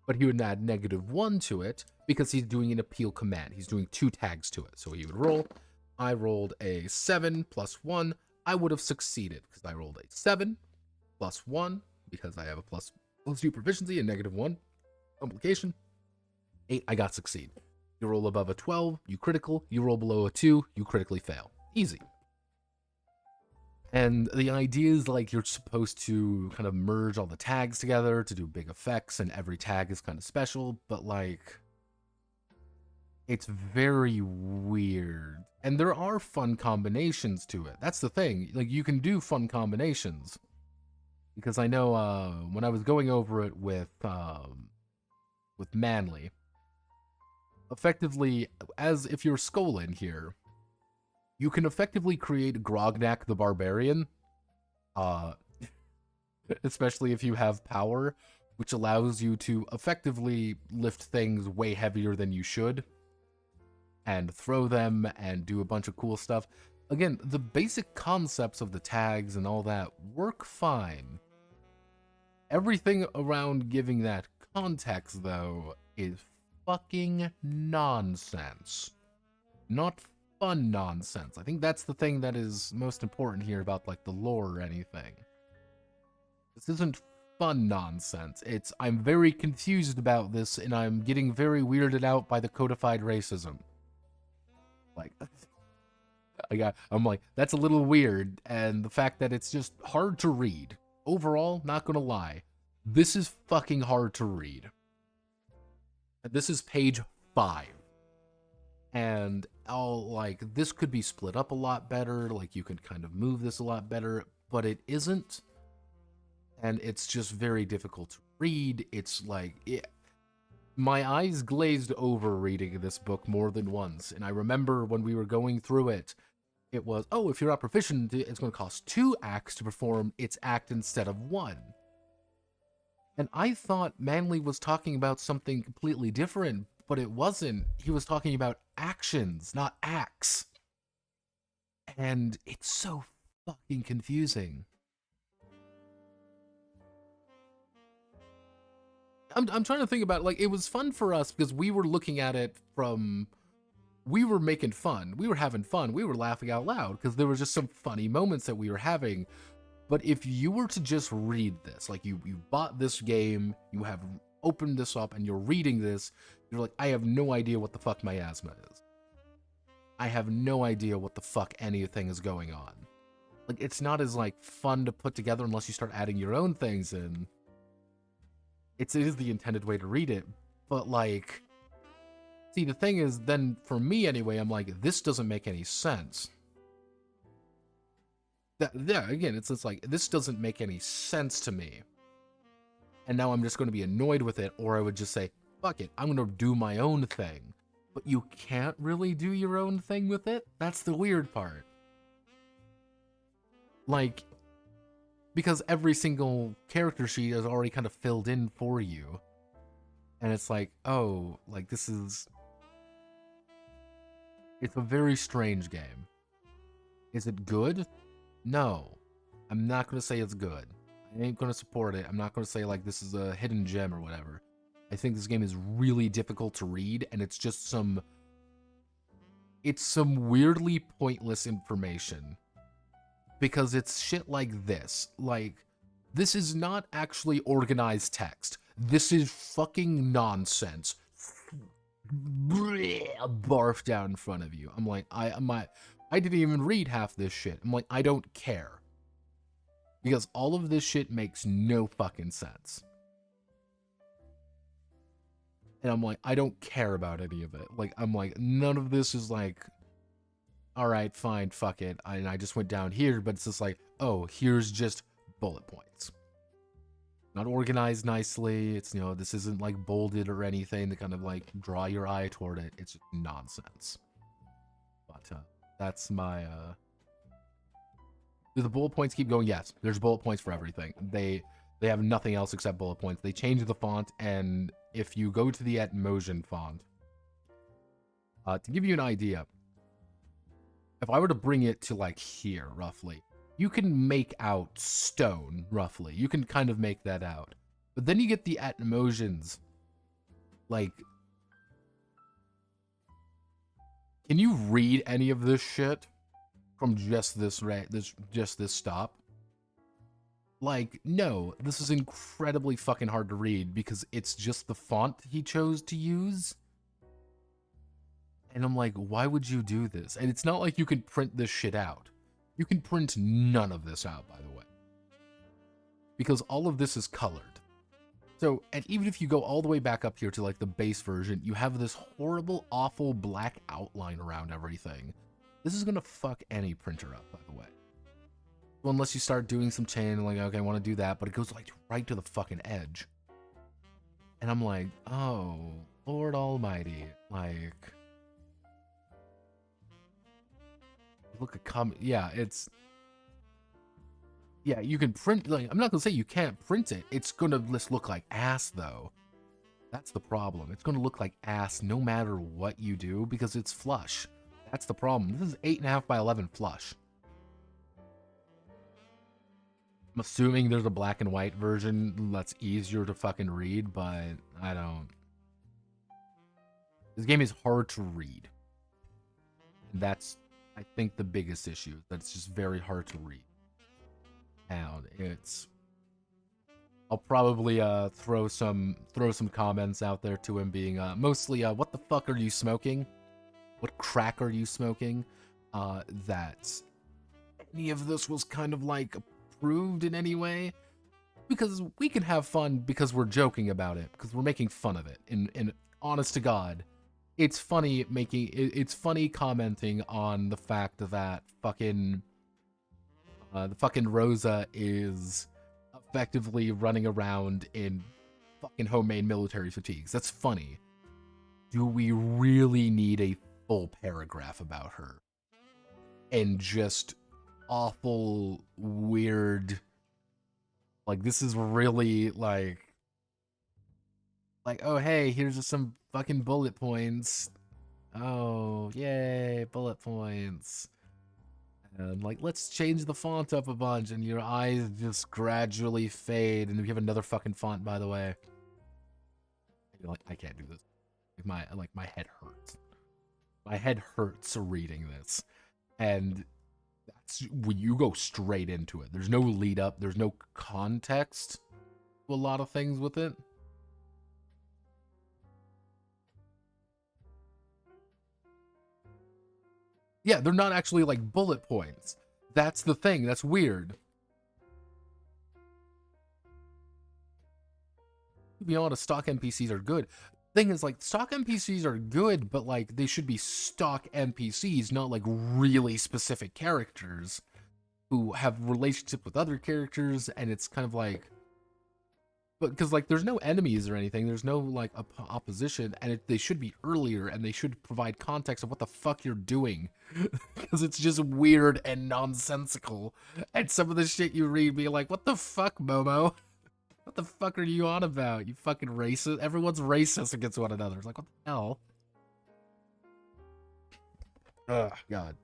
[SPEAKER 2] but he would add -1 to it because he's doing an appeal command. He's doing 2 tags to it. So he would roll. I rolled a 7 plus 1. I would have succeeded because I rolled a 7 plus 1 because I have a plus 2 proficiency and -1 complication. 8, I got succeed. You roll above a 12, you critical. You roll below a 2, you critically fail. Easy. And the idea is like you're supposed to kind of merge all the tags together to do big effects, and every tag is kind of special, but like it's very weird. And there are fun combinations to it. That's the thing. Like you can do fun combinations. Because I know when I was going over it with Manly, effectively, as if you're Skolin here, you can effectively create Grognak the Barbarian, uh, especially if you have power, which allows you to effectively lift things way heavier than you should, and throw them and do a bunch of cool stuff. Again, the basic concepts of the tags and all that work fine. Everything around giving that context, though, is fucking nonsense. Not fun nonsense. I think that's the thing that is most important here about, like, the lore or anything. This isn't fun nonsense. I'm very confused about this, and I'm getting very weirded out by the codified racism. Like, I'm like, that's a little weird, and the fact that it's just hard to read. Overall, not gonna lie, this is fucking hard to read. This is page 5. And this could be split up a lot better, like you could kind of move this a lot better, but it isn't. And it's just very difficult to read. It's like, my eyes glazed over reading this book more than once, and I remember when we were going through it, it was, oh, if you're not proficient, it's going to cost 2 acts to perform its act instead of 1. And I thought Manly was talking about something completely different, but it wasn't. He was talking about actions, not acts. And it's so fucking confusing. I'm trying to think about, like, it was fun for us because we were looking at it from... We were making fun. We were having fun. We were laughing out loud because there was just some funny moments that we were having. But if you were to just read this, like you bought this game, you have opened this up and you're reading this, you're like, I have no idea what the fuck miasma is. I have no idea what the fuck anything is going on. Like, it's not as, like, fun to put together unless you start adding your own things in. It is the intended way to read it, but, like... See, the thing is, then, for me anyway, I'm like, this doesn't make any sense. Yeah, again, it's like, this doesn't make any sense to me. And now I'm just going to be annoyed with it, or I would just say, fuck it, I'm going to do my own thing. But you can't really do your own thing with it? That's the weird part. Like, because every single character sheet is already kind of filled in for you. And it's like, oh, like, this is... It's a very strange game. Is it good? No. I'm not going to say it's good. I ain't going to support it. I'm not going to say, like, this is a hidden gem or whatever. I think this game is really difficult to read, and it's just some... It's some weirdly pointless information. Because it's shit like this. Like, this is not actually organized text. This is fucking nonsense. Barf down in front of you. I'm like, I didn't even read half this shit. I'm like, I don't care. Because all of this shit makes no fucking sense. And I'm like, I don't care about any of it. Like, I'm like, none of this is like, alright, fine, fuck it. And I just went down here, but it's just like, oh, here's just bullet points. Not organized nicely. It's, you know, this isn't like bolded or anything to kind of like draw your eye toward it. It's just nonsense. But that's my... Do the bullet points keep going? Yes, there's bullet points for everything. They have nothing else except bullet points. They changed the font, and if you go to the Etmosion font, to give you an idea, if I were to bring it to like here, roughly, you can make out stone, roughly. You can kind of make that out. But then you get the Etmosions, like... Can you read any of this shit from just this stop? Like, no, this is incredibly fucking hard to read because it's just the font he chose to use. And I'm like, why would you do this? And it's not like you can print this shit out. You can print none of this out, by the way, because all of this is colored. So, and even if you go all the way back up here to like the base version, you have this horrible, awful black outline around everything. This is gonna fuck any printer up, by the way. Well, unless you start doing some channeling, like, okay, I want to do that, but it goes like right to the fucking edge. And I'm like, oh, Lord Almighty, like, look at yeah, it's, yeah, you can print, like, I'm not gonna say you can't print it. It's gonna just look like ass, though. That's the problem. It's gonna look like ass no matter what you do, because it's flush. That's the problem. This is 8.5 by 11 flush. I'm assuming there's a black and white version that's easier to fucking read, but I don't. This game is hard to read. And that's, I think, the biggest issue. That it's just very hard to read. And it's... I'll probably throw some comments out there to him being mostly, what the fuck are you smoking? What crack are you smoking? That any of this was kind of like approved in any way, because we can have fun because we're joking about it, because we're making fun of it. And honest to God, it's funny it's funny commenting on the fact that fucking the fucking Rosa is effectively running around in fucking homemade military fatigues. That's funny. Do we really need a full paragraph about her? And just awful, weird, like, this is really like, oh, hey, here's just some fucking bullet points. Oh, yay, bullet points. And like, let's change the font up a bunch, and your eyes just gradually fade. And we have another fucking font, by the way. You're like, I can't do this. My head hurts. My head hurts reading this. And that's when you go straight into it. There's no lead up. There's no context to a lot of things with it. Yeah, they're not actually like bullet points. That's the thing. That's weird. To be honest, stock NPCs are good. Thing is, like, stock NPCs are good, but like they should be stock NPCs, not like really specific characters who have relationship with other characters. And it's kind of like, but because like there's no enemies or anything, there's no like opposition, and they should be earlier, and they should provide context of what the fuck you're doing, because it's just weird and nonsensical. And some of the shit you read be like, what the fuck, Momo? What the fuck are you on about? You fucking racist? Everyone's racist against one another. It's like, what the hell? Ugh, God.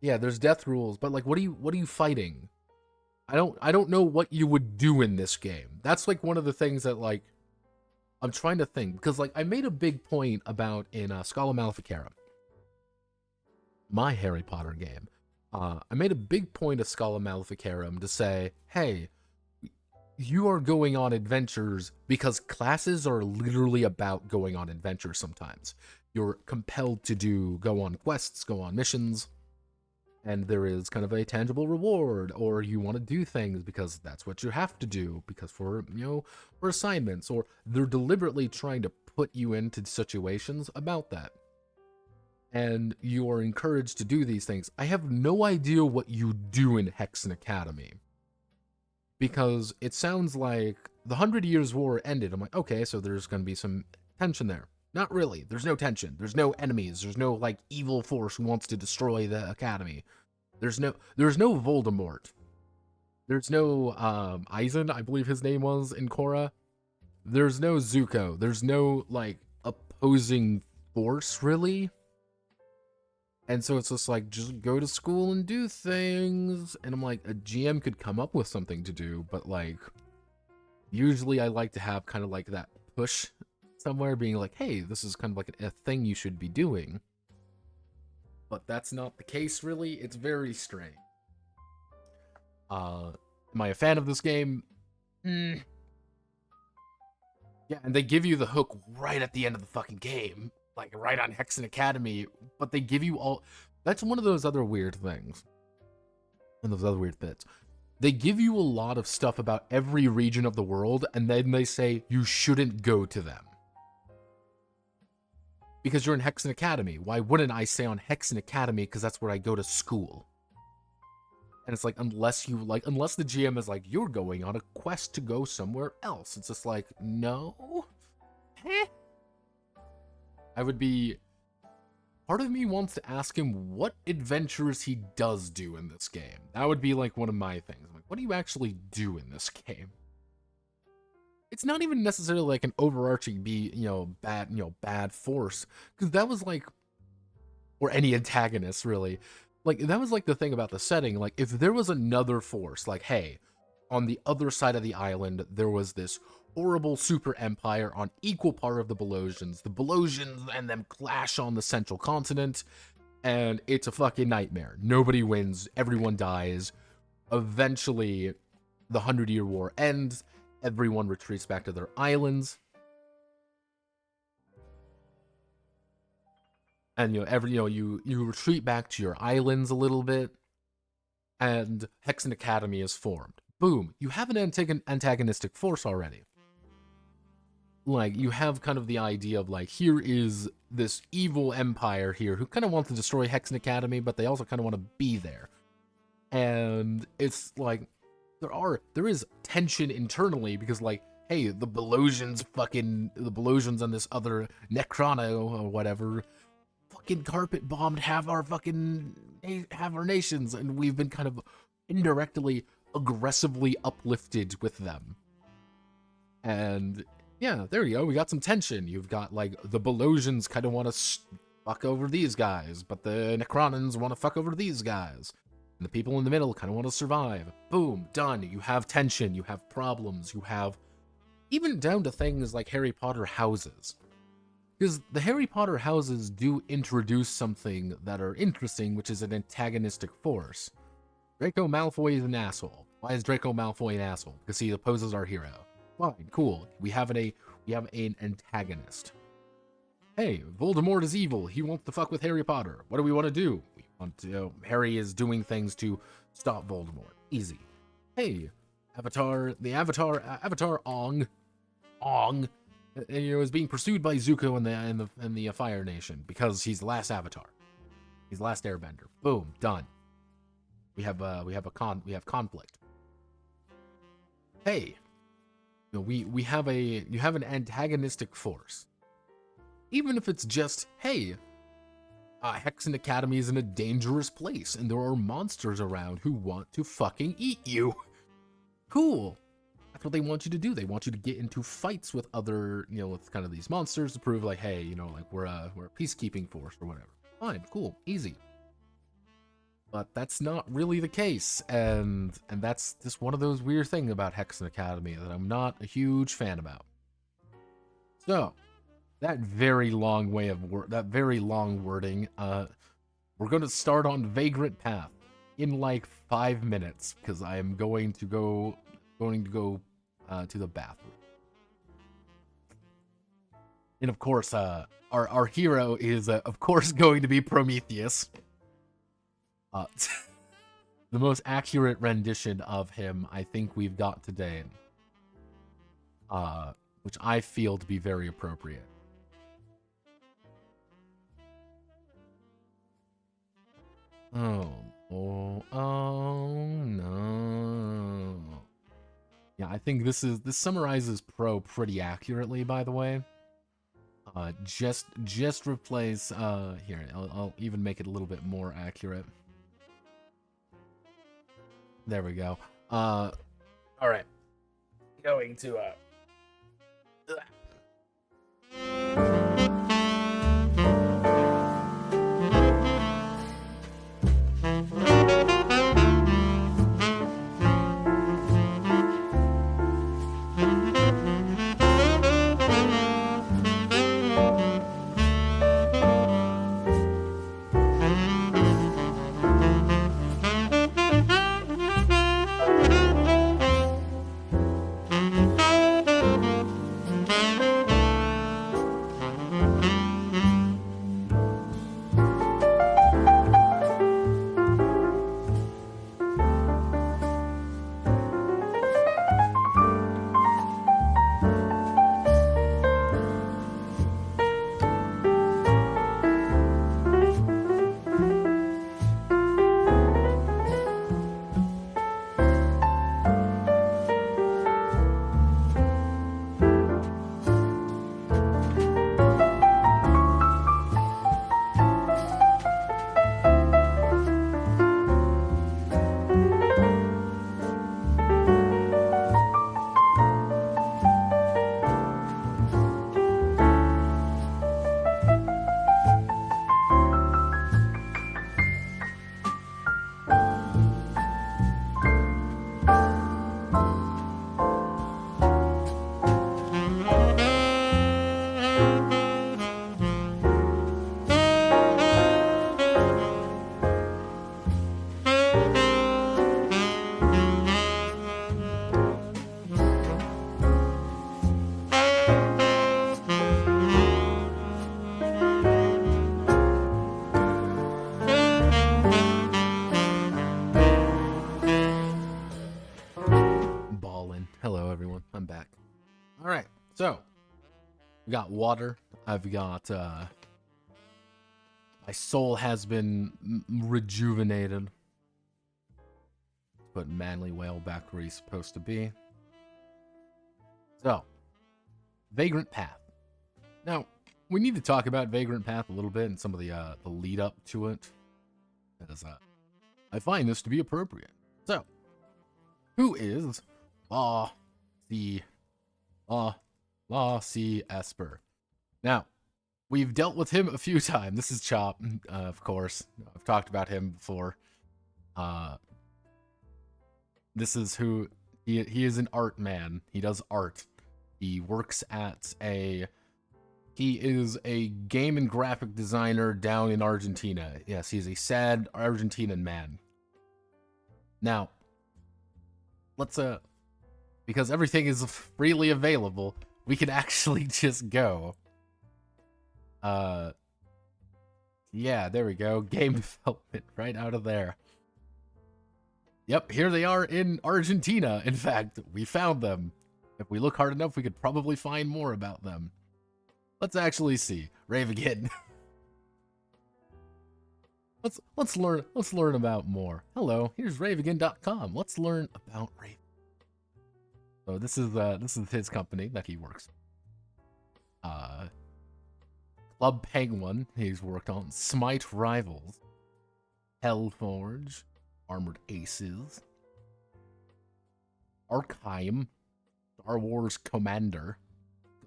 [SPEAKER 2] Yeah, there's death rules, but like, what are you fighting? I don't know what you would do in this game. That's like one of the things that like I'm trying to think, because like I made a big point about in Scholar Maleficarum, my Harry Potter game. I made a big point of Scholar Maleficarum to say, hey, you are going on adventures because classes are literally about going on adventures sometimes. You're compelled to go on quests, go on missions, and there is kind of a tangible reward, or you want to do things because that's what you have to do, because for assignments, or they're deliberately trying to put you into situations about that. And you are encouraged to do these things. I have no idea what you do in Hexen Academy, because it sounds like the 100 Years' War ended. I'm like, okay, so there's going to be some tension there. Not really. There's no tension. There's no enemies. There's no like evil force who wants to destroy the academy. There's no Voldemort. There's no Eisen, I believe his name was in Korra. There's no Zuko. There's no like opposing force really. And so it's just like, just go to school and do things. And I'm like, a GM could come up with something to do, but like, usually I like to have kind of like that push somewhere being like, hey, this is kind of like a thing you should be doing. But that's not the case, really. It's very strange. Am I a fan of this game? Yeah, and they give you the hook right at the end of the fucking game. like right on Hexen Academy, but they give you all. That's one of those other weird things. And those other weird bits. They give you a lot of stuff about every region of the world, and then they say you shouldn't go to them. Because you're in Hexen Academy. Why wouldn't I stay on Hexen Academy? Because that's where I go to school. And it's like, unless the GM is like, you're going on a quest to go somewhere else. It's just like, no? Heh? I would be... Part of me wants to ask him what adventures he does do in this game. That would be like one of my things. I'm like, what do you actually do in this game? It's not even necessarily like an overarching bad force, because that was like, or any antagonist really. Like, that was like the thing about the setting. Like, if there was another force, like, hey, on the other side of the island, there was this horrible super empire on equal part of the Belosians. The Belosians and them clash on the central continent, and it's a fucking nightmare. Nobody wins, everyone dies. Eventually, the 100-Year War ends, everyone retreats back to their islands. And you retreat back to your islands a little bit, and Hexen Academy is formed. Boom, you have an antagonistic force already. Like, you have kind of the idea of, like, here is this evil empire here who kind of wants to destroy Hexen Academy, but they also kind of want to be there. And it's like, there is tension internally, because, like, hey, the Belosians and this other Necrono or whatever fucking carpet bombed half our nations, and we've been kind of indirectly, aggressively uplifted with them. And yeah, there you go. We got some tension. You've got, like, the Belosians kind of want to fuck over these guys, but the Necronans want to fuck over these guys. And the people in the middle kind of want to survive. Boom, done. You have tension. You have problems. You have even down to things like Harry Potter houses. Because the Harry Potter houses do introduce something that are interesting, which is an antagonistic force. Draco Malfoy is an asshole. Why is Draco Malfoy an asshole? Because he opposes our hero. Fine, cool. We have an antagonist. Hey, Voldemort is evil. He wants to fuck with Harry Potter. What do we want to do? We want to. Harry is doing things to stop Voldemort. Easy. Hey, Avatar Ong, is being pursued by Zuko and the Fire Nation because he's the last Avatar. He's the last Airbender. Boom, done. We have conflict. Hey. You have an antagonistic force. Even if it's just, hey, Hexen Academy is in a dangerous place, and there are monsters around who want to fucking eat you. Cool. That's what they want you to do. They want you to get into fights with other, with kind of these monsters to prove, like, hey, like, we're a peacekeeping force or whatever. Fine, cool, easy. But that's not really the case, and that's just one of those weird things about Hexen Academy that I'm not a huge fan about. So, that very long wording, we're going to start on Vagrant Path in like 5 minutes, because I am going to go to the bathroom. And of course, our hero is of course going to be Prometheus. The most accurate rendition of him I think we've got today, which I feel to be very appropriate. Oh no. Yeah, I think this summarizes Pro pretty accurately, by the way. Just replace here, I'll even make it a little bit more accurate. There we go. All right. Going to Hello, everyone. I'm back. All right. So, we got water. I've got, my soul has been rejuvenated. Put Manly Whale back where he's supposed to be. So, Vagrant Path. Now, we need to talk about Vagrant Path a little bit and some of the lead up to it. Because, I find this to be appropriate. So, who is La C. Esper? Now, we've dealt with him a few times. This is Chop, of course. I've talked about him before. This is who he is, an art man. He does art. He works at he is a game and graphic designer down in Argentina. Yes, he's a sad Argentinian man. Now, let's because everything is freely available, we can actually just go. Yeah, there we go. Game development right out of there. Yep, here they are in Argentina. In fact, we found them. If we look hard enough, we could probably find more about them. Let's actually see. Rave again. let's learn about more. Hello, here's raveagain.com. Let's learn about Rave. So this is his company that he works. Club Penguin, he's worked on Smite Rivals, Hellforge, Armored Aces, Arkheim, Star Wars Commander,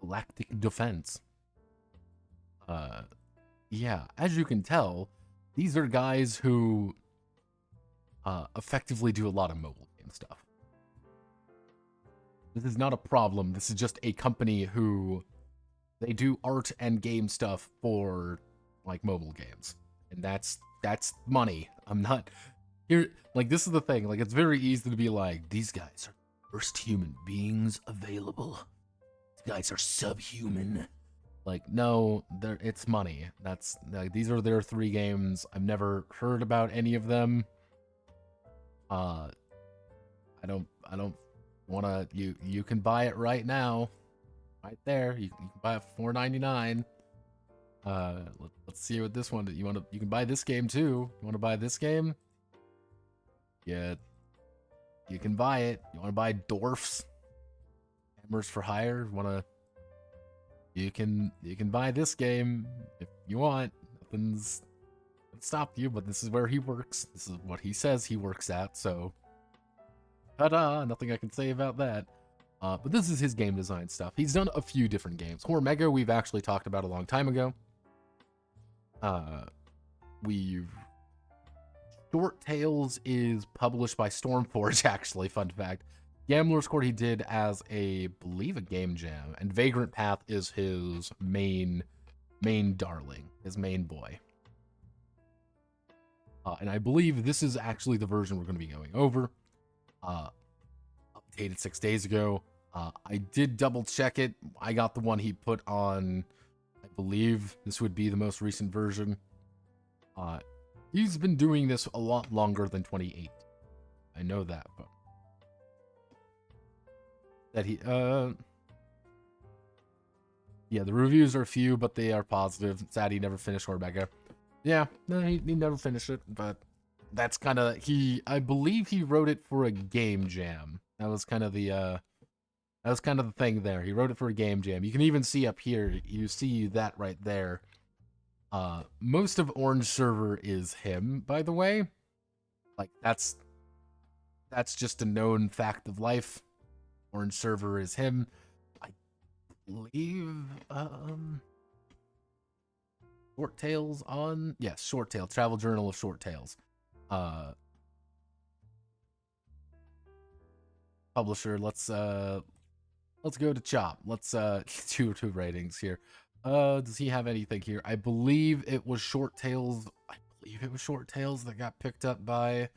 [SPEAKER 2] Galactic Defense. Yeah, as you can tell, these are guys who effectively do a lot of mobile game stuff. This is not a problem. This is just a company who they do art and game stuff for like mobile games. And that's money. I'm not here, like, this is the thing. Like, it's very easy to be like, these guys are the first human beings available. These guys are subhuman. Like, no, it's money. That's like, these are their 3 games. I've never heard about any of them. I don't wanna. You can buy it right now, right there. You can buy it for $4.99. Let's see what this one. You can buy this game too. You want to buy this game? Yeah, you can buy it. You want to buy Dwarfs? Hammers for Hire? You can buy this game if you want. Nothing's gonna stop you, but this is where he works. This is what he says he works at, so ta-da, nothing I can say about that. But this is his game design stuff. He's done a few different games. Hormega, we've actually talked about a long time ago. Short Tales is published by Stormforge, actually, fun fact. Gambler's Court he did as believe a game jam, and Vagrant Path is his main darling, his main boy. And I believe this is actually the version we're going to be going over. Updated 6 days ago. I did double check it. I got the one he put on. I believe this would be the most recent version. He's been doing this a lot longer than 28. I know that, but yeah, the reviews are few, but they are positive. Sad he never finished Hormega. Yeah, no, he never finished it, but that's kind of I believe he wrote it for a game jam. That was kind of the thing there. He wrote it for a game jam. You can even see up here, you see that right there. Most of Orange Server is him, by the way. Like, that's just a known fact of life. Orange Server is him. I believe Short Tales on, yes, Short Tales, Travel Journal of Short Tales. Publisher, let's go to Chop. Let's do 2 ratings here. Does he have anything here? I believe it was Short Tales. I believe it was Short Tales that got picked up by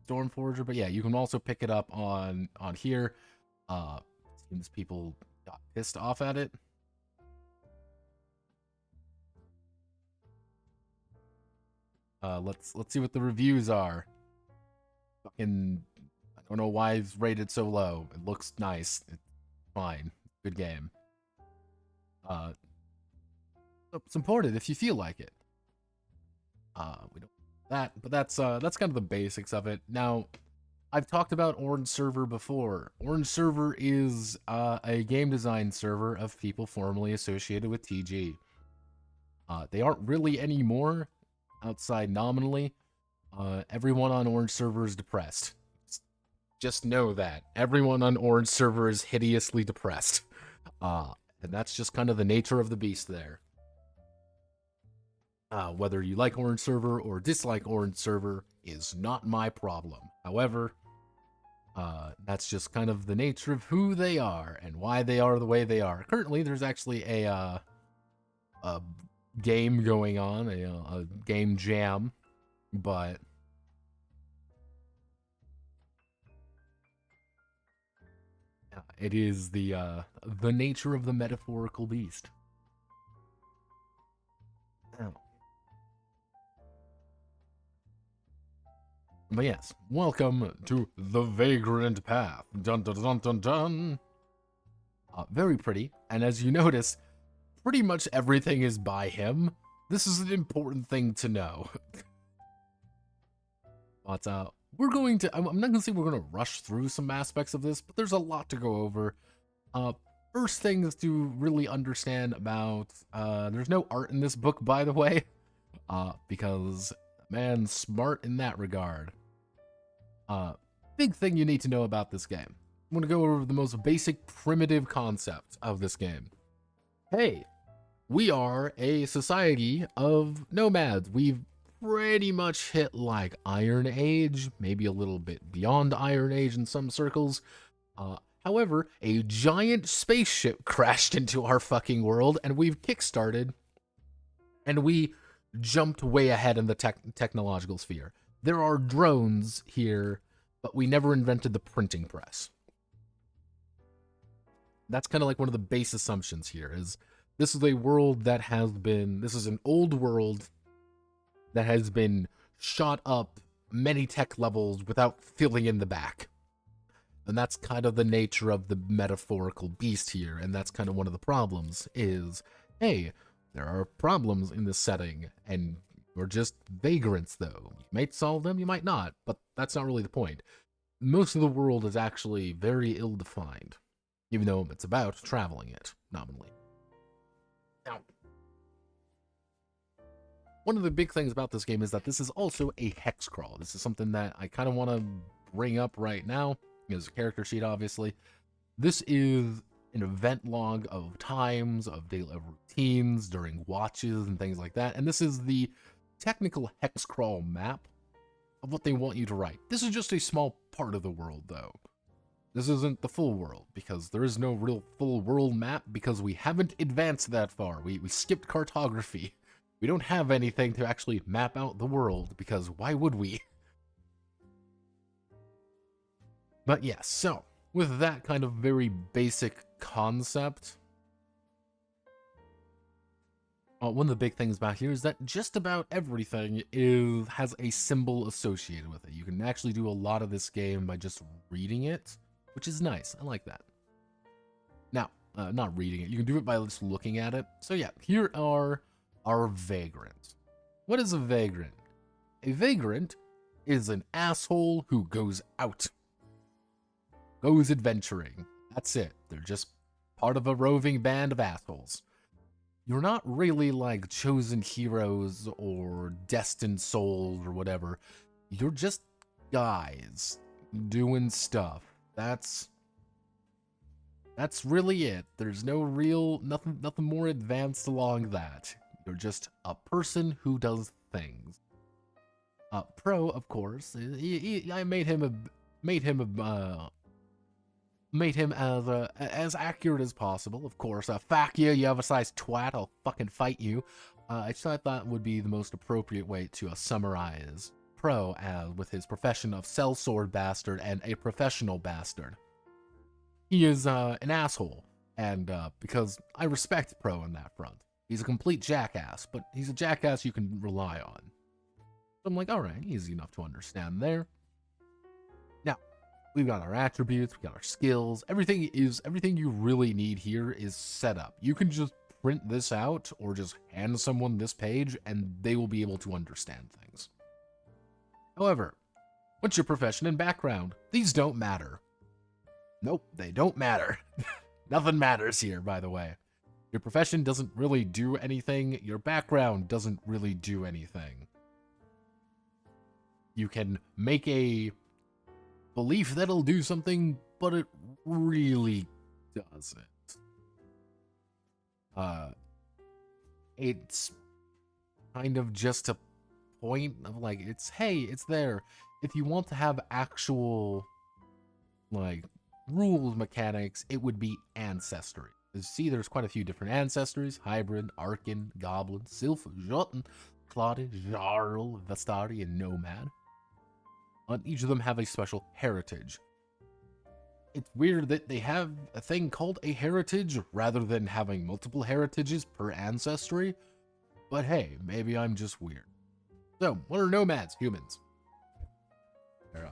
[SPEAKER 2] Stormforger. But yeah, you can also pick it up on here. Seems people got pissed off at it. Let's see what the reviews are. Fucking, I don't know why it's rated so low. It looks nice. It's fine. Good game. Support it if you feel like it. We don't that, but that's kind of the basics of it. Now, I've talked about Orange Server before. Orange Server is a game design server of people formerly associated with TG. They aren't really anymore, outside nominally. Everyone on Orange Server is depressed. Just know that. Everyone on Orange Server is hideously depressed. And that's just kind of the nature of the beast there. Whether you like Orange Server or dislike Orange Server is not my problem. However, that's just kind of the nature of who they are and why they are the way they are. Currently, there's actually a game going on, a game jam, but it is the nature of the metaphorical beast. Oh. But yes, welcome to the Vagrant Path. Dun dun dun dun dun. Very pretty, and as you notice, pretty much everything is by him. This is an important thing to know. But we're going to, I'm not going to say we're going to rush through some aspects of this, but there's a lot to go over. First thing is to really understand about, there's no art in this book, by the way, because man's smart in that regard. Big thing you need to know about this game. I'm going to go over the most basic primitive concept of this game. Hey, we are a society of nomads. We've pretty much hit like Iron Age, maybe a little bit beyond Iron Age in some circles. However, a giant spaceship crashed into our fucking world, and we've kickstarted, and we jumped way ahead in the technological sphere. There are drones here, but we never invented the printing press. That's kind of like one of the base assumptions here, is this is a world that has been, this is an old world that has been shot up many tech levels without filling in the back. And that's kind of the nature of the metaphorical beast here, and that's kind of one of the problems, is, hey, there are problems in this setting, and we're just vagrants, though. You might solve them, you might not, but that's not really the point. Most of the world is actually very ill-defined, even though it's about traveling it, nominally. Now, one of the big things about this game is that this is also a hex crawl. This is something that I kind of want to bring up right now. There's a character sheet, obviously. This is an event log of times, of daily routines, during watches, and things like that. And this is the technical hex crawl map of what they want you to write. This is just a small part of the world, though. This isn't the full world, because there is no real full world map, because we haven't advanced that far. We skipped cartography. We don't have anything to actually map out the world, because why would we? But yes, so, with that kind of very basic concept, one of the big things about here is that just about everything has a symbol associated with it. You can actually do a lot of this game by just reading it, which is nice. I like that. Now, not reading it. You can do it by just looking at it. So yeah, here are our vagrants. What is a vagrant? A vagrant is an asshole who goes out. Goes adventuring. That's it. They're just part of a roving band of assholes. You're not really like chosen heroes or destined souls or whatever. You're just guys doing stuff. That's really it. There's no real, nothing more advanced along that. You're just a person who does things. Pro, of course, I made him as accurate as possible, of course. Fuck you, you oversized twat, I'll fucking fight you. I just thought that would be the most appropriate way to summarize Pro with his profession of sellsword bastard and a professional bastard. He is an asshole, and because I respect Pro on that front. He's a complete jackass, but he's a jackass you can rely on. So I'm like, alright, easy enough to understand there. Now, We've got our attributes, we got our skills. Everything you really need here is set up. You can just print this out or just hand someone this page and they will be able to understand things. However, what's your profession and background? These don't matter. Nope, they don't matter. Nothing matters here, by the way. Your profession doesn't really do anything. Your background doesn't really do anything. You can make a belief that'll do something, but it really doesn't. It's kind of just a point of like, hey, it's there. If you want to have actual, like, rules mechanics, it would be ancestry. You see, there's quite a few different ancestries: hybrid, arcan, goblin, sylph, jotun, cloddy, jarl, vestari, and nomad. Each of them have a special heritage. It's weird that they have a thing called a heritage rather than having multiple heritages per ancestry, but hey, maybe I'm just weird. So, what are nomads? Humans. They're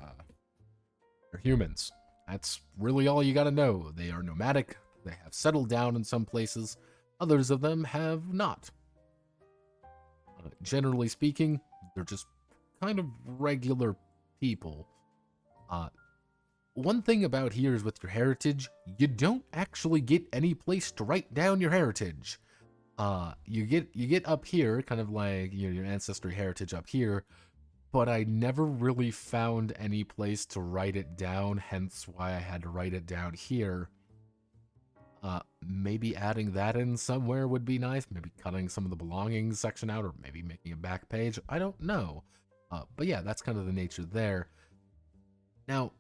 [SPEAKER 2] humans. That's really all you gotta know. They are nomadic, they have settled down in some places, others of them have not. Generally speaking, they're just kind of regular people. One thing about here is with your heritage, you don't actually get any place to write down your heritage. You get up here, kind of like your ancestry heritage up here, but I never really found any place to write it down, hence why I had to write it down here. Maybe adding that in somewhere would be nice, maybe cutting some of the belongings section out, or maybe making a back page. I don't know. But yeah, that's kind of the nature there. Now,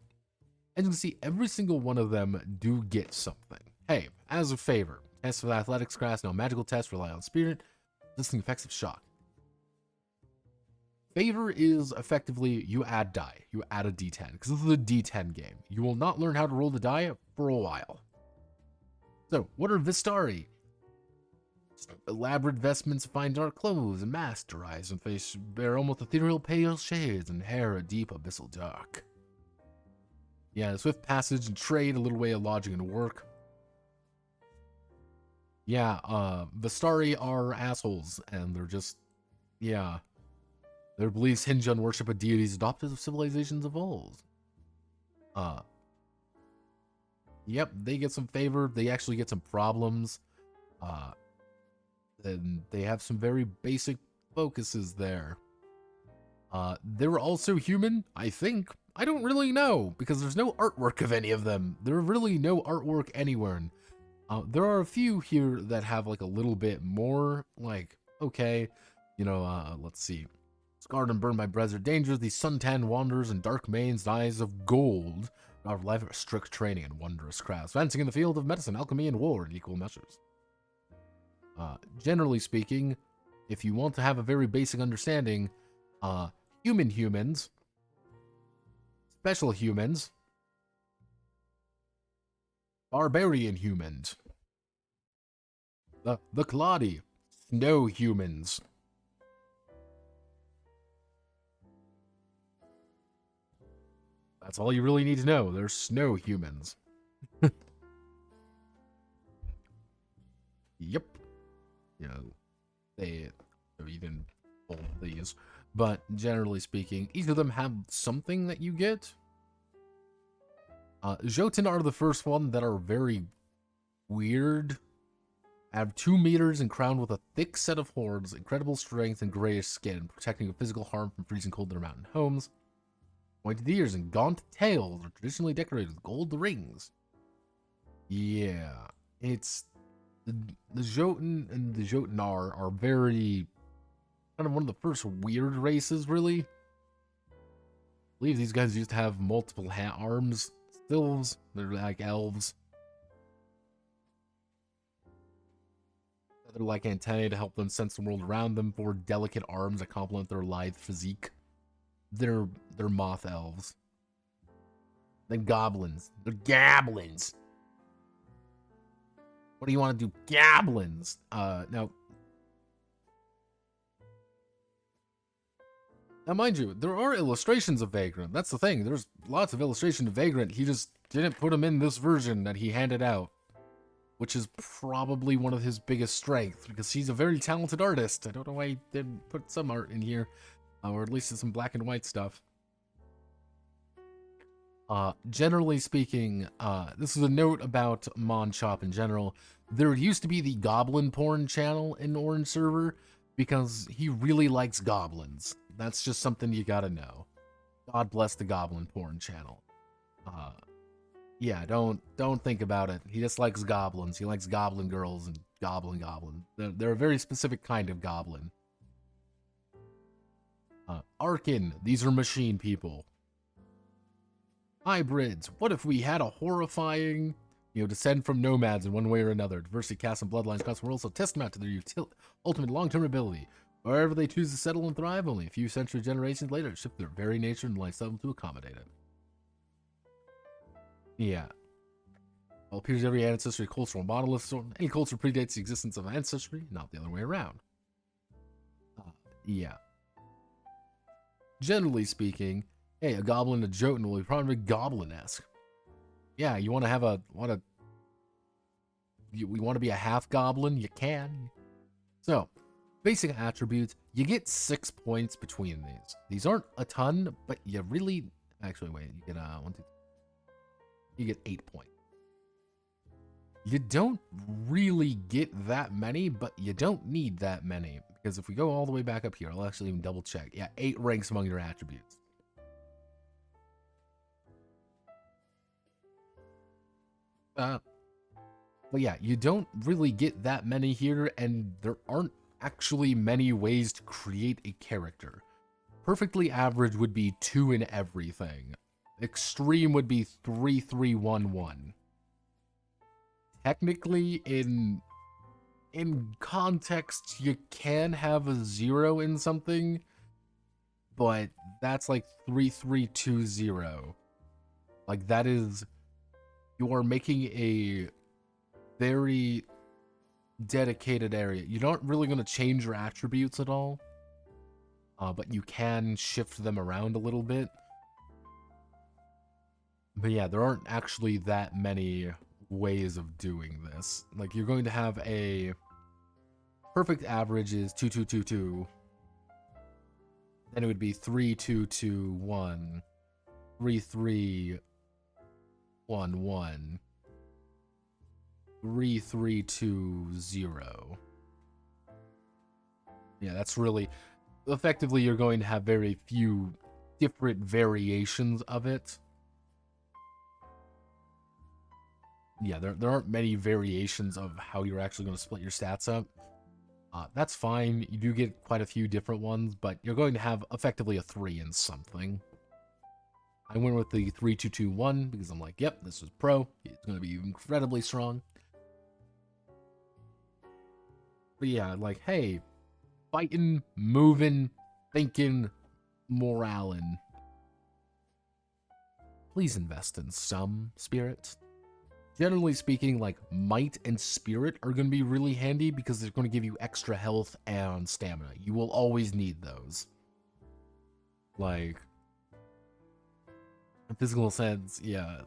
[SPEAKER 2] as you can see, every single one of them do get something. Hey, as a favor, test for athletics class, no magical test, rely on spirit, resisting effects of shock. Favor is effectively you add die. You add a d10, because this is a d10 game. You will not learn how to roll the die for a while. So, what are Vistari? Elaborate vestments, fine dark clothes, and masks to rise and face bear almost ethereal pale shades, and hair a deep abyssal dark. Yeah, swift passage and trade, a little way of lodging and work. Yeah, Vistari are assholes, and they're just, yeah. Their beliefs hinge on worship of deities adopted as civilizations evolved. Yep, they get some favor. They actually get some problems. And they have some very basic focuses there. They're also human, I think. I don't really know, because there's no artwork of any of them. There's really no artwork anywhere. There are a few here that have like a little bit more, like, okay, you know, let's see. Scarred and burned by blizzard dangers, these suntan wanderers and dark manes, eyes of gold, are life of strict training and wondrous crafts, advancing in the field of medicine, alchemy, and war in equal measures. Generally speaking, if you want to have a very basic understanding, humans, special humans, barbarian humans, the Claudi, snow humans. That's all you really need to know. They're snow humans. Yep. You know, they even both these. But generally speaking, each of them have something that you get. Jotun are the first one that are very weird. Have 2 meters and crowned with a thick set of horns, incredible strength, and grayish skin, protecting from physical harm from freezing cold in their mountain homes. Pointed ears and gaunt tails are traditionally decorated with gold rings. Yeah, it's the Jotun and the Jotunar are very kind of one of the first weird races, really. I believe these guys used to have multiple arms. Sylphs, they're like elves. They're like antennae to help them sense the world around them, for delicate arms that complement their lithe physique. They're moth elves. Then goblins. They're gablins. What do you want to do? Gablins. Now, Now, mind you, there are illustrations of Vagrant. That's the thing. There's lots of illustrations of Vagrant. He just didn't put them in this version that he handed out, which is probably one of his biggest strengths, because he's a very talented artist. I don't know why he didn't put some art in here, or at least some black and white stuff. Generally speaking, this is a note about Mon Chop in general. There used to be the Goblin Porn channel in Orange server, because he really likes goblins. That's just something you gotta know. God bless the Goblin Porn channel. Yeah, don't think about it. He just likes goblins. He likes goblin girls and goblin. They're a very specific kind of goblin. Arkin, these are machine people. Hybrids, what if we had a horrifying, descend from nomads in one way or another? Diversity, caste, and bloodlines custom rules, so test them out to their ultimate long-term ability. Wherever they choose to settle and thrive, only a few centuries generations later, shift their very nature and lifestyle to accommodate it. Yeah. Well, appears every ancestry cultural monolith, so any culture predates the existence of ancestry, not the other way around. Yeah. Generally speaking, hey, a goblin and a Jotun will be probably goblin-esque. Yeah, you want to we want to be a half goblin? You can. So, basic attributes, you get 6 points between these. These aren't a ton, but you really, actually wait, you get you get 8 points. You don't really get that many, but you don't need that many, because if we go all the way back up here, I'll actually even double check. Yeah, 8 ranks among your attributes. But yeah, you don't really get that many here, and there aren't actually many ways to create a character. Perfectly average would be 2 in everything. Extreme would be 3, 3, 1, 1. Technically, in context, you can have a 0 in something, but that's like 3, 3, 2, 0. Like, that is, you are making a very dedicated area. You're not really going to change your attributes at all, but you can shift them around a little bit. But yeah, there aren't actually that many ways of doing this. Like, you're going to have a perfect average is 2, 2, 2, 2. Then it would be 3, 2, 2, 1, 3, 3, 1, 1, 3, 3, 2, 0. Yeah, that's really, effectively, you're going to have very few different variations of it. Yeah, there aren't many variations of how you're actually going to split your stats up. That's fine. You do get quite a few different ones, but you're going to have effectively a 3 in something. I went with the 3, 2, 2, 1 because I'm like, yep, this is pro. It's going to be incredibly strong. But yeah, like, hey, fighting, moving, thinking, moralin'. Please invest in some spirit. Generally speaking, like, might and spirit are going to be really handy because they're going to give you extra health and stamina. You will always need those. Like, in physical sense, yeah.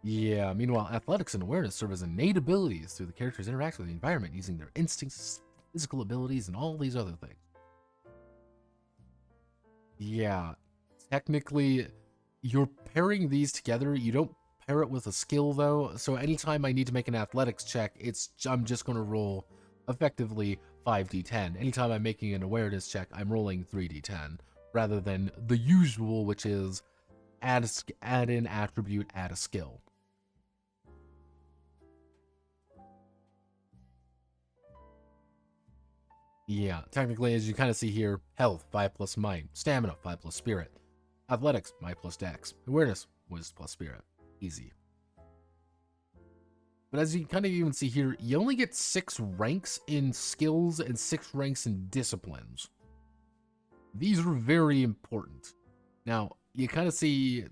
[SPEAKER 2] Yeah, meanwhile, athletics and awareness serve as innate abilities through the characters interact with the environment using their instincts, physical abilities, and all these other things. Yeah, technically, you're pairing these together. You don't pair it with a skill, though, so anytime I need to make an athletics check, I'm just going to roll, effectively, 5d10. Anytime I'm making an awareness check, I'm rolling 3d10, rather than the usual, which is add an attribute, add a skill. Yeah, technically, as you kind of see here, health, 5 plus might, stamina, 5 plus spirit, athletics, might plus dex, awareness, wisdom plus spirit. Easy. But as you kind of even see here, you only get 6 ranks in skills and 6 ranks in disciplines. These are very important. Now, you kind of see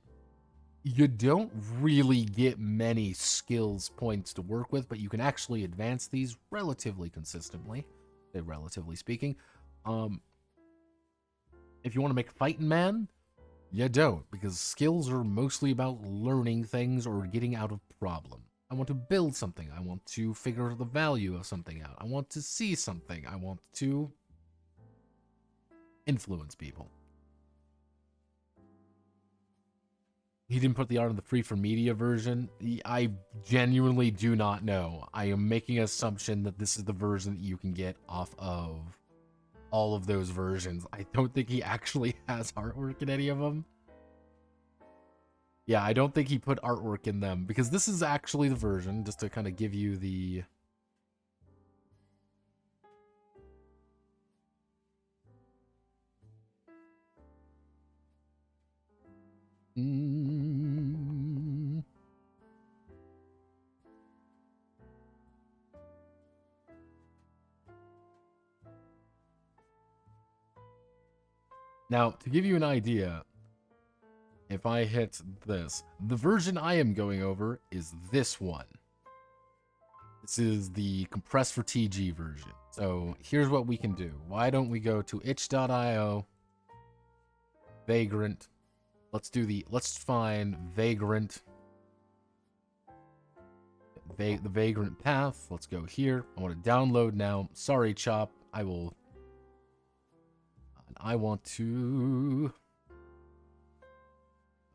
[SPEAKER 2] you don't really get many skills points to work with, but you can actually advance these relatively consistently, relatively speaking. If you want to make fighting man, you don't, because skills are mostly about learning things or getting out of problem. I want to build something. I want to figure the value of something out. I want to see something. I want to influence people. He didn't put the art in the free for media version. I genuinely do not know. I am making an assumption that this is the version that you can get off of all of those versions. I don't think he actually has artwork in any of them. Yeah, I don't think he put artwork in them, because this is actually the version, just to kind of give you the... Now, to give you an idea, if I hit this, the version I am going over is this one. This is the compressed for TG version. So here's what we can do. Why don't we go to itch.io, Vagrant. Let's find Vagrant. The Vagrant path. Let's go here. I want to download now. Sorry, Chop. I want to...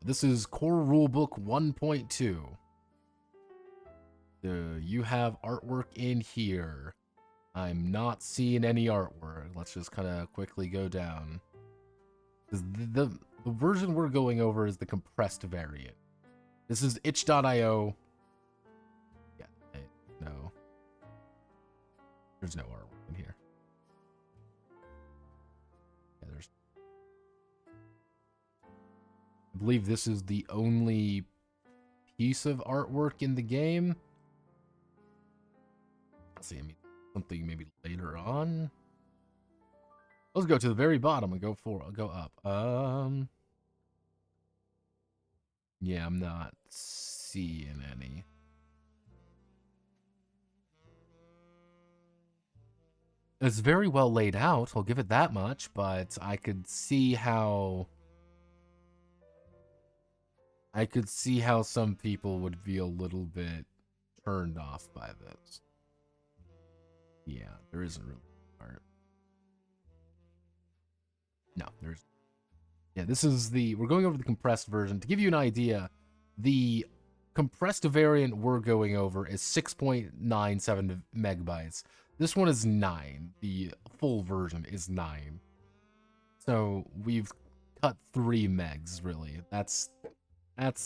[SPEAKER 2] This is Core Rulebook 1.2. You have artwork in here. I'm not seeing any artwork. Let's just kind of quickly go down. The version we're going over is the compressed variant. This is itch.io. Yeah, no. There's no artwork in here. Yeah, there's... I believe this is the only piece of artwork in the game. Let's see, I mean, something maybe later on. Let's go to the very bottom and go up. Yeah, I'm not seeing any. It's very well laid out, I'll give it that much, but I could see how some people would be a little bit turned off by this. Yeah, there isn't really art. No, there's... Yeah, this is we're going over the compressed version. To give you an idea, the compressed variant we're going over is 6.97 megabytes. This one is 9. The full version is 9. So we've cut 3 megs, really. That's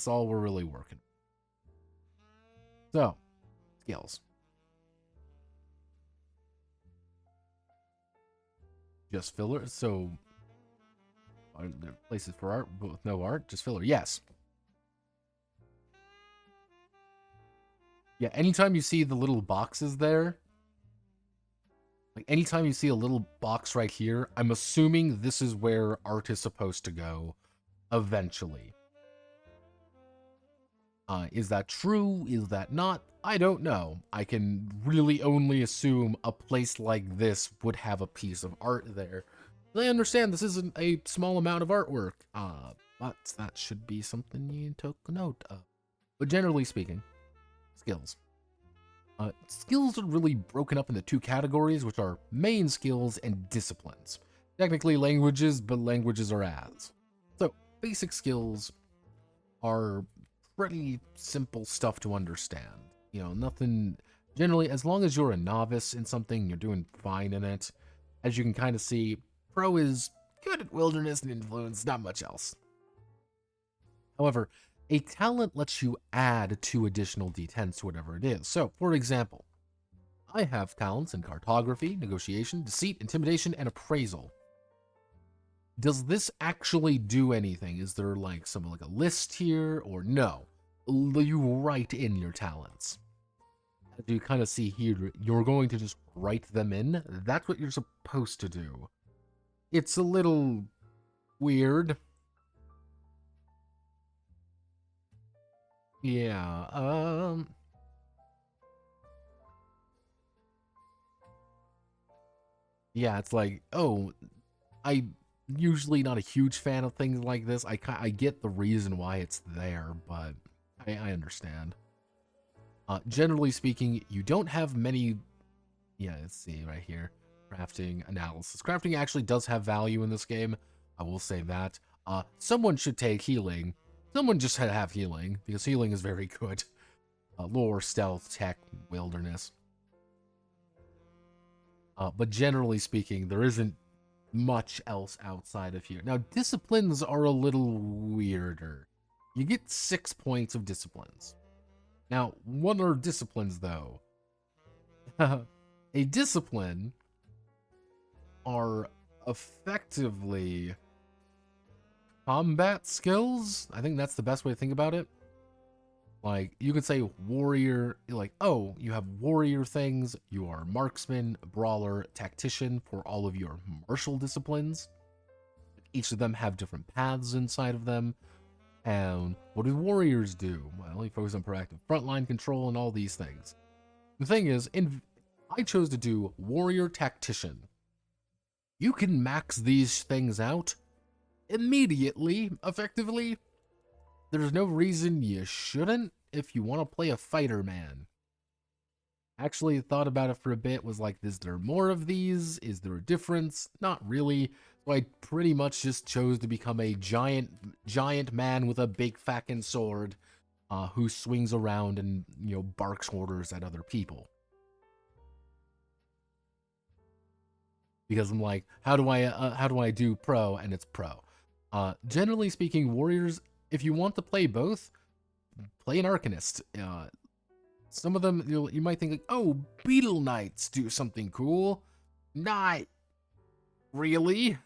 [SPEAKER 2] all we're really working. So, skills. Just filler. So, are there places for art with no art? Just filler. Yes. Yeah, anytime you see the little boxes there, like anytime you see a little box right here, I'm assuming this is where art is supposed to go eventually. Is that true? Is that not? I don't know. I can really only assume a place like this would have a piece of art there. I understand this isn't a small amount of artwork, but that should be something you took note of. But generally speaking, skills. Skills are really broken up into 2 categories, which are main skills and disciplines. Technically languages, but languages are as. So, basic skills are pretty simple stuff to understand. You know, nothing... Generally, as long as you're a novice in something, you're doing fine in it. As you can kind of see, Pro is good at wilderness and influence, not much else. However, a talent lets you add 2 additional d10s to whatever it is. So, for example, I have talents in cartography, negotiation, deceit, intimidation, and appraisal. Does this actually do anything? Is there like a list here, or no? You write in your talents. As you kind of see here, you're going to just write them in. That's what you're supposed to do. It's a little weird. Yeah, yeah, it's like, oh, I usually not a huge fan of things like this. I get the reason why it's there, but I understand. Generally speaking, you don't have many. Yeah, let's see right here. Crafting analysis. Crafting actually does have value in this game. I will say that. Someone should take healing. Someone just should have healing because healing is very good. Lore, stealth, tech, wilderness. But generally speaking, there isn't much else outside of here. Now, disciplines are a little weirder. You get 6 points of disciplines. Now, what are disciplines, though? A discipline are effectively combat skills. I think that's the best way to think about it. Like, you could say warrior, like, oh, you have warrior things, you are marksman, brawler, tactician for all of your martial disciplines. Each of them have different paths inside of them. And what do warriors do? Well, you focus on proactive frontline control and all these things. The thing is, I chose to do warrior tactician. You can max these things out immediately, effectively. There's no reason you shouldn't if you want to play a fighter man. Actually thought about it for a bit, was like, is there more of these? Is there a difference? Not really. So I pretty much just chose to become a giant man with a big fucking sword who swings around and, you know, barks orders at other people. Because I'm like, how do I do pro? And it's pro. Generally speaking, warriors, if you want to play both, play an arcanist. Some of them you might think like, oh, beetle knights do something cool. Not really.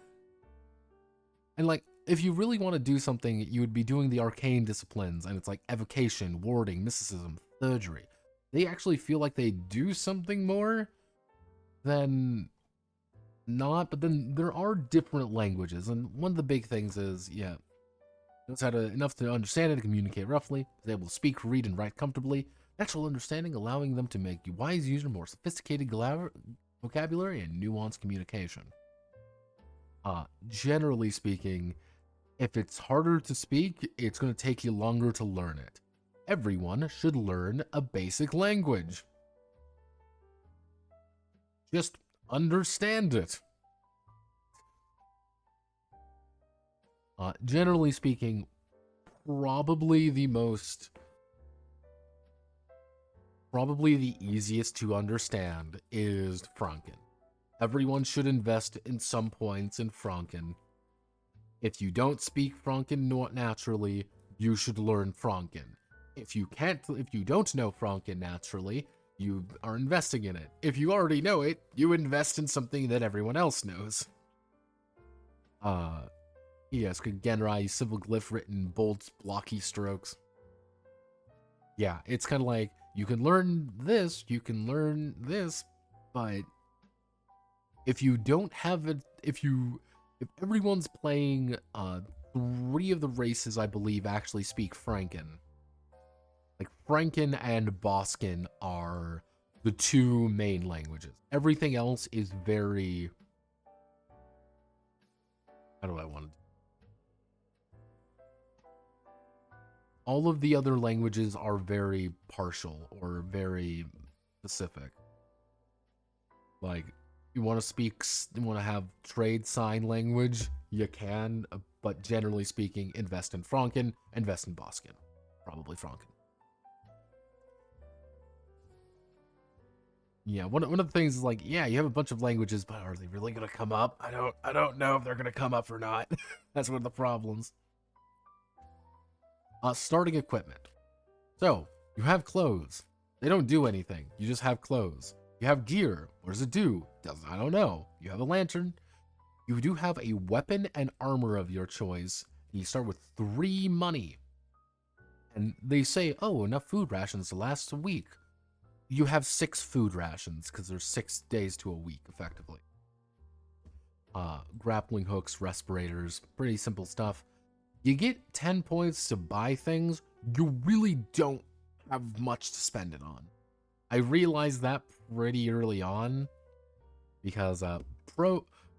[SPEAKER 2] And like, if you really want to do something, you would be doing the arcane disciplines, and it's like evocation, warding, mysticism, surgery. They actually feel like they do something more than not, but then there are different languages, and one of the big things is, yeah, knows how to enough to understand and communicate roughly, is able to speak, read, and write comfortably, natural understanding allowing them to make wise use of more sophisticated vocabulary and nuanced communication. Generally speaking, if it's harder to speak, it's going to take you longer to learn it. Everyone should learn a basic language. Just understand it. Generally speaking, probably the easiest to understand is Franken. Everyone should invest in some points in Franken. If you don't speak Franken naturally, you should learn Franken. If you don't know Franken naturally, you are investing in it. If you already know it, you invest in something that everyone else knows. Yes, Genrai, simple glyph written, bold, blocky strokes. Yeah, it's kind of like, you can learn this, but if you don't have it, if everyone's playing, 3 of the races, I believe, actually speak Franken. Like, Franken and Bosken are the 2 main languages. Everything else is very... How do I want to... All of the other languages are very partial or very specific. Like, you want to have trade sign language, you can, but generally speaking, invest in Franken, invest in Bosken. Probably Franken. Yeah, one of the things is like, yeah, you have a bunch of languages, but are they really gonna come up? I don't know if they're gonna come up or not. That's one of the problems. Starting equipment. So, you have clothes. They don't do anything. You just have clothes. You have gear. What does it do? I don't know. You have a lantern. You do have a weapon and armor of your choice. You start with 3 money. And they say, oh, enough food rations to last a week. You have 6 food rations, because there's 6 days to a week, effectively. Grappling hooks, respirators, pretty simple stuff. You get 10 points to buy things. you really don't have much to spend it on. I realized that pretty early on because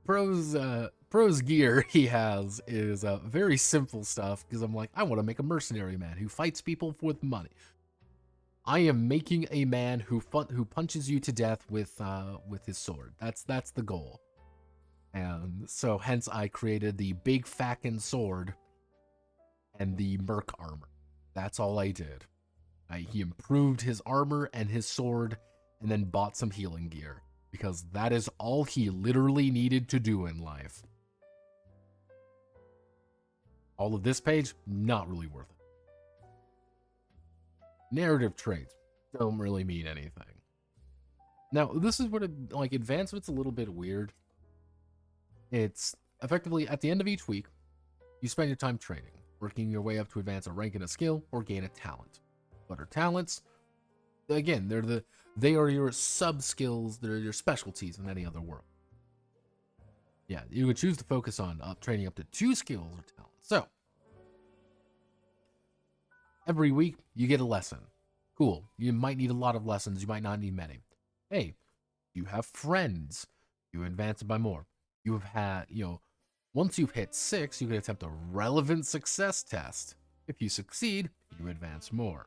[SPEAKER 2] Pro's gear he has is very simple stuff because I'm like, I want to make a mercenary man who fights people with money. I am making a man who punches you to death with his sword. That's the goal. And so hence I created the big Fakken sword and the merc armor. That's all I did. He improved his armor and his sword and then bought some healing gear because that is all he literally needed to do in life. All of this page, not really worth it. Narrative traits don't really mean anything. Now, this is what advancement's a little bit weird. It's effectively at the end of each week, you spend your time training, working your way up to advance a rank in a skill or gain a talent. What are talents? Again, they are your sub skills, they're your specialties in any other world. Yeah, you would choose to focus on training up to 2 skills or talents. So, every week, you get a lesson. Cool. You might need a lot of lessons. You might not need many. Hey, you have friends. You advance it by more. You have had, once you've hit 6, you can attempt a relevant success test. If you succeed, you advance more.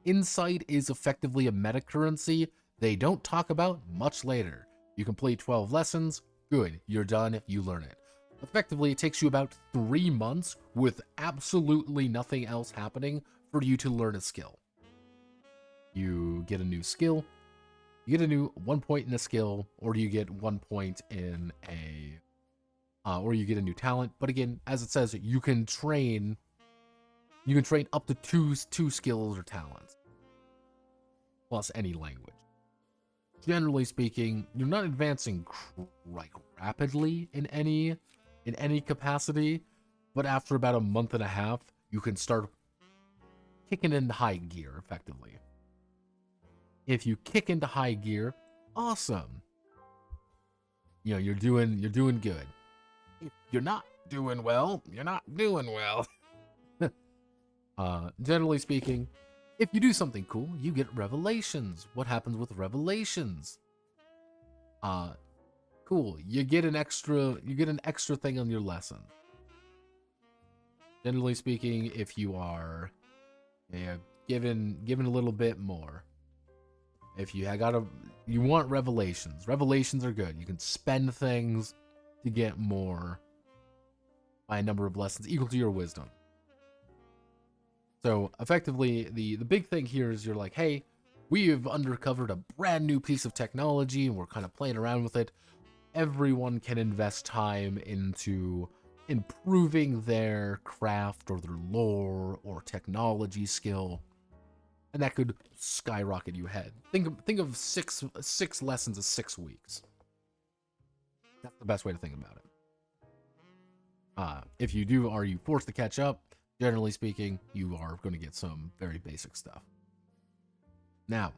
[SPEAKER 2] Insight is effectively a meta currency they don't talk about much later. You complete 12 lessons. Good. You're done. You learn it. Effectively, it takes you about 3 months with absolutely nothing else happening for you to learn a skill. You get a new skill, you get a new 1 point in a skill, or you get 1 point in or you get a new talent. But again, as it says, you can train up to two skills or talents, plus any language. Generally speaking, you're not advancing rapidly in any capacity, but after about a month and a half, you can start kicking into high gear effectively. If you kick into high gear, awesome. You're doing good. If you're not doing well, you're not doing well. Generally speaking, if you do something cool, you get revelations. What happens with revelations? Cool. You get an extra thing on your lesson. Generally speaking, if you are given a little bit more. If you want revelations. Revelations are good. You can spend things to get more by a number of lessons equal to your wisdom. So effectively, the big thing here is you're like, hey, we've uncovered a brand new piece of technology and we're kind of playing around with it. Everyone can invest time into improving their craft or their lore or technology skill, and that could skyrocket you ahead. Think of six lessons as 6 weeks. That's the best way to think about it. If you do, are you forced to catch up? Generally speaking, you are going to get some very basic stuff. Now,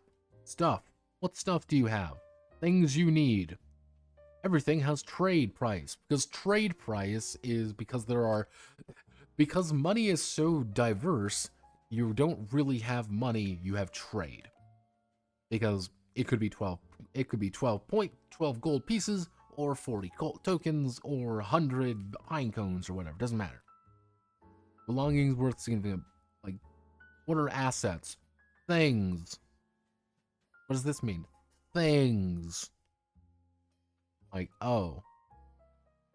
[SPEAKER 2] stuff. What stuff do you have? Things you need. Everything has trade price, because trade price is because money is so diverse, you don't really have money, you have trade. Because it could be 12 gold pieces, or 40 gold tokens, or 100 pine cones, or whatever, doesn't matter. Belongings worth significant, like, what are assets? Things. What does this mean? Things. Like, oh.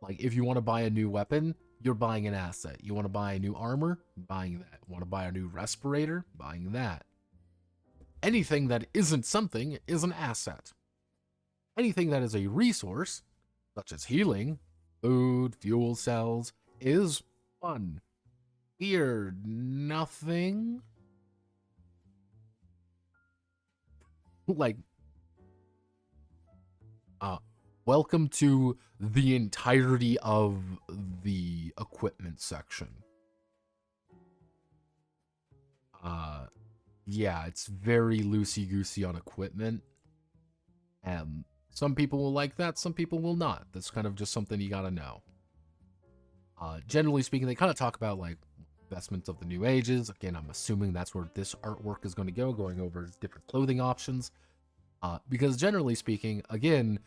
[SPEAKER 2] Like, if you want to buy a new weapon, you're buying an asset. You want to buy a new armor? Buying that. Want to buy a new respirator? Buying that. Anything that isn't something is an asset. Anything that is a resource, such as healing, food, fuel cells, is fun. Here, nothing. Like, welcome to the entirety of the equipment section. Yeah, it's very loosey-goosey on equipment. And some people will like that, some people will not. That's kind of just something you gotta know. Generally speaking, they kind of talk about like investments of the new ages. Again, I'm assuming that's where this artwork is going to go, going over different clothing options. Because generally speaking, again,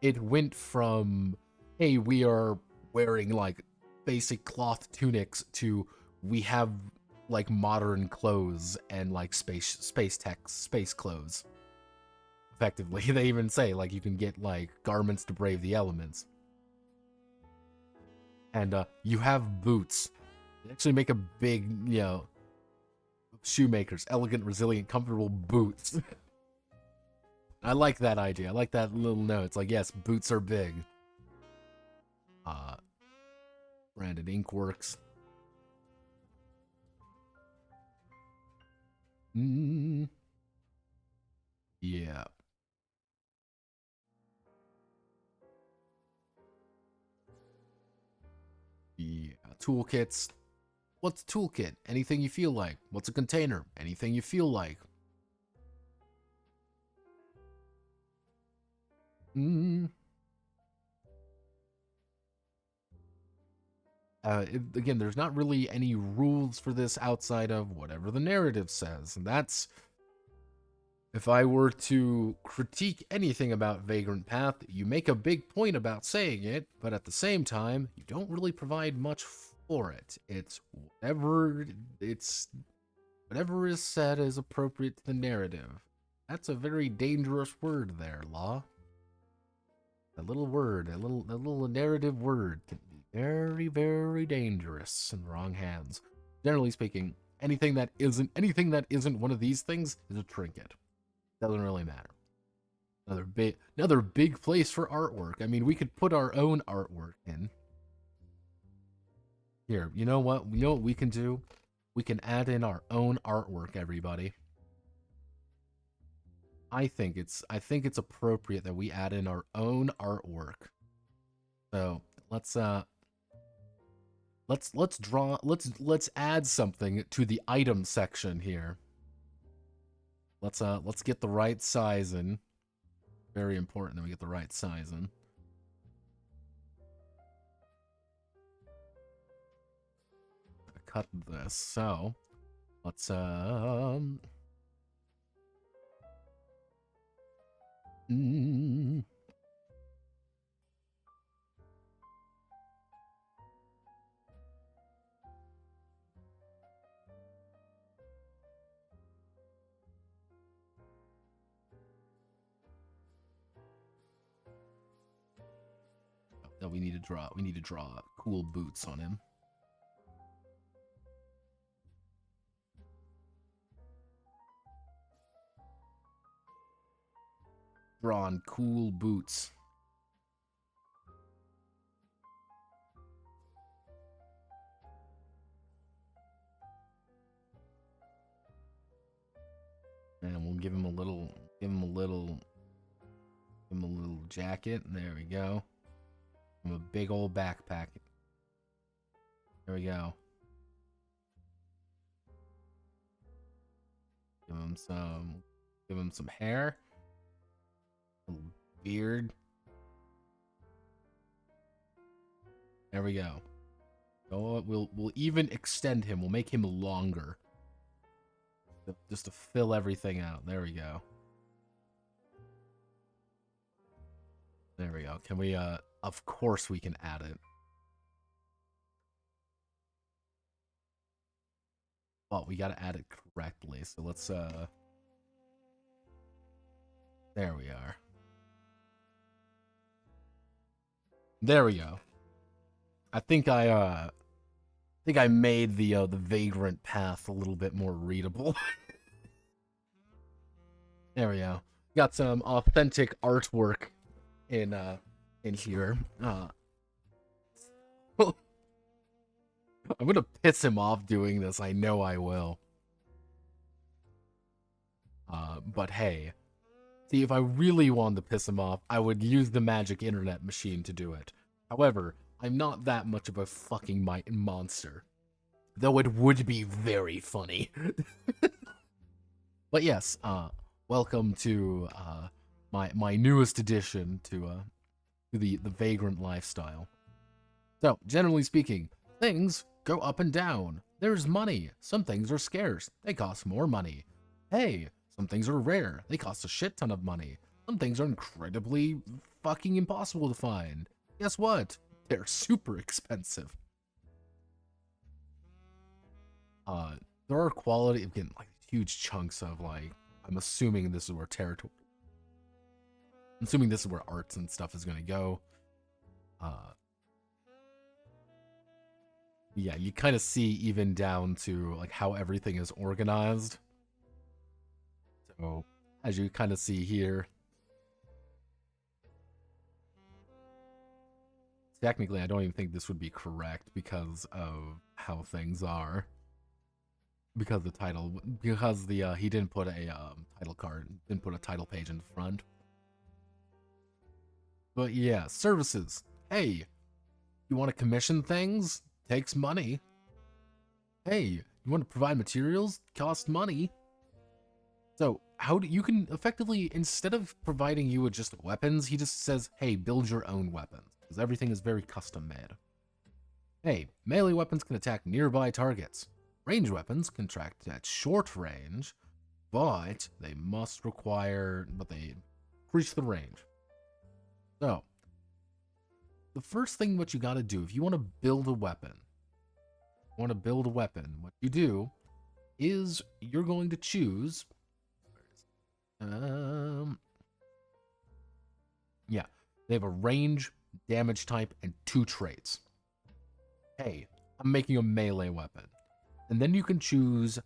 [SPEAKER 2] it went from, hey, we are wearing like basic cloth tunics to we have like modern clothes and like space tech space clothes. Effectively, they even say like you can get like garments to brave the elements. And you have boots. They actually make a big, shoemakers, elegant, resilient, comfortable boots. I like that idea. I like that little note. It's like, yes, boots are big. Branded Inkworks. Yeah. Yeah. Toolkits. What's a toolkit? Anything you feel like. What's a container? Anything you feel like. Again, there's not really any rules for this outside of whatever the narrative says. And that's, if I were to critique anything about Vagrant Path, you make a big point about saying it, but at the same time, you don't really provide much for it. It's whatever is said is appropriate to the narrative. That's a very dangerous word there, Law. A little word, a little narrative word can be very, very dangerous in the wrong hands. Generally speaking, anything that isn't one of these things is a trinket. Doesn't really matter. Another big place for artwork. I mean, we could put our own artwork in. Here, you know what? You know what we can do? We can add in our own artwork, everybody. I think it's appropriate that we add in our own artwork. So let's add something to the item section here. Let's get the right size in. Very important that we get the right size in. Cut this. So let's No, we need to draw cool boots on him. Drawn cool boots. And we'll give him a little jacket. There we go. Give him a big old backpack. There we go. Give him some hair. A little beard. There we go. Oh, we'll even extend him. We'll make him longer. Just to fill everything out. There we go. There we go. Can we, of course we can add it. But we gotta add it correctly. So let's, there we are. There we go. I think I made the Vagrant Path a little bit more readable. There we go. Got some authentic artwork in here. I'm gonna piss him off doing this. I know I will. But hey, see, if I really wanted to piss him off, I would use the magic internet machine to do it. However, I'm not that much of a fucking monster. Though it would be very funny. But yes, welcome to my newest addition to the Vagrant lifestyle. So, generally speaking, things go up and down. There's money. Some things are scarce. They cost more money. Hey, some things are rare. They cost a shit ton of money. Some things are incredibly fucking impossible to find. Guess what? They're super expensive. There are quality, again, like huge chunks of like, I'm assuming this is where territory, I'm assuming this is where arts and stuff is going to go. Yeah, you kind of see even down to like how everything is organized. So as you kind of see here, technically I don't even think this would be correct because of how things are. Because the title, because the he didn't put a title card, didn't put a title page in the front. But yeah, services. Hey, you want to commission things? Takes money. Hey, you want to provide materials? Cost money. So how do you can effectively, instead of providing you with just weapons, he just says, hey, build your own weapons, because everything is very custom made. Hey, melee weapons can attack nearby targets. Range weapons can track at short range, but they increase the range. So, the first thing what you gotta do, if you want to build a weapon, what you do is you're going to choose, yeah, they have a range, damage type, and 2 traits. Hey, I'm making a melee weapon. And then you can choose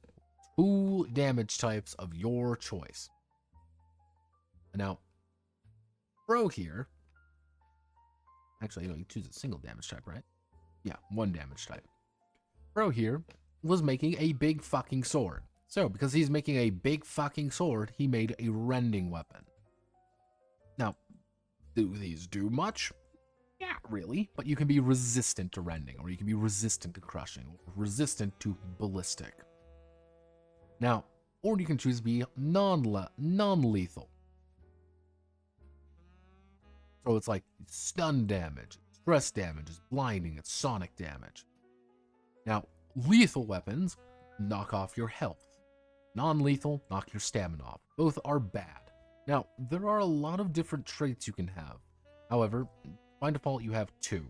[SPEAKER 2] 2 damage types of your choice. Now, Pro here, actually, you choose a single damage type, right? Yeah, 1 damage type. Pro here was making a big fucking sword. So, because he's making a big fucking sword, he made a rending weapon. Now, do these do much? Yeah, really, but you can be resistant to rending, or you can be resistant to crushing, or resistant to ballistic. Now, or you can choose to be non-lethal. So it's like stun damage, stress damage, it's blinding, it's sonic damage. Now, lethal weapons knock off your health. Non-lethal, knock your stamina off. Both are bad. Now, there are a lot of different traits you can have. However, by default, you have 2.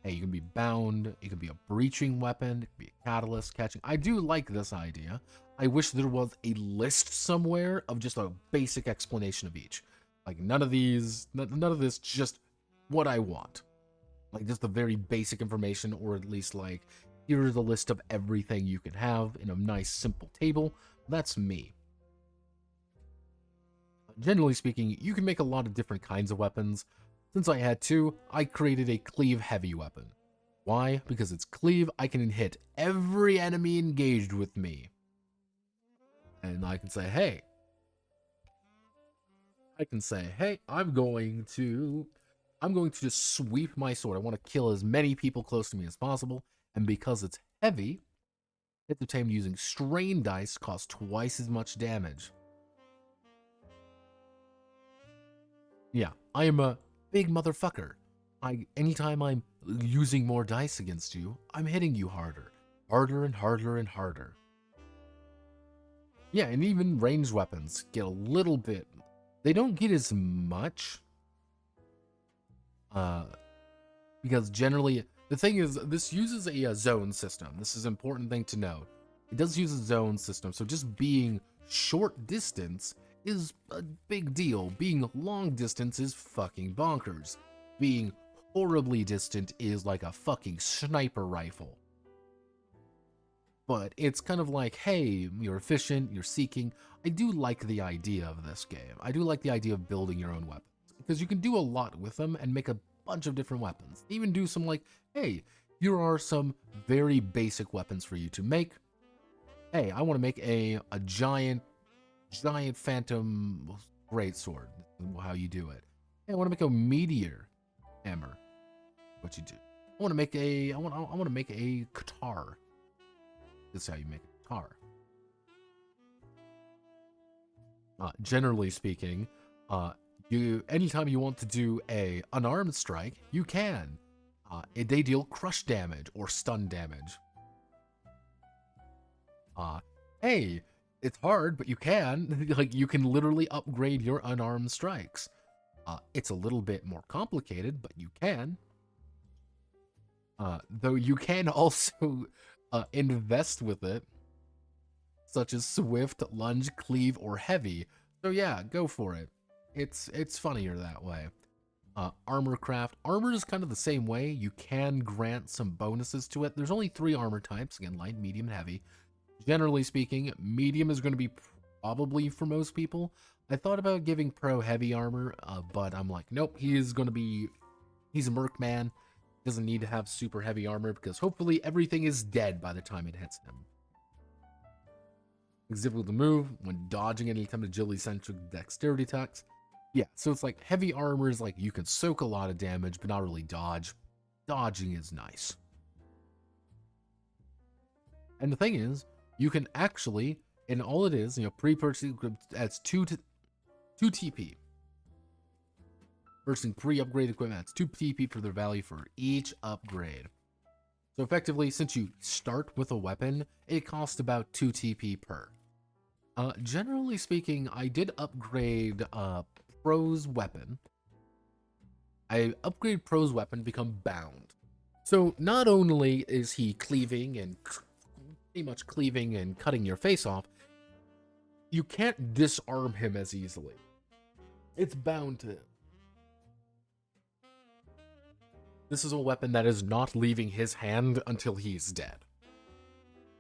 [SPEAKER 2] Hey, you can be bound, it can be a breaching weapon, it can be a catalyst catching. I do like this idea. I wish there was a list somewhere of just a basic explanation of each. Like, none of this, just what I want. Like, just the very basic information, or at least, like, here's a list of everything you can have in a nice, simple table. That's me. Generally speaking, you can make a lot of different kinds of weapons. Since I had 2, I created a cleave heavy weapon. Why? Because it's cleave, I can hit every enemy engaged with me. And I can say, hey, I'm going to just sweep my sword. I want to kill as many people close to me as possible. And because it's heavy, hits obtained using strain dice cost twice as much damage. Yeah, I am a big motherfucker. Anytime I'm using more dice against you, I'm hitting you harder. Harder and harder and harder. Yeah, and even ranged weapons get a little bit. They don't get as much. Because generally, the thing is, this uses a zone system. This is an important thing to note. It does use a zone system, so just being short distance is a big deal. Being long distance is fucking bonkers. Being horribly distant is like a fucking sniper rifle. But it's kind of like, hey, you're efficient, you're seeking. I do like the idea of this game. I do like the idea of building your own weapons, because you can do a lot with them and make a bunch of different weapons. Even do some like, hey, here are some very basic weapons for you to make. Hey, I want to make a giant phantom greatsword. How you do it. Hey, I want to make a meteor hammer. What you do. I want to make a guitar. This is how you make a guitar. Generally speaking, anytime you want to do a unarmed strike, you can. They deal crush damage or stun damage. Hey, it's hard, but you can. Like, you can literally upgrade your unarmed strikes. It's a little bit more complicated, but you can. Though you can also invest with it, such as Swift, Lunge, Cleave, or Heavy. So yeah, go for it. It's funnier that way. Armor craft. Armor is kind of the same way. You can grant some bonuses to it. There's only 3 armor types, again, light, medium, and heavy. Generally speaking, medium is going to be probably for most people. I thought about giving Pro heavy armor, but I'm like, nope, he's a merc man. Doesn't need to have super heavy armor because hopefully everything is dead by the time it hits him. Exhibit the move when dodging any time agility-centric dexterity attacks. Yeah, so it's like heavy armor is like you can soak a lot of damage, but not really dodge. Dodging is nice. And the thing is, you can actually, and all it is, pre-purchase adds 2 TP. Purchasing pre-upgrade equipment adds 2 TP for their value for each upgrade. So effectively, since you start with a weapon, it costs about 2 TP per. Generally speaking, I did upgrade Pro's weapon. I upgrade Pro's weapon, become bound. So not only is he cleaving and pretty much cleaving and cutting your face off, you can't disarm him as easily. It's bound to him. This is a weapon that is not leaving his hand until he's dead.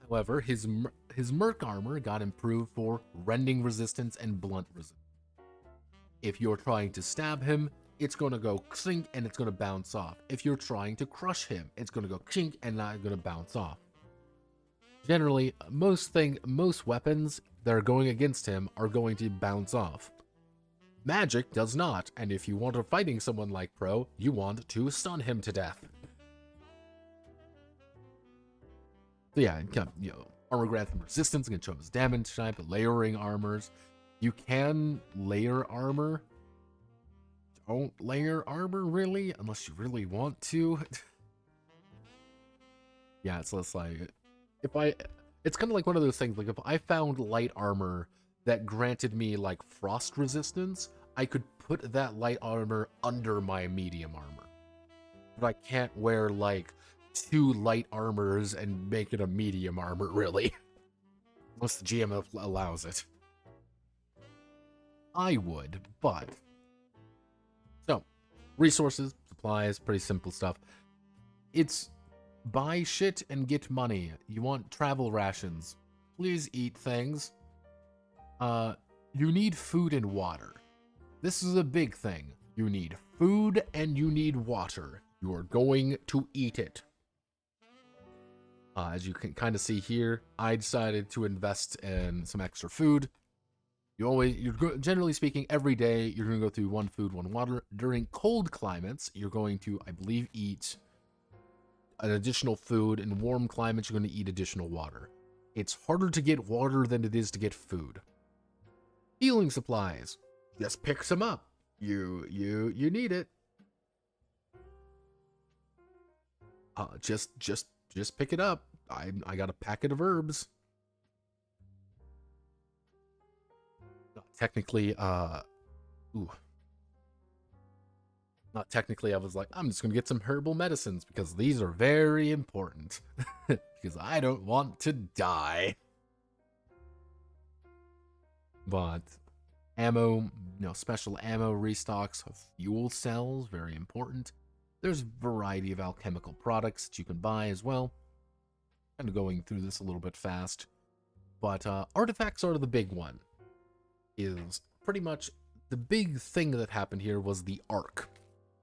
[SPEAKER 2] However, his merc armor got improved for rending resistance and blunt resistance. If you're trying to stab him, it's going to go clink and it's going to bounce off. If you're trying to crush him, it's going to go clink and not going to bounce off. Generally, most weapons that are going against him are going to bounce off. Magic does not, and if you want to fighting someone like Pro, you want to stun him to death. So yeah, armor grants him resistance, can show his damage type, layering armors. You can layer armor. Don't layer armor really, unless you really want to. Yeah, it's less like it's kind of like one of those things, like if I found light armor that granted me like frost resistance, I could put that light armor under my medium armor. But I can't wear like 2 light armors and make it a medium armor, really. Unless the GM allows it. I would, but... So, resources, supplies, pretty simple stuff. It's buy shit and get money. You want travel rations. Please eat things. You need food and water. This is a big thing. You need food and you need water. You are going to eat it. As you can kind of see here, I decided to invest in some extra food. Generally speaking, every day you're going to go through 1 food, 1 water. During cold climates, you're going to, I believe, eat an additional food. In warm climates, you're going to eat additional water. It's harder to get water than it is to get food. Healing supplies. Just pick some up. You need it. Just pick it up. I got a packet of herbs. Technically, not technically, I was like, I'm just gonna get some herbal medicines because these are very important. Because I don't want to die. But ammo, special ammo restocks, fuel cells, very important. There's a variety of alchemical products that you can buy as well. Kind of going through this a little bit fast. But artifacts are the big one. Is pretty much the big thing that happened here was the Ark.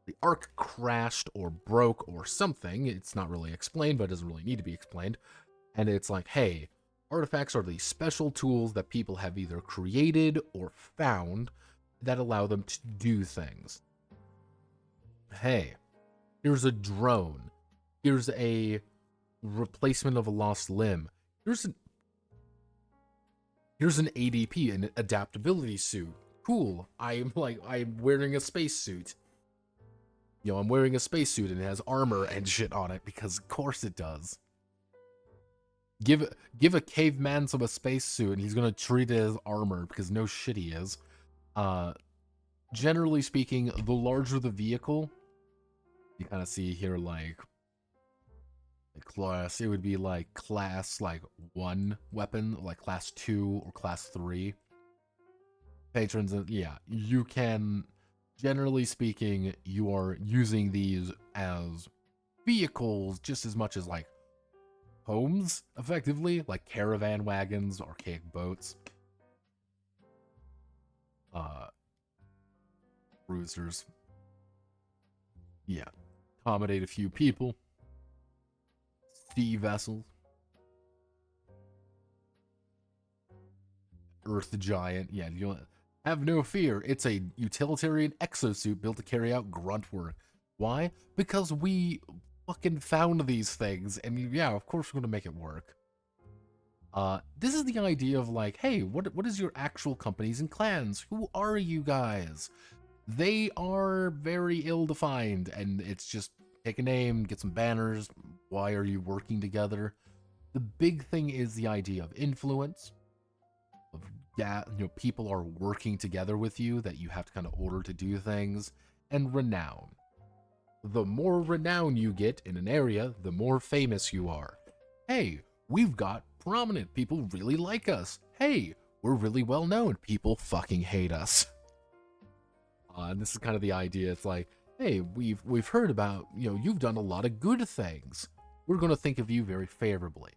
[SPEAKER 2] The Ark crashed or broke or something. It's not really explained, but it doesn't really need to be explained. And it's like, hey, artifacts are these special tools that people have either created or found that allow them to do things. Hey, here's a drone. Here's a replacement of a lost limb. Here's an ADP, an adaptability suit. Cool. I'm wearing a spacesuit. You know, I'm wearing a spacesuit and it has armor and shit on it because of course it does. Give a caveman some a spacesuit and he's gonna treat it as armor because no shit he is. Generally speaking, the larger the vehicle, you kind of see here like class, it would be like class like 1 weapon, like class 2 or class 3. Patrons, yeah, you can, generally speaking, you are using these as vehicles just as much as like homes, effectively, like caravan wagons, archaic boats, cruisers. Yeah, accommodate a few people. Sea vessels. Earth giant. Yeah, you don't have no fear. It's a utilitarian exosuit built to carry out grunt work. Why? Because we fucking found these things, and yeah, of course we're gonna make it work. This is the idea of like, hey, what is your actual companies and clans? Who are you guys? They are very ill-defined, and it's just pick a name, get some banners. Why are you working together? The big thing is the idea of influence. Of, yeah, you know, people are working together with you that you have to kind of order to do things, and renown. The more renown you get in an area, the more famous you are. Hey, we've got prominent people really like us. Hey, we're really well known. People fucking hate us. And this is kind of the idea. It's like, hey, we've heard about, you know, you've done a lot of good things. We're gonna think of you very favorably.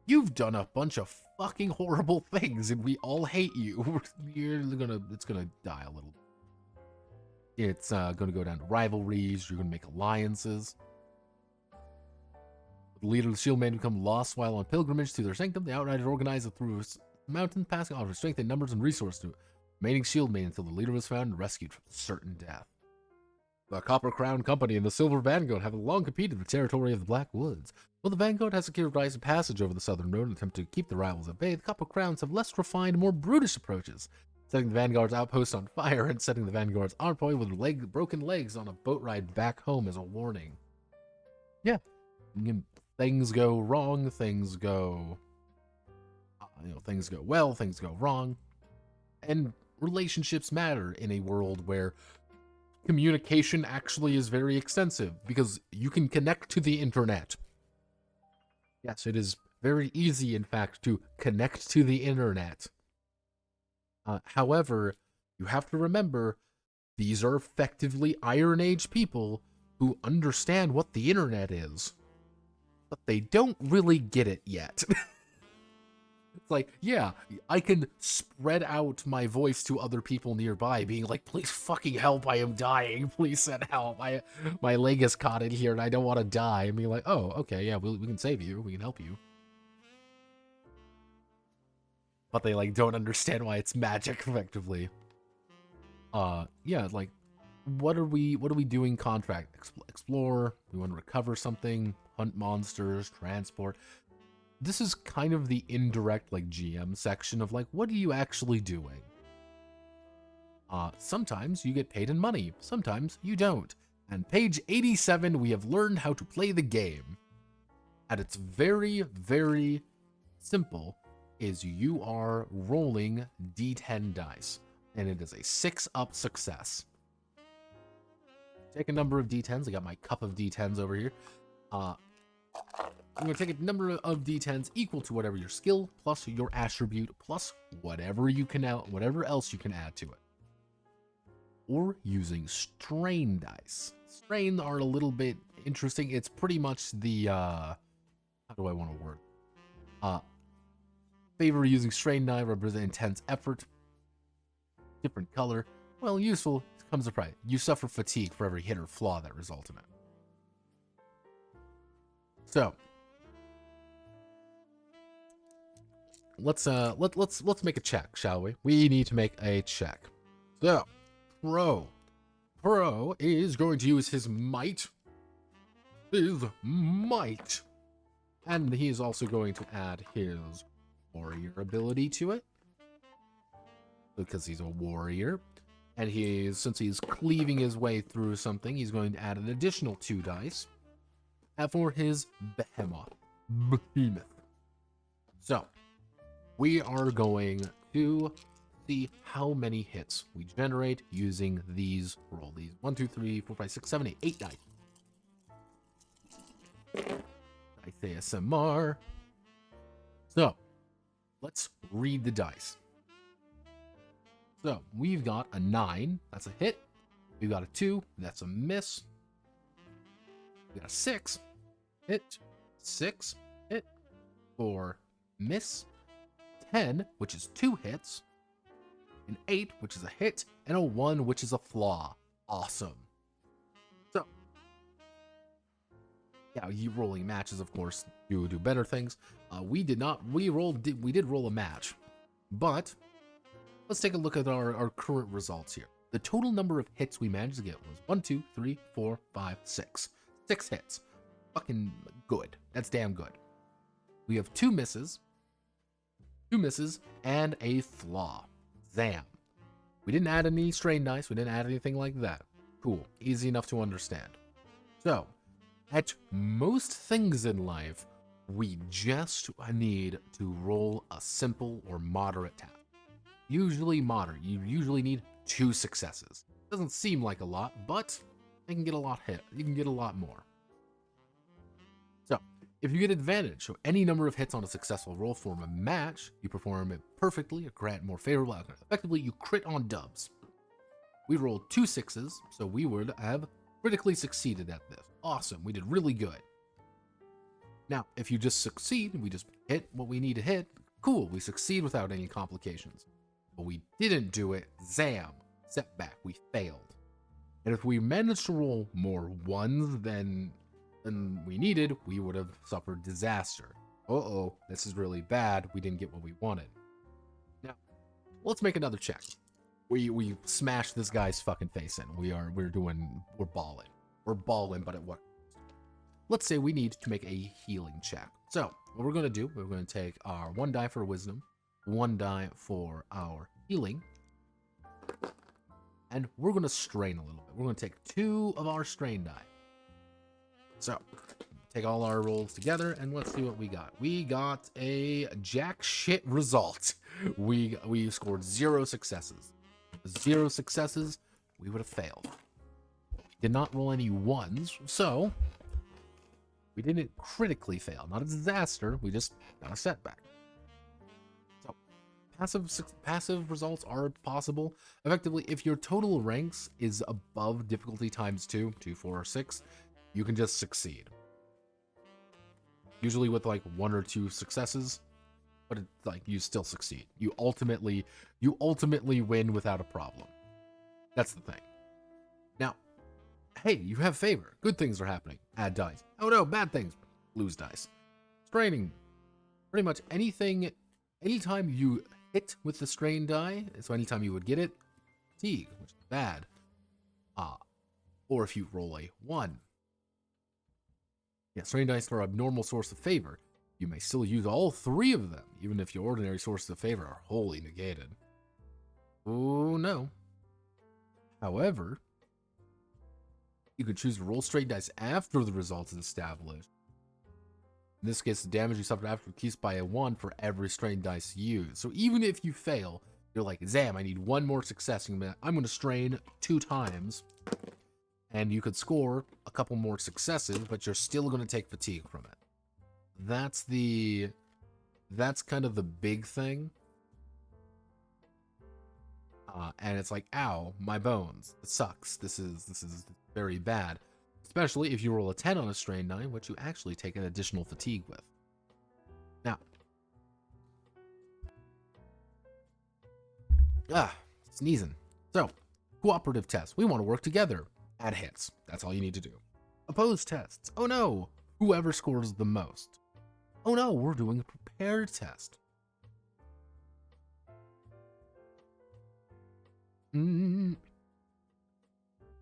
[SPEAKER 2] You've done a bunch of fucking horrible things, and we all hate you. It's gonna die a little. It's gonna go down to rivalries. You're gonna make alliances. The leader of the Shield Man become lost while on pilgrimage to their sanctum. The Outriders organize it through mountains, passing on strength and numbers and resources to remaining shield maid until the leader was found and rescued from certain death. The Copper Crown Company and the Silver Vanguard have long competed for the territory of the Black Woods. While the Vanguard has secured rights of passage over the southern road and attempt to keep the rivals at bay, the Copper Crowns have less refined, more brutish approaches, setting the Vanguard's outpost on fire and setting the Vanguard's envoy with broken legs on a boat ride back home as a warning. Yeah, things go wrong, things go, things go well, things go wrong, and relationships matter in a world where communication actually is very extensive because you can connect to the internet. Yes, it is very easy, in fact, to connect to the internet. However, you have to remember, these are effectively Iron Age people who understand what the internet is, but they don't really get it yet. It's like, yeah, I can spread out my voice to other people nearby, being like, please fucking help, I am dying, please send help, my leg is caught in here and I don't want to die, and being like, oh, okay, yeah, we can save you, we can help you. But they, like, don't understand why it's magic, effectively. Yeah, like, what are we doing contract? Explore, we want to recover something, hunt monsters, transport. This is kind of the indirect, like, GM section of, like, what are you actually doing? Sometimes you get paid in money, sometimes you don't. And page 87, we have learned how to play the game. And it's very, very simple, is you are rolling D10 dice. And it is a 6-up success. Take a number of D10s, I got my cup of D10s over here. I'm going to take a number of D10s equal to whatever your skill, plus your attribute, plus whatever else you can add to it. Or using strain dice. Strain are a little bit interesting. It's pretty much the, how do I want to word? Favor using strain die represents intense effort. Different color. Well, useful comes a price. You suffer fatigue for every hit or flaw that result in it. So let's make a check, shall we? We need to make a check. So, Pro is going to use his might. And he is also going to add his warrior ability to it, because he's a warrior. And since he's cleaving his way through something, he's going to add an additional 2 dice for his behemoth. So, we are going to see how many hits we generate using these 1, 2, 3, 4, 5, 6, 7, 8 dice. Dice ASMR. So, let's read the dice. So, we've got a 9, that's a hit. We've got a 2, that's a miss. We got a 6, hit. 6, hit. 4, miss. 10, which is 2 hits. An 8, which is a hit. And a 1, which is a flaw. Awesome. So, yeah, you rolling matches, of course, do better things. We did roll a match, but let's take a look at our current results here. The total number of hits we managed to get was 1, 2, 3, 4, 5, 6. 6 hits. Fucking good. That's damn good. We have 2 misses, and a flaw. Zam. We didn't add any strain dice. We didn't add anything like that. Cool. Easy enough to understand. So, at most things in life, we just need to roll a simple or moderate task. Usually moderate. You usually need 2 successes. Doesn't seem like a lot, but it can get a lot hit. You can get a lot more. So, if you get advantage, so any number of hits on a successful roll form a match, you perform it perfectly or grant more favorable outcome. Effectively, you crit on dubs. We rolled 2 6s, so we would have critically succeeded at this. Awesome, we did really good. Now, if you just succeed, we just hit what we need to hit, cool, we succeed without any complications. But we didn't do it, zam, setback, we failed. And if we managed to roll more 1s than we needed, we would have suffered disaster. Uh-oh, this is really bad, we didn't get what we wanted. Now, let's make another check. We smashed this guy's fucking face in. We're balling. We're balling, but at what? Let's say we need to make a healing check. So, what we're going to do, we're going to take our 1 die for wisdom, 1 die for our healing, and we're going to strain a little bit. We're going to take 2 of our strain die. So, take all our rolls together, and let's see what we got. We got a jack shit result. We scored 0 successes. 0 successes, we would have failed. Did not roll any 1s, so we didn't critically fail. Not a disaster, we just got a setback. So, passive results are possible. Effectively, if your total ranks is above difficulty times 2, 2, 4, or 6, you can just succeed. Usually with like 1 or 2 successes, but it's like you still succeed. You ultimately win without a problem. That's the thing. Now, hey, you have favor. Good things are happening. Add dice. Oh no, bad things. Lose dice. Straining. Pretty much anything, anytime you hit with the strain die, so anytime you would get it, fatigue, which is bad. Or if you roll a 1. Yeah, strain dice are a abnormal source of favor. You may still use all 3 of them, even if your ordinary sources of favor are wholly negated. Oh no. However, you can choose to roll straight dice after the result is established. In this case, the damage you suffered after keeps by a 1 for every strain dice used. So even if you fail, you're like, Zam, I need 1 more success. I'm going to strain 2 times. And you could score a couple more successes, but you're still going to take fatigue from it. That's kind of the big thing. And it's like, ow, my bones. It sucks. This is very bad. Especially if you roll a 10 on a strain die, which you actually take an additional fatigue with. Now. Sneezing. So, cooperative test. We want to work together. Add hits. That's all you need to do. Opposed tests. Oh no. Whoever scores the most. Oh no, we're doing a prepared test. You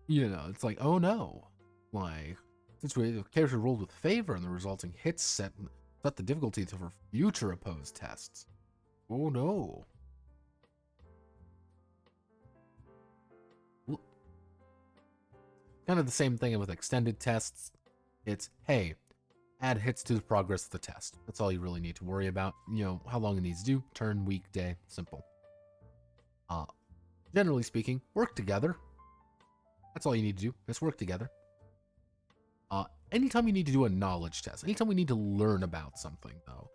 [SPEAKER 2] know, it's like, oh no. Like, since the character rolled with favor and the resulting hits set the difficulty for future opposed tests. Oh no. kind of the same thing with extended tests. It's, hey, add hits to the progress of the test. That's all you really need to worry about. You know, how long it needs to do, turn, week, day, simple. Generally speaking, work together. That's all you need to do, just work together. Anytime you need to do a knowledge test, anytime we need to learn about something, though,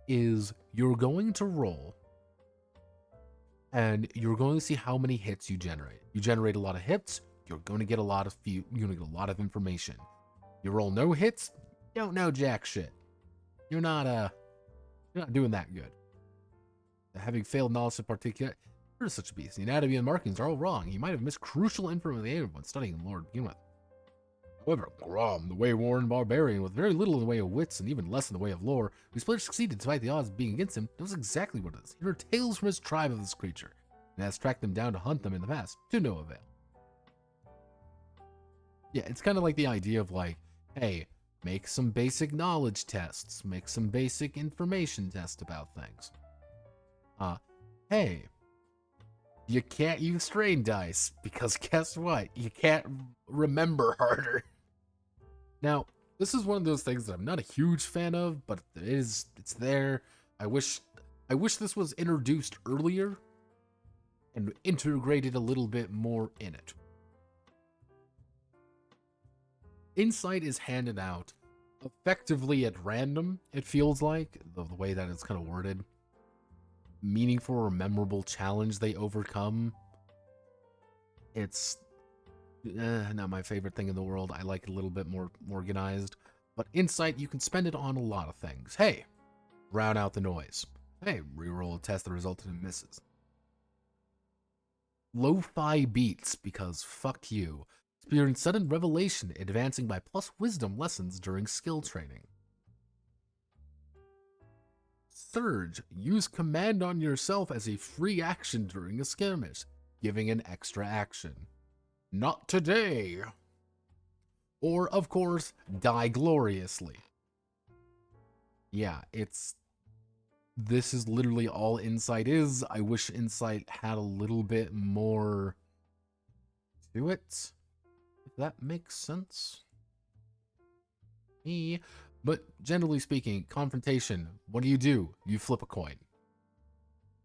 [SPEAKER 2] is you're going to roll, and you're going to see how many hits you generate. You generate a lot of hits, you're going to get a lot of information. You roll no hits, you don't know jack shit. You're not doing that good. Having failed knowledge in particular, you're such a beast. The anatomy and markings are all wrong. You might have missed crucial information when studying the lore to begin with. However, Grom, the way-worn barbarian with very little in the way of wits and even less in the way of lore, whose players succeeded despite the odds being against him, knows exactly what it is. He heard tales from his tribe of this creature, and has tracked them down to hunt them in the past, to no avail. Yeah, it's kind of like the idea of like, hey, make some basic knowledge tests, make some basic information tests about things. Hey, you can't use strain dice, because guess what? You can't remember harder. Now, this is one of those things that I'm not a huge fan of, but it's there. I wish this was introduced earlier and integrated a little bit more in it. Insight is handed out effectively at random, it feels like, the way that it's kind of worded. Meaningful or memorable challenge they overcome. It's not my favorite thing in the world. I like it a little bit more organized. But insight, you can spend it on a lot of things. Hey, round out the noise. Hey, reroll a test that resulted in misses. Lo-fi beats, because fuck you. Experience sudden revelation, advancing by plus wisdom lessons during skill training. Surge, use command on yourself as a free action during a skirmish, giving an extra action. Not today. Or, of course, die gloriously. Yeah, this is literally all Insight is. I wish Insight had a little bit more to it, if that makes sense. But generally speaking, confrontation, what do? You flip a coin.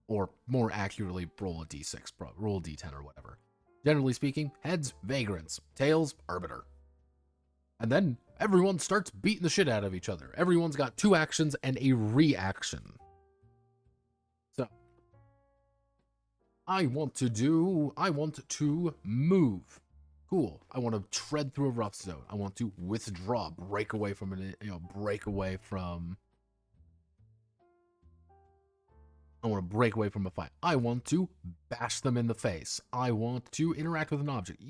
[SPEAKER 2] Or more accurately, roll a d6, roll a d10 or whatever. Generally speaking, heads, Vagrants, tails, Arbiter. And then everyone starts beating the shit out of each other. Everyone's got 2 actions and a reaction. So, I want to move. Cool. I want to tread through a rough zone. I want to withdraw, break away from I want to break away from a fight. I want to bash them in the face. I want to interact with an object.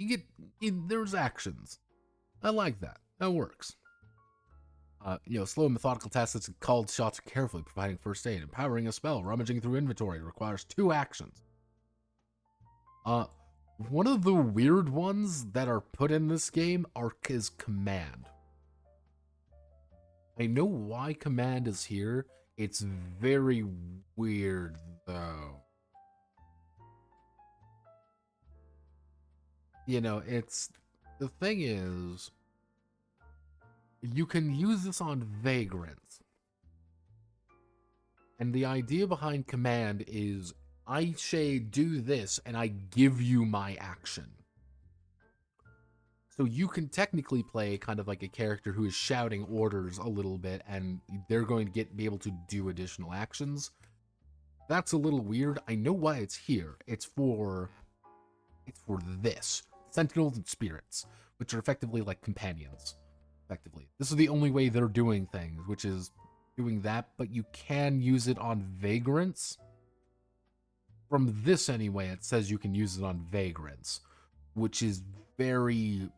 [SPEAKER 2] There's actions. I like that. That works. Slow and methodical tasks and called shots carefully, providing first aid, empowering a spell, rummaging through inventory requires 2 actions. One of the weird ones that are put in this game is command. I know why command is here. It's very weird, though. The thing is, you can use this on Vagrants. And the idea behind command is, I say do this, and I give you my action. So you can technically play kind of like a character who is shouting orders a little bit, and they're going to be able to do additional actions. That's a little weird. I know why it's here. It's for this. Sentinels and spirits, which are effectively like companions. Effectively. This is the only way they're doing things, which is doing that, but you can use it on Vagrants. From this anyway, it says you can use it on Vagrants, which is very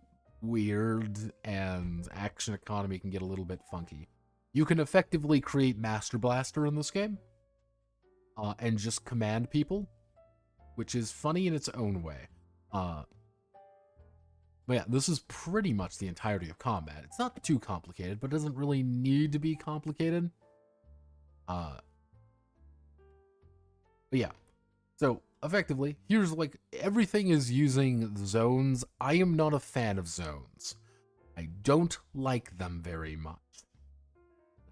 [SPEAKER 2] weird, and action economy can get a little bit funky. You can effectively create Master Blaster in this game, and just command people, which is funny in its own way. But yeah, this is pretty much the entirety of combat. It's not too complicated, but it doesn't really need to be complicated. But yeah, so effectively, here's like everything is using zones. I am not a fan of zones. I don't like them very much.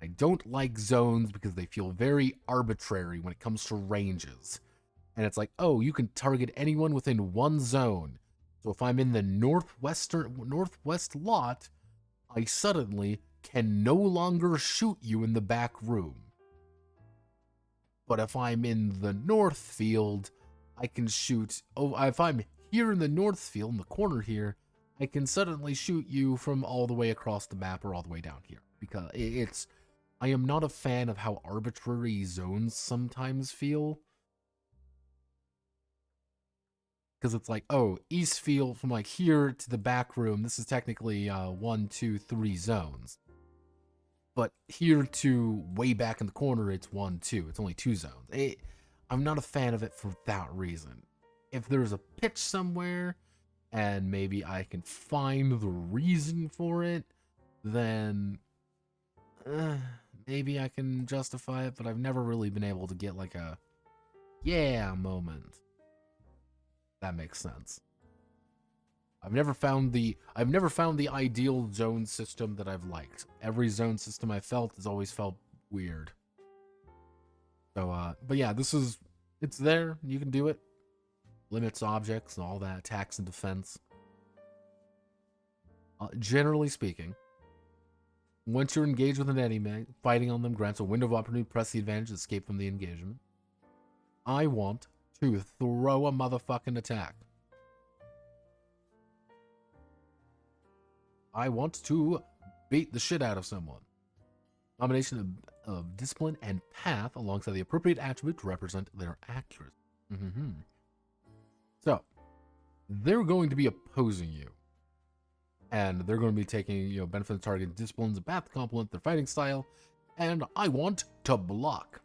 [SPEAKER 2] I don't like zones because they feel very arbitrary when it comes to ranges. And it's like, oh, you can target anyone within one zone. So if I'm in the northwest lot, I suddenly can no longer shoot you in the back room. But if I'm in the north field, I can shoot. Oh, if I'm here in the north field, in the corner here, I can suddenly shoot you from all the way across the map or all the way down here. Because I am not a fan of how arbitrary zones sometimes feel. Because it's like, oh, east field from like here to the back room, this is technically 1, 2, 3 zones. But here to way back in the corner, it's 1, 2. It's only 2 zones. I'm not a fan of it for that reason. If there's a pitch somewhere, and maybe I can find the reason for it, then maybe I can justify it, but I've never really been able to get like a yeah moment. That makes sense. I've never found the ideal zone system that I've liked. Every zone system I felt has always felt weird. So but yeah, it's there, you can do it. Limits objects and all that, attacks and defense. Generally speaking, once you're engaged with an enemy, fighting on them grants a window of opportunity to press the advantage to escape from the engagement. I want to throw a motherfucking attack. I want to beat the shit out of someone. Combination of discipline and path alongside the appropriate attribute to represent their accuracy. So, they're going to be opposing you. And they're going to be taking, benefit of target disciplines and path to complement their fighting style. And I want to block.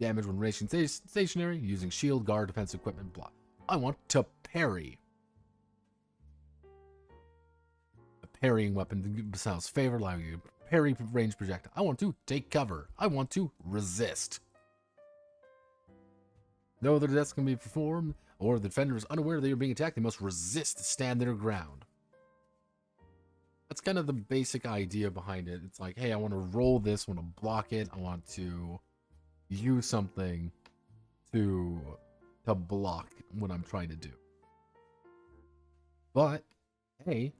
[SPEAKER 2] Damage when racing stationary, using shield, guard, defense equipment, block. I want to parry. A parrying weapon bestows favor, allowing you to parry range projectile. I want to take cover. I want to resist. No other deaths can be performed, or the defender is unaware they are being attacked. They must resist to stand their ground. That's kind of the basic idea behind it. It's like, hey, I want to roll this, I want to block it, I want to use something to block what I'm trying to do. But, hey,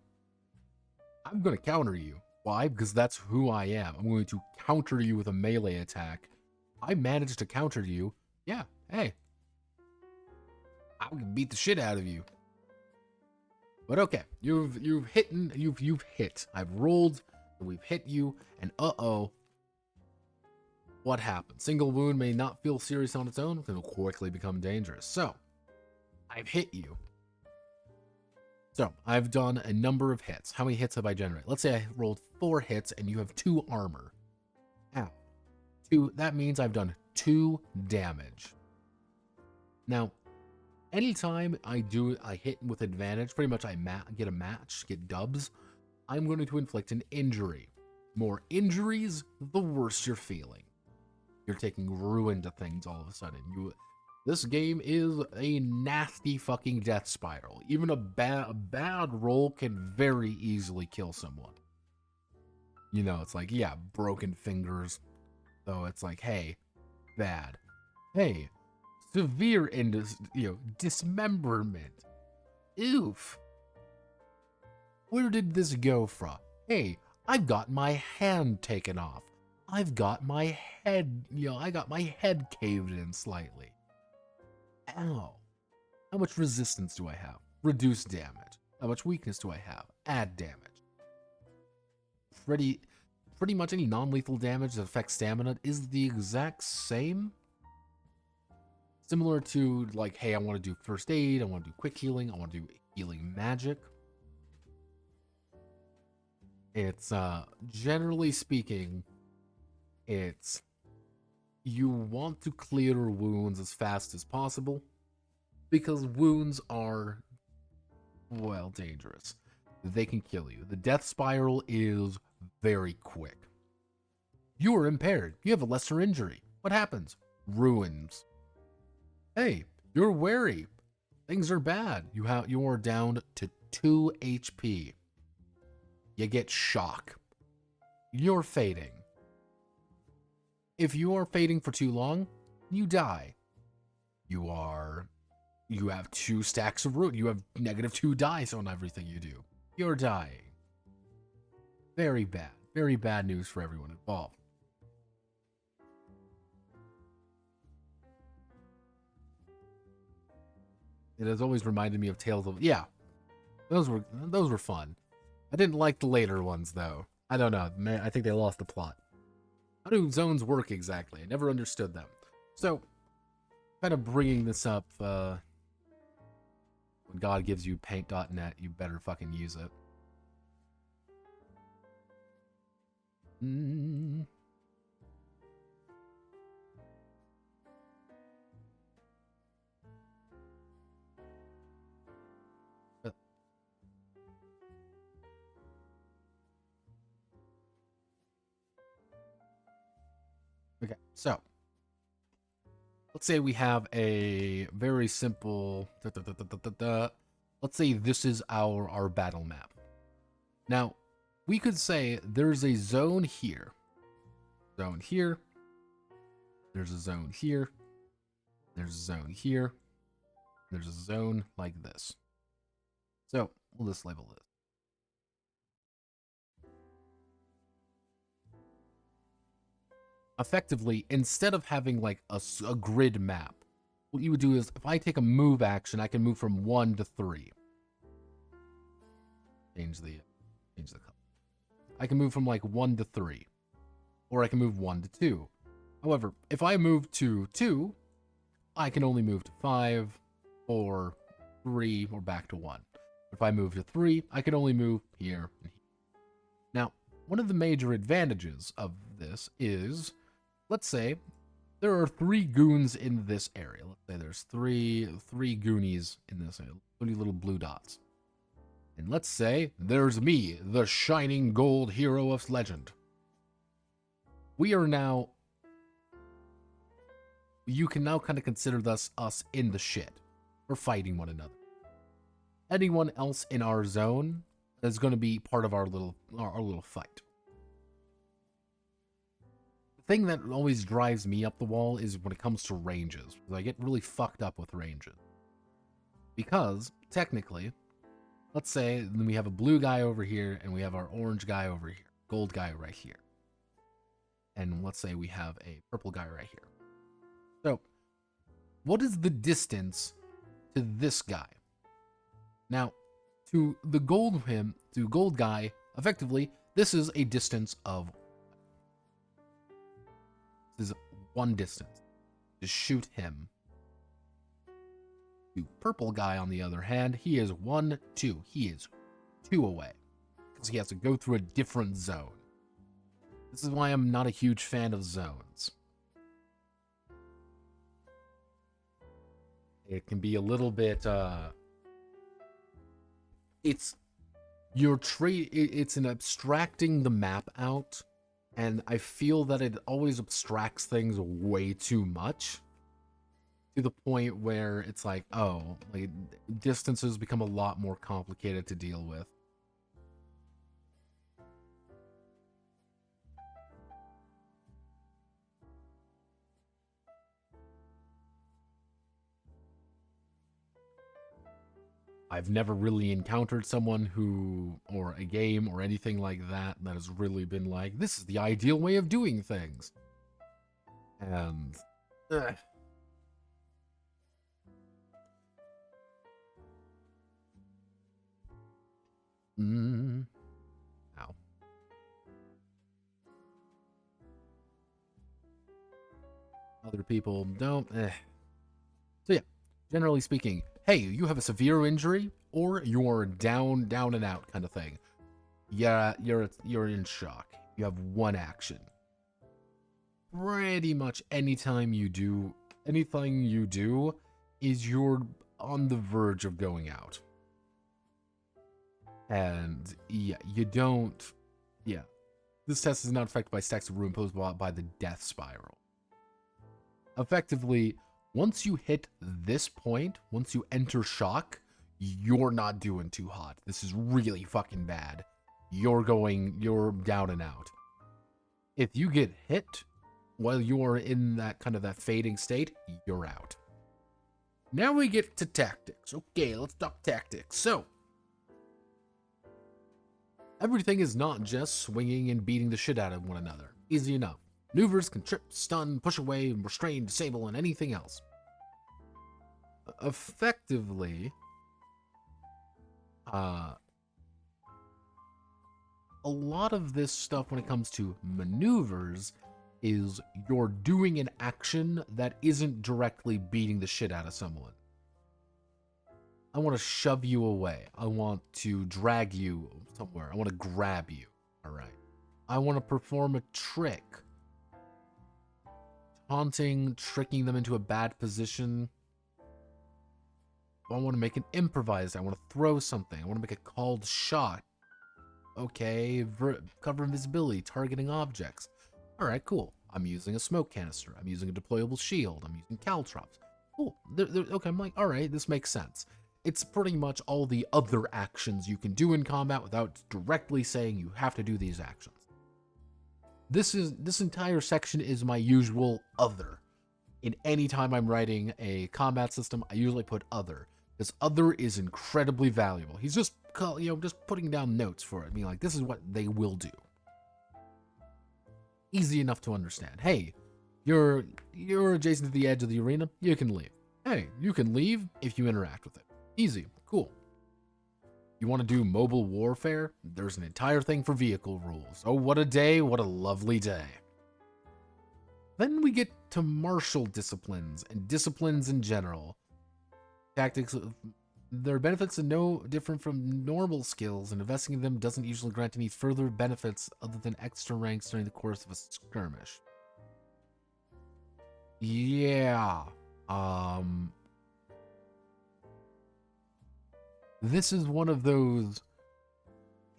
[SPEAKER 2] I'm going to counter you. Why? Because that's who I am. I'm going to counter you with a melee attack. I managed to counter you. Yeah, hey. I can beat the shit out of you. But okay, you've hit. I've rolled, and we've hit you, and what happened? Single wound may not feel serious on its own, but it will quickly become dangerous. So, I've hit you. So, I've done a number of hits. How many hits have I generated? Let's say I rolled 4 hits, and you have 2 armor. Ow. 2, that means I've done 2 damage. Now, anytime I hit with advantage, pretty much I get a match, get dubs, I'm going to inflict an injury. More injuries, the worse you're feeling. You're taking ruin to things all of a sudden. This game is a nasty fucking death spiral. Even a bad roll can very easily kill someone. It's like, yeah, broken fingers. So it's like, hey, bad. Hey, severe dismemberment. Oof. Where did this go from? Hey, I've got my hand taken off. I've got my head, I got my head caved in slightly. Ow. How much resistance do I have? Reduce damage. How much weakness do I have? Add damage. Pretty much any non-lethal damage that affects stamina is the exact same. Similar to, like, hey, I want to do first aid, I want to do quick healing, I want to do healing magic. It's, generally speaking, it's, you want to clear wounds as fast as possible, because wounds are, well, dangerous. They can kill you. The death spiral is very quick. You are impaired. You have a lesser injury. What happens? Ruins. Hey, You're wary. Things are bad. You are down to 2 HP. You get shock. You're fading. If you are fading for too long, you die. You have 2 stacks of root. You have -2 dice on everything you do. You're dying. Very bad. Very bad news for everyone involved. It has always reminded me of Tales of... Yeah, those were fun. I didn't like the later ones, though. I don't know. Man, I think they lost the plot. How do zones work exactly? I never understood them. So, kind of bringing this up, when God gives you paint.net, you better fucking use it. Okay, so let's say we have a very simple. Let's say this is our battle map. Now, we could say there's a zone here, zone here. There's a zone here. There's a zone here. There's a zone like this. So we'll just label this. Effectively, instead of having like a grid map, what you would do is if I take a move action, I can move from 1 to 3. Change the color. I can move from like 1 to 3, or I can move 1 to 2. However, if I move to 2, I can only move to 5, 4, 3, or back to 1. If I move to 3, I can only move here and here. Now, one of the major advantages of this is, let's say there are 3 goons in this area. Let's say there's three goonies in this area, little blue dots. And let's say there's me, the shining gold hero of legend. We are now... You can now kind of consider us in the shit. We're fighting one another. Anyone else in our zone is going to be part of our little fight. The thing that always drives me up the wall is when it comes to ranges. I get really fucked up with ranges. Because, technically, let's say we have a blue guy over here, and we have our orange guy over here, gold guy right here. And let's say we have a purple guy right here. So, what is the distance to this guy? Now, to the gold guy, effectively, this is a distance of... This is one distance. To shoot him. To purple guy, on the other hand, he is 1, 2. He is 2 away. Because he has to go through a different zone. This is why I'm not a huge fan of zones. It can be a little bit, it's an abstracting the map out, and I feel that it always abstracts things way too much, to the point where it's like, oh, like, distances become a lot more complicated to deal with. I've never really encountered someone who, or a game or anything like that, that has really been like, this is the ideal way of doing things. And... Ow. Other people don't... So yeah, generally speaking, hey, you have a severe injury, or you're down and out kind of thing. Yeah, you're in shock. You have one action. Pretty much anything you do is you're on the verge of going out. And yeah, this test is not affected by stacks of rune imposed by the death spiral. Effectively, Once you hit this point, once you enter shock, you're not doing too hot. This is really fucking bad. You're down and out. If you get hit while you are in that kind of that fading state, you're out. Now we get to tactics. Okay, let's talk tactics. So, everything is not just swinging and beating the shit out of one another. Easy enough. Maneuvers can trip, stun, push away, restrain, disable, and anything else. Effectively, a lot of this stuff when it comes to maneuvers is you're doing an action that isn't directly beating the shit out of someone. I want to shove you away. I want to drag you somewhere. I want to grab you. All right. I want to perform a trick. Taunting, tricking them into a bad position. I want to make an improvised. I want to throw something. I want to make a called shot. Okay, cover invisibility, targeting objects. All right, cool. I'm using a smoke canister. I'm using a deployable shield. I'm using caltrops. Cool. Okay, I'm like, all right, this makes sense. It's pretty much all the other actions you can do in combat without directly saying you have to do these actions. This entire section is my usual other. In any time I'm writing a combat system, I usually put other. This other is incredibly valuable. He's just, just putting down notes for it, being like, this is what they will do. Easy enough to understand. Hey, you're adjacent to the edge of the arena, you can leave. Hey, you can leave if you interact with it. Easy, cool. You want to do mobile warfare? There's an entire thing for vehicle rules. Oh, what a day, what a lovely day. Then we get to martial disciplines and disciplines in general. Tactics, their benefits are no different from normal skills, and investing in them doesn't usually grant any further benefits other than extra ranks during the course of a skirmish. Yeah. This is one of those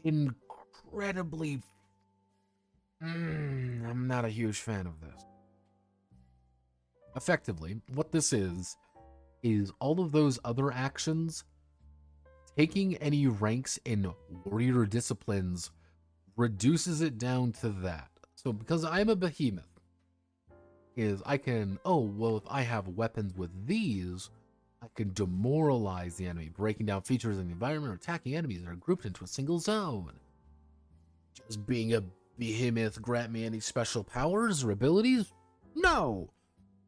[SPEAKER 2] incredibly... I'm not a huge fan of this. Effectively, what this is all of those other actions, taking any ranks in warrior disciplines reduces it down to that. So because I'm a behemoth, I can, if I have weapons with these, I can demoralize the enemy, breaking down features in the environment or attacking enemies that are grouped into a single zone. Just being a behemoth grant me any special powers or abilities? No!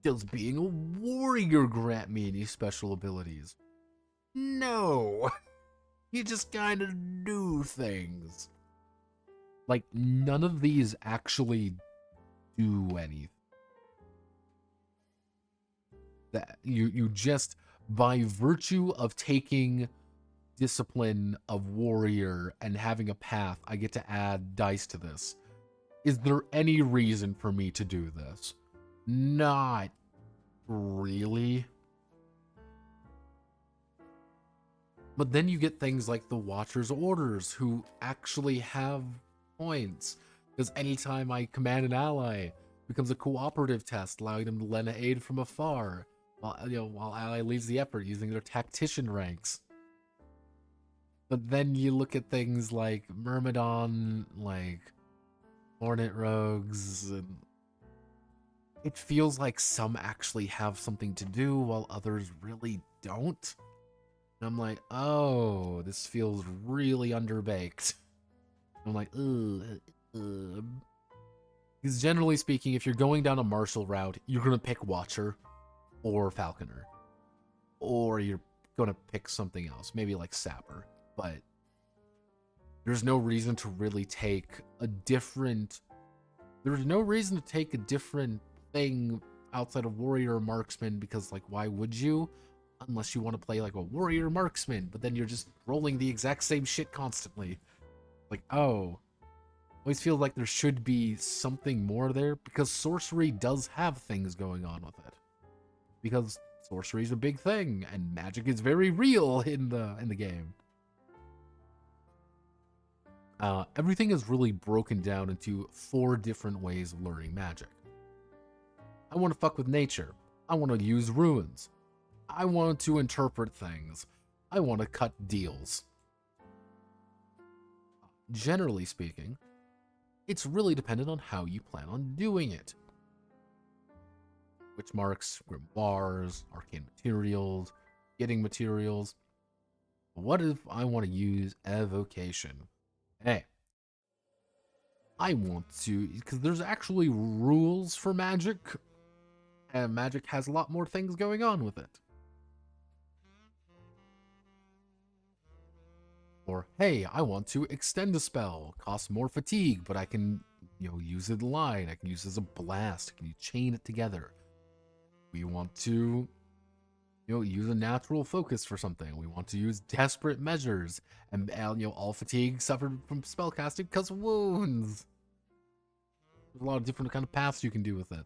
[SPEAKER 2] Does being a warrior grant me any special abilities? No! You just kind of do things. Like, none of these actually do anything. That you just, by virtue of taking discipline of warrior and having a path, I get to add dice to this. Is there any reason for me to do this? Not really. But then you get things like the Watcher's Orders, who actually have points. Because anytime I command an ally, it becomes a cooperative test, allowing them to lend aid from afar, while ally leads the effort using their tactician ranks. But then you look at things like Myrmidon, like Hornet Rogues, and it feels like some actually have something to do while others really don't. And I'm like, oh, this feels really underbaked. I'm like, ugh. Because generally speaking, if you're going down a martial route, you're going to pick Watcher or Falconer. Or you're going to pick something else, maybe like Sapper. But there's no reason to really take a different... There's no reason to take a different thing outside of Warrior or Marksman, because, like, why would you? Unless you want to play, like, a Warrior Marksman, but then you're just rolling the exact same shit constantly. Like, oh. Always feel like there should be something more there, because sorcery does have things going on with it. Because sorcery is a big thing, and magic is very real in the game. Everything is really broken down into 4 different ways of learning magic. I want to fuck with nature. I want to use runes. I want to interpret things. I want to cut deals. Generally speaking, it's really dependent on how you plan on doing it. Witch marks, grimoires, arcane materials, getting materials. What if I want to use evocation? Hey, I want to, because there's actually rules for magic, and magic has a lot more things going on with it. Or, hey, I want to extend a spell, costs more fatigue, but I can, use it line, I can use it as a blast, I can chain it together. We want to, use a natural focus for something. We want to use desperate measures, and all fatigue suffered from spellcasting because of wounds. There's a lot of different kind of paths you can do with it.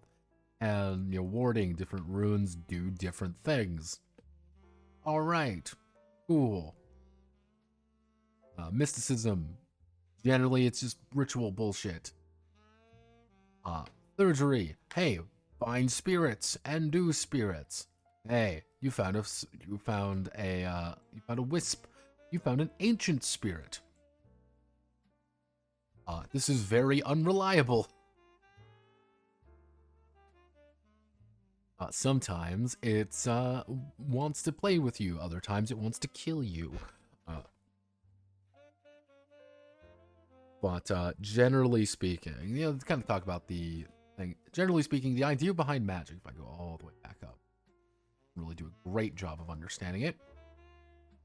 [SPEAKER 2] And, warding, different runes do different things. Alright, cool. Mysticism, generally it's just ritual bullshit. Surgery, hey, find spirits and do spirits. Hey, you found a wisp. You found an ancient spirit. This is very unreliable. Sometimes it wants to play with you. Other times it wants to kill you. But generally speaking, kind of talk about the thing. Generally speaking, the idea behind magic, if I go all the way back up, really do a great job of understanding it,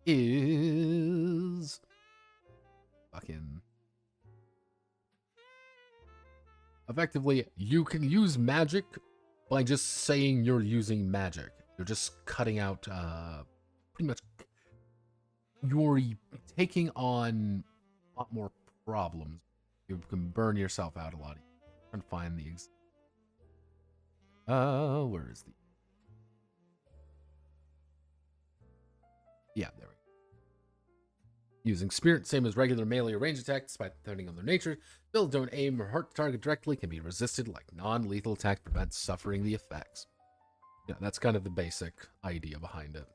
[SPEAKER 2] is fucking effectively you can use magic by just saying you're using magic. You're just cutting out pretty much, you're taking on a lot more problems. You can burn yourself out a lot. I'm trying to find the where is the there we go. Using spirit, same as regular melee or range attacks, despite depending on their nature. Spells don't aim or hurt the target directly, can be resisted like non-lethal attack, prevents suffering the effects. Yeah, that's kind of the basic idea behind it.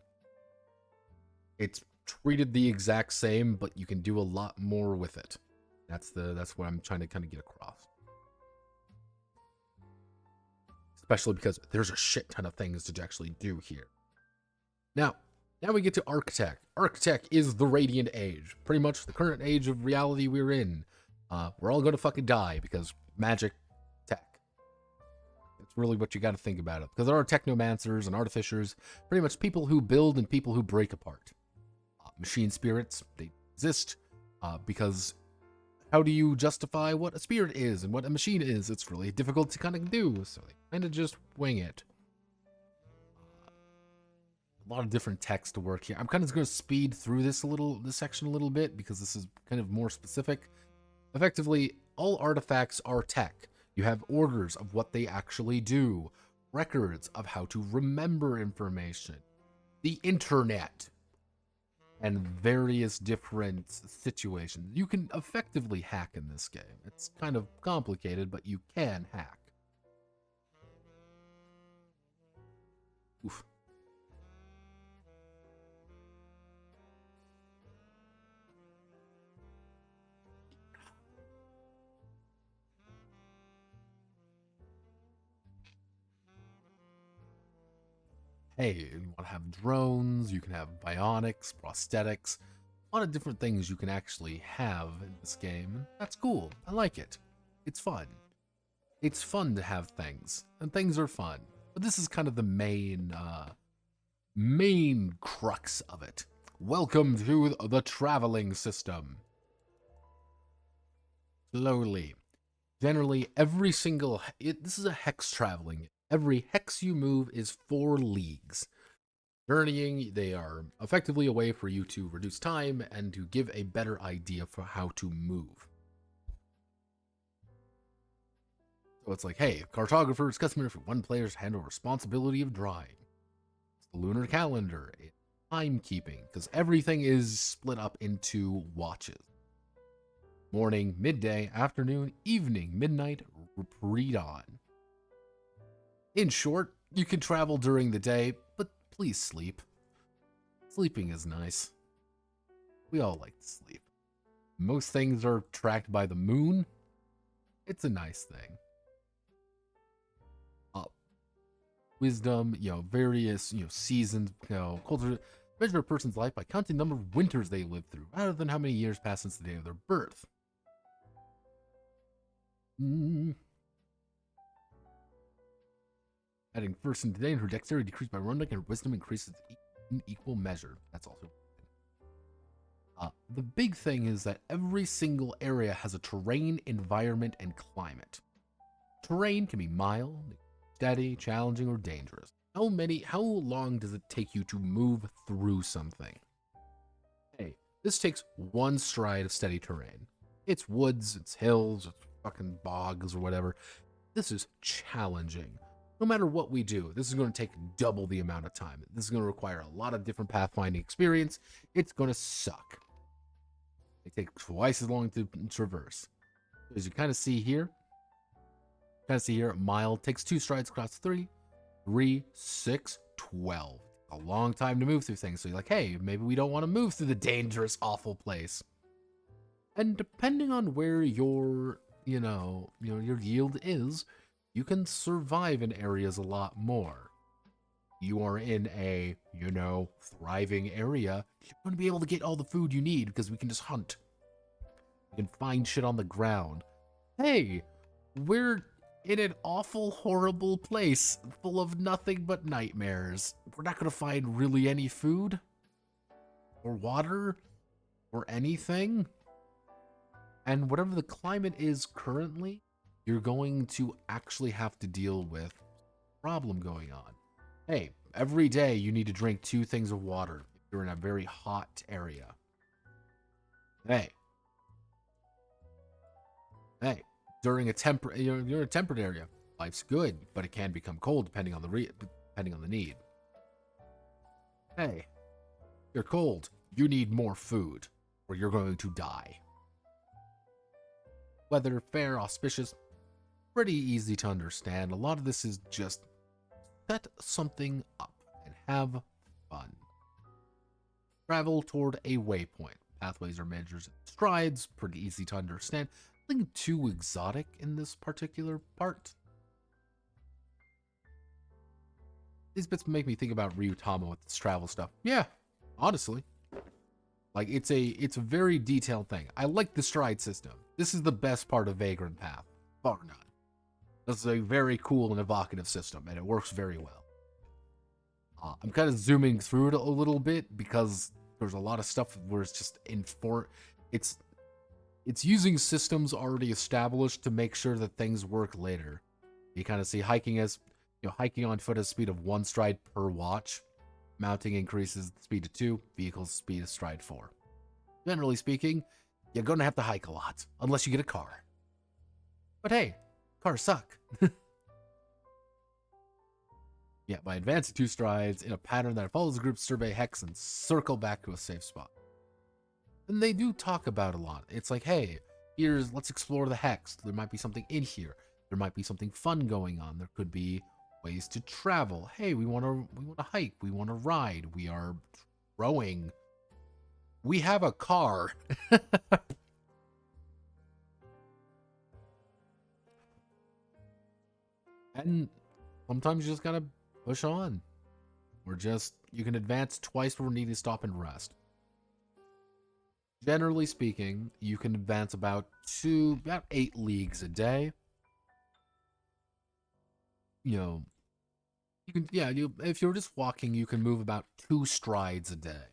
[SPEAKER 2] It's treated the exact same, but you can do a lot more with it. That's what I'm trying to kind of get across. Especially because there's a shit ton of things to actually do here. Now we get to Architect. Architect is the Radiant Age. Pretty much the current age of reality we're in. We're all gonna fucking die because magic tech. It's really what you gotta think about it. Because there are technomancers and artificers, pretty much people who build and people who break apart. Machine spirits, they exist because how do you justify what a spirit is and what a machine is? It's really difficult to kind of do, so they kind of just wing it. A lot of different text to work here. I'm kind of going to speed through this section a little bit because this is kind of more specific. Effectively, all artifacts are tech. You have orders of what they actually do, records of how to remember information, the internet, and various different situations. You can effectively hack in this game. It's kind of complicated, but you can hack. Oof. Hey, you want to have drones, you can have bionics, prosthetics, a lot of different things you can actually have in this game. That's cool. I like it. It's fun. It's fun to have things, and things are fun. But this is kind of the main crux of it. Welcome to the traveling system. Slowly. Generally, every single... this is a hex traveling. Every hex you move is 4 leagues. Journeying, they are effectively a way for you to reduce time and to give a better idea for how to move. So it's like, hey, cartographer is customary for one player to handle responsibility of drawing. It's the lunar calendar, it's timekeeping, because everything is split up into watches. Morning, midday, afternoon, evening, midnight, pre-dawn. In short, You can travel during the day, but please sleep. Sleeping is nice. We all like to sleep. Most things are tracked by the moon. It's a nice thing. Wisdom, various, seasons, culture. Measure a person's life by counting the number of winters they lived through, rather than how many years passed since the day of their birth. Adding first in today, and her dexterity decreased by running, and her wisdom increases in equal measure. That's also the big thing is that every single area has a terrain, environment, and climate. Terrain can be mild, steady, challenging, or dangerous. How long does it take you to move through something? Hey, this takes one stride of steady terrain. It's woods, it's hills, it's fucking bogs or whatever. This is challenging. No matter what we do, this is going to take double the amount of time. This is going to require a lot of different pathfinding experience. It's going to suck. It takes twice as long to traverse. As you kind of see here, mild takes 2 strides across 3, 6, 12. A long time to move through things. So you're like, hey, maybe we don't want to move through the dangerous, awful place. And depending on where your yield is, you can survive in areas a lot more. You are in a, thriving area, you're going to be able to get all the food you need because we can just hunt. We can find shit on the ground. Hey, we're in an awful, horrible place full of nothing but nightmares. We're not going to find really any food or water or anything. And whatever the climate is currently, you're going to actually have to deal with a problem going on. Hey, every day you need to drink 2 things of water if you're in a very hot area. Hey, during you're in a temperate area, life's good, but it can become cold depending on the need. Hey, you're cold. You need more food, or you're going to die. Weather, fair, auspicious, pretty easy to understand. A lot of this is just set something up and have fun. Travel toward a waypoint. Pathways are measures in strides, pretty easy to understand. Nothing too exotic in this particular part. These bits make me think about Ryutama with this travel stuff. Yeah, honestly. Like, it's a very detailed thing. I like the stride system. This is the best part of Vagrant Path, bar none. This is a very cool and evocative system, and it works very well. I'm kind of zooming through it a little bit because there's a lot of stuff where it's just it's using systems already established to make sure that things work later. You kind of see hiking on foot at a speed of 1 stride per watch. Mounting increases the speed to 2, vehicles speed of stride 4. Generally speaking, you're going to have to hike a lot, unless you get a car. But hey, cars suck. Yeah, by advancing 2 strides in a pattern that follows the group's survey Hexen, circle back to a safe spot. And they do talk about a lot. It's like, hey, let's explore the Hex. There might be something in here. There might be something fun going on. There could be ways to travel. Hey, we want to hike. We want to ride. We are rowing. We have a car. And sometimes you just gotta push on. You can advance twice before needing to stop and rest. Generally speaking, you can advance about 8 leagues a day. If you're just walking, you can move about 2 strides a day.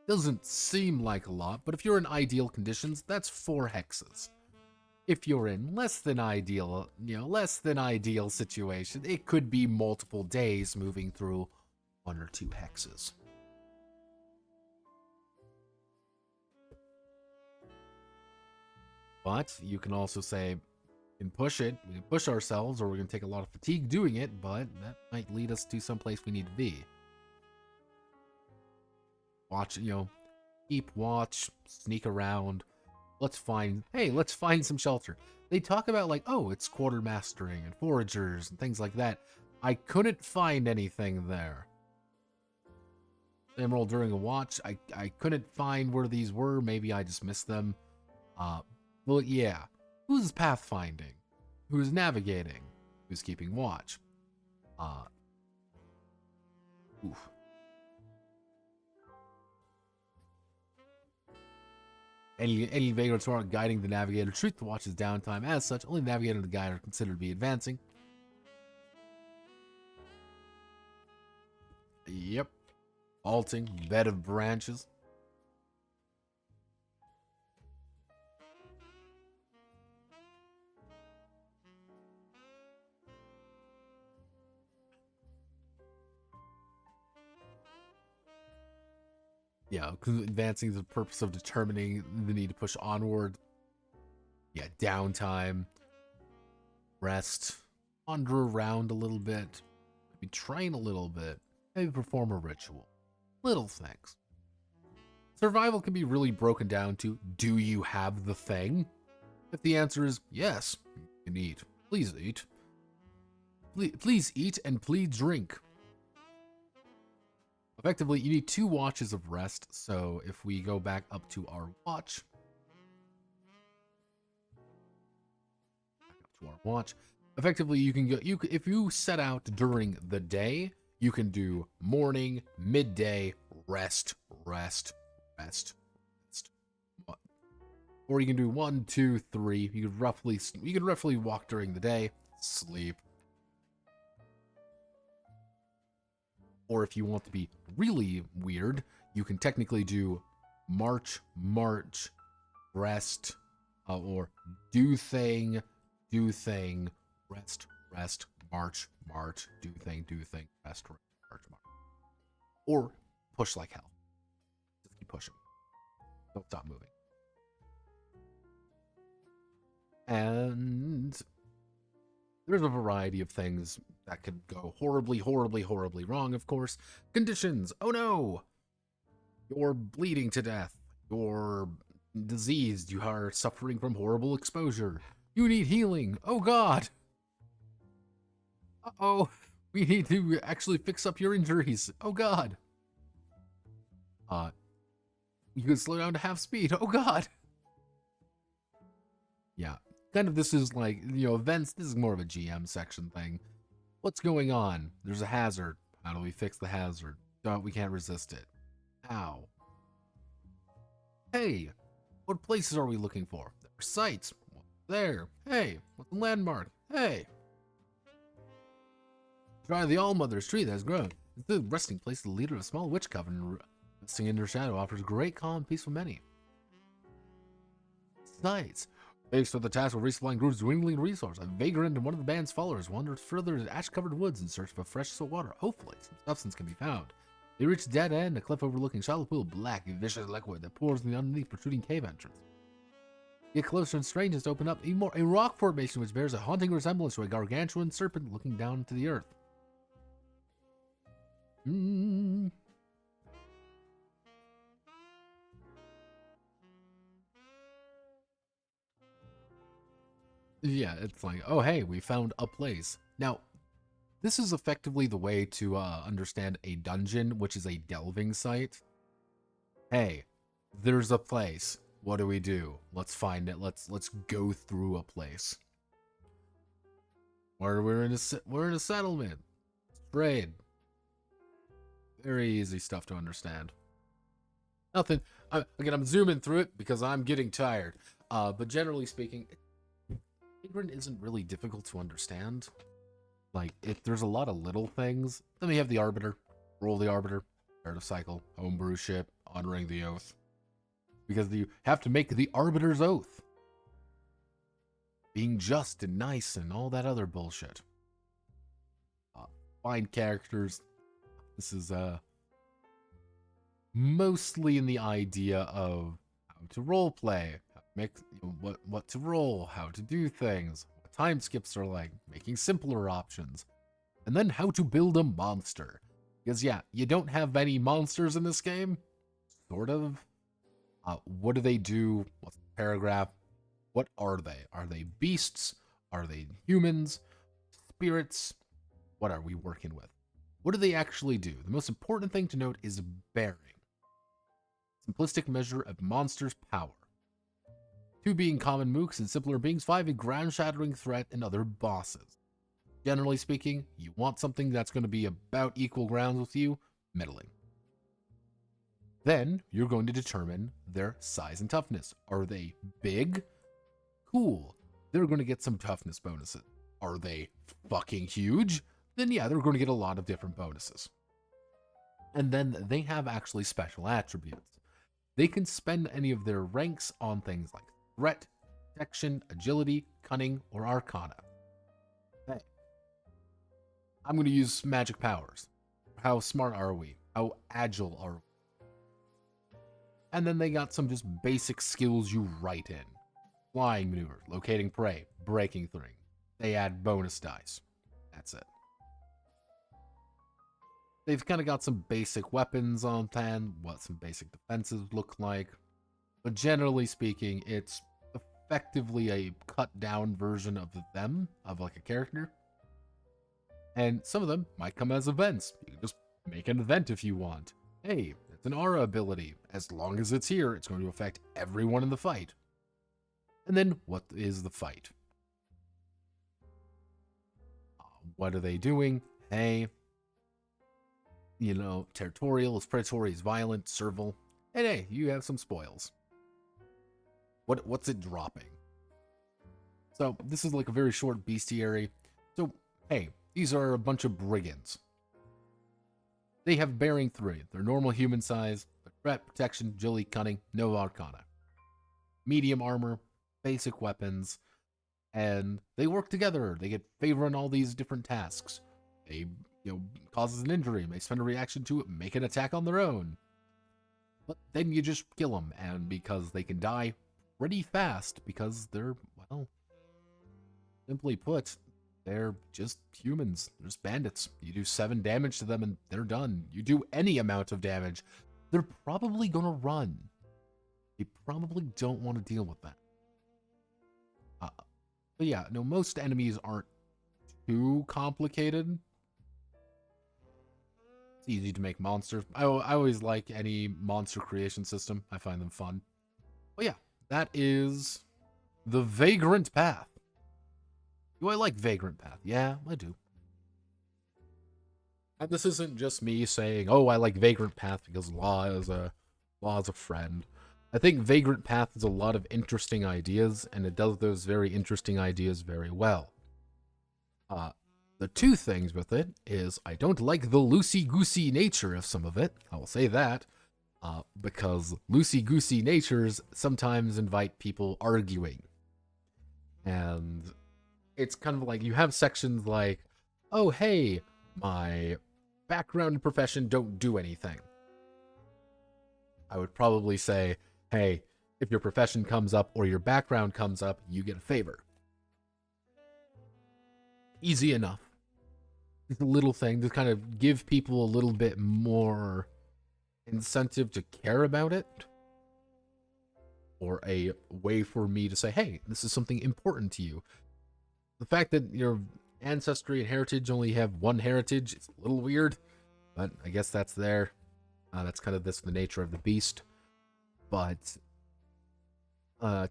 [SPEAKER 2] Doesn't seem like a lot, but if you're in ideal conditions, that's 4 hexes. If you're in less than ideal situation, it could be multiple days moving through 1 or 2 hexes. But you can also say, we can push ourselves, or we're going to take a lot of fatigue doing it, but that might lead us to someplace we need to be. Keep watch, sneak around. Let's find some shelter. They talk about it's quartermastering and foragers and things like that. I couldn't find anything there. Same roll during a watch. I couldn't find where these were. Maybe I just missed them. Well, yeah. Who's pathfinding? Who's navigating? Who's keeping watch? Oof. Any vagrants who aren't guiding the navigator treat the watch's downtime. As such, only the navigator and the guide are considered to be advancing. Yep. Halting, bed of branches. Yeah, advancing is the purpose of determining the need to push onward. Yeah, downtime. Rest. Wander around a little bit. Maybe train a little bit. Maybe perform a ritual. Little things. Survival can be really broken down to, do you have the thing? If the answer is yes, you can eat. Please eat. Please eat and please drink. Effectively, you need 2 watches of rest, so if we go back up to our watch, effectively you can go, if you set out during the day, you can do morning, midday, rest. Or you can do 1, 2, 3. You could roughly walk during the day, sleep. Or if you want to be really weird, you can technically do march, rest, or do thing, rest, march, do thing, rest, march. Or push like hell. Just keep pushing. Don't stop moving. And there's a variety of things that could go horribly wrong, of course. Conditions. Oh no! You're bleeding to death. You're diseased. You are suffering from horrible exposure. You need healing. Oh god! Uh-oh. We need to actually fix up your injuries. Oh god. You can slow down to half speed. Oh god. Yeah. Kind of this is like, events. This is more of a GM section thing. What's going on? There's a hazard. How do we fix the hazard? We can't resist it. How? Hey, what places are we looking for? There are sites. What's there? Hey, what's the landmark? Hey. Try the Allmother's tree that has grown. It's the resting place of the leader of a small witch coven. Resting in her shadow offers great calm, peaceful many. Sites. Faced with the task of resupplying Groot's dwindling resource, a vagrant and one of the band's followers wandered further into ash-covered woods in search of fresh salt water. Hopefully, some substance can be found. They reach a dead end, a cliff overlooking shallow pool of black, vicious liquid that pours in the underneath protruding cave entrance. Get closer and strangest open up even more a rock formation which bears a haunting resemblance to a gargantuan serpent looking down into the earth. Yeah, it's like, oh hey, we found a place. Now, this is effectively the way to understand a dungeon, which is a delving site. Hey, there's a place. What do we do? Let's find it. Let's go through a place. We're in a settlement. Trade. Very easy stuff to understand. Nothing. Again, I'm zooming through it because I'm getting tired. But generally speaking, Vagrant isn't really difficult to understand. Like, there's a lot of little things. Then we have the Arbiter. Roll the Arbiter. Narrative cycle. Homebrew ship. Honoring the oath. Because you have to make the Arbiter's oath. Being just and nice and all that other bullshit. Find characters. This is mostly in the idea of how to roleplay, how to make what to roll, how to do things, what time skips are like, making simpler options, and then how to build a monster. Because yeah, you don't have any monsters in this game, sort of. What do they do? What's the paragraph? What are they? Are they beasts? Are they humans? Spirits? What are we working with? What do they actually do? The most important thing to note is bearing. Simplistic measure of monsters' power. 2 being common mooks and simpler beings, 5 a ground-shattering threat and other bosses. Generally speaking, you want something that's going to be about equal grounds with you, middling. Then, you're going to determine their size and toughness. Are they big? Cool. They're going to get some toughness bonuses. Are they fucking huge? Then yeah, they're going to get a lot of different bonuses. And then they have actually special attributes. They can spend any of their ranks on things like threat, protection, agility, cunning, or arcana. Hey, I'm going to use magic powers. How smart are we? How agile are we? And then they got some just basic skills you write in. Flying maneuvers, locating prey, breaking things. They add bonus dice. That's it. They've kind of got some basic weapons on hand, what some basic defenses look like. But generally speaking, it's effectively a cut down version of them, of like a character. And some of them might come as events. You can just make an event if you want. Hey, it's an aura ability. As long as it's here, it's going to affect everyone in the fight. And then, what is the fight? What are they doing? Hey, you know, territorial is predatory, is violent, servile. And hey, you have some spoils. What's it dropping? So, this is like a very short bestiary. So, hey, these are a bunch of brigands. They have bearing 3. They're normal human size, but threat, protection, agility, cunning, no arcana. Medium armor, basic weapons, and they work together. They get favor on all these different tasks. They, causes an injury, may spend a reaction to it, make an attack on their own. But then you just kill them, and because they can die pretty fast, because they're, well, simply put, they're just humans. They're just bandits. You do 7 damage to them and they're done. You do any amount of damage, they're probably gonna run. They probably don't want to deal with that. But yeah, no, most enemies aren't too complicated. It's easy to make monsters. I always like any monster creation system. I find them fun. But yeah, that is the Vagrant Path. Do I like Vagrant Path? Yeah, I do. And this isn't just me saying, oh, I like Vagrant Path because Law is a friend. I think Vagrant Path has a lot of interesting ideas, and it does those very interesting ideas very well. The 2 things with it is I don't like the loosey-goosey nature of some of it. I will say that. Because loosey-goosey natures sometimes invite people arguing. And it's kind of like you have sections like, oh, hey, my background and profession don't do anything. I would probably say, hey, if your profession comes up or your background comes up, you get a favor. Easy enough. It's a little thing to kind of give people a little bit more incentive to care about it. Or a way for me to say, hey, this is something important to you. The fact that your ancestry and heritage only have 1 heritage, it's a little weird. But I guess that's there. That's kind of the nature of the beast. But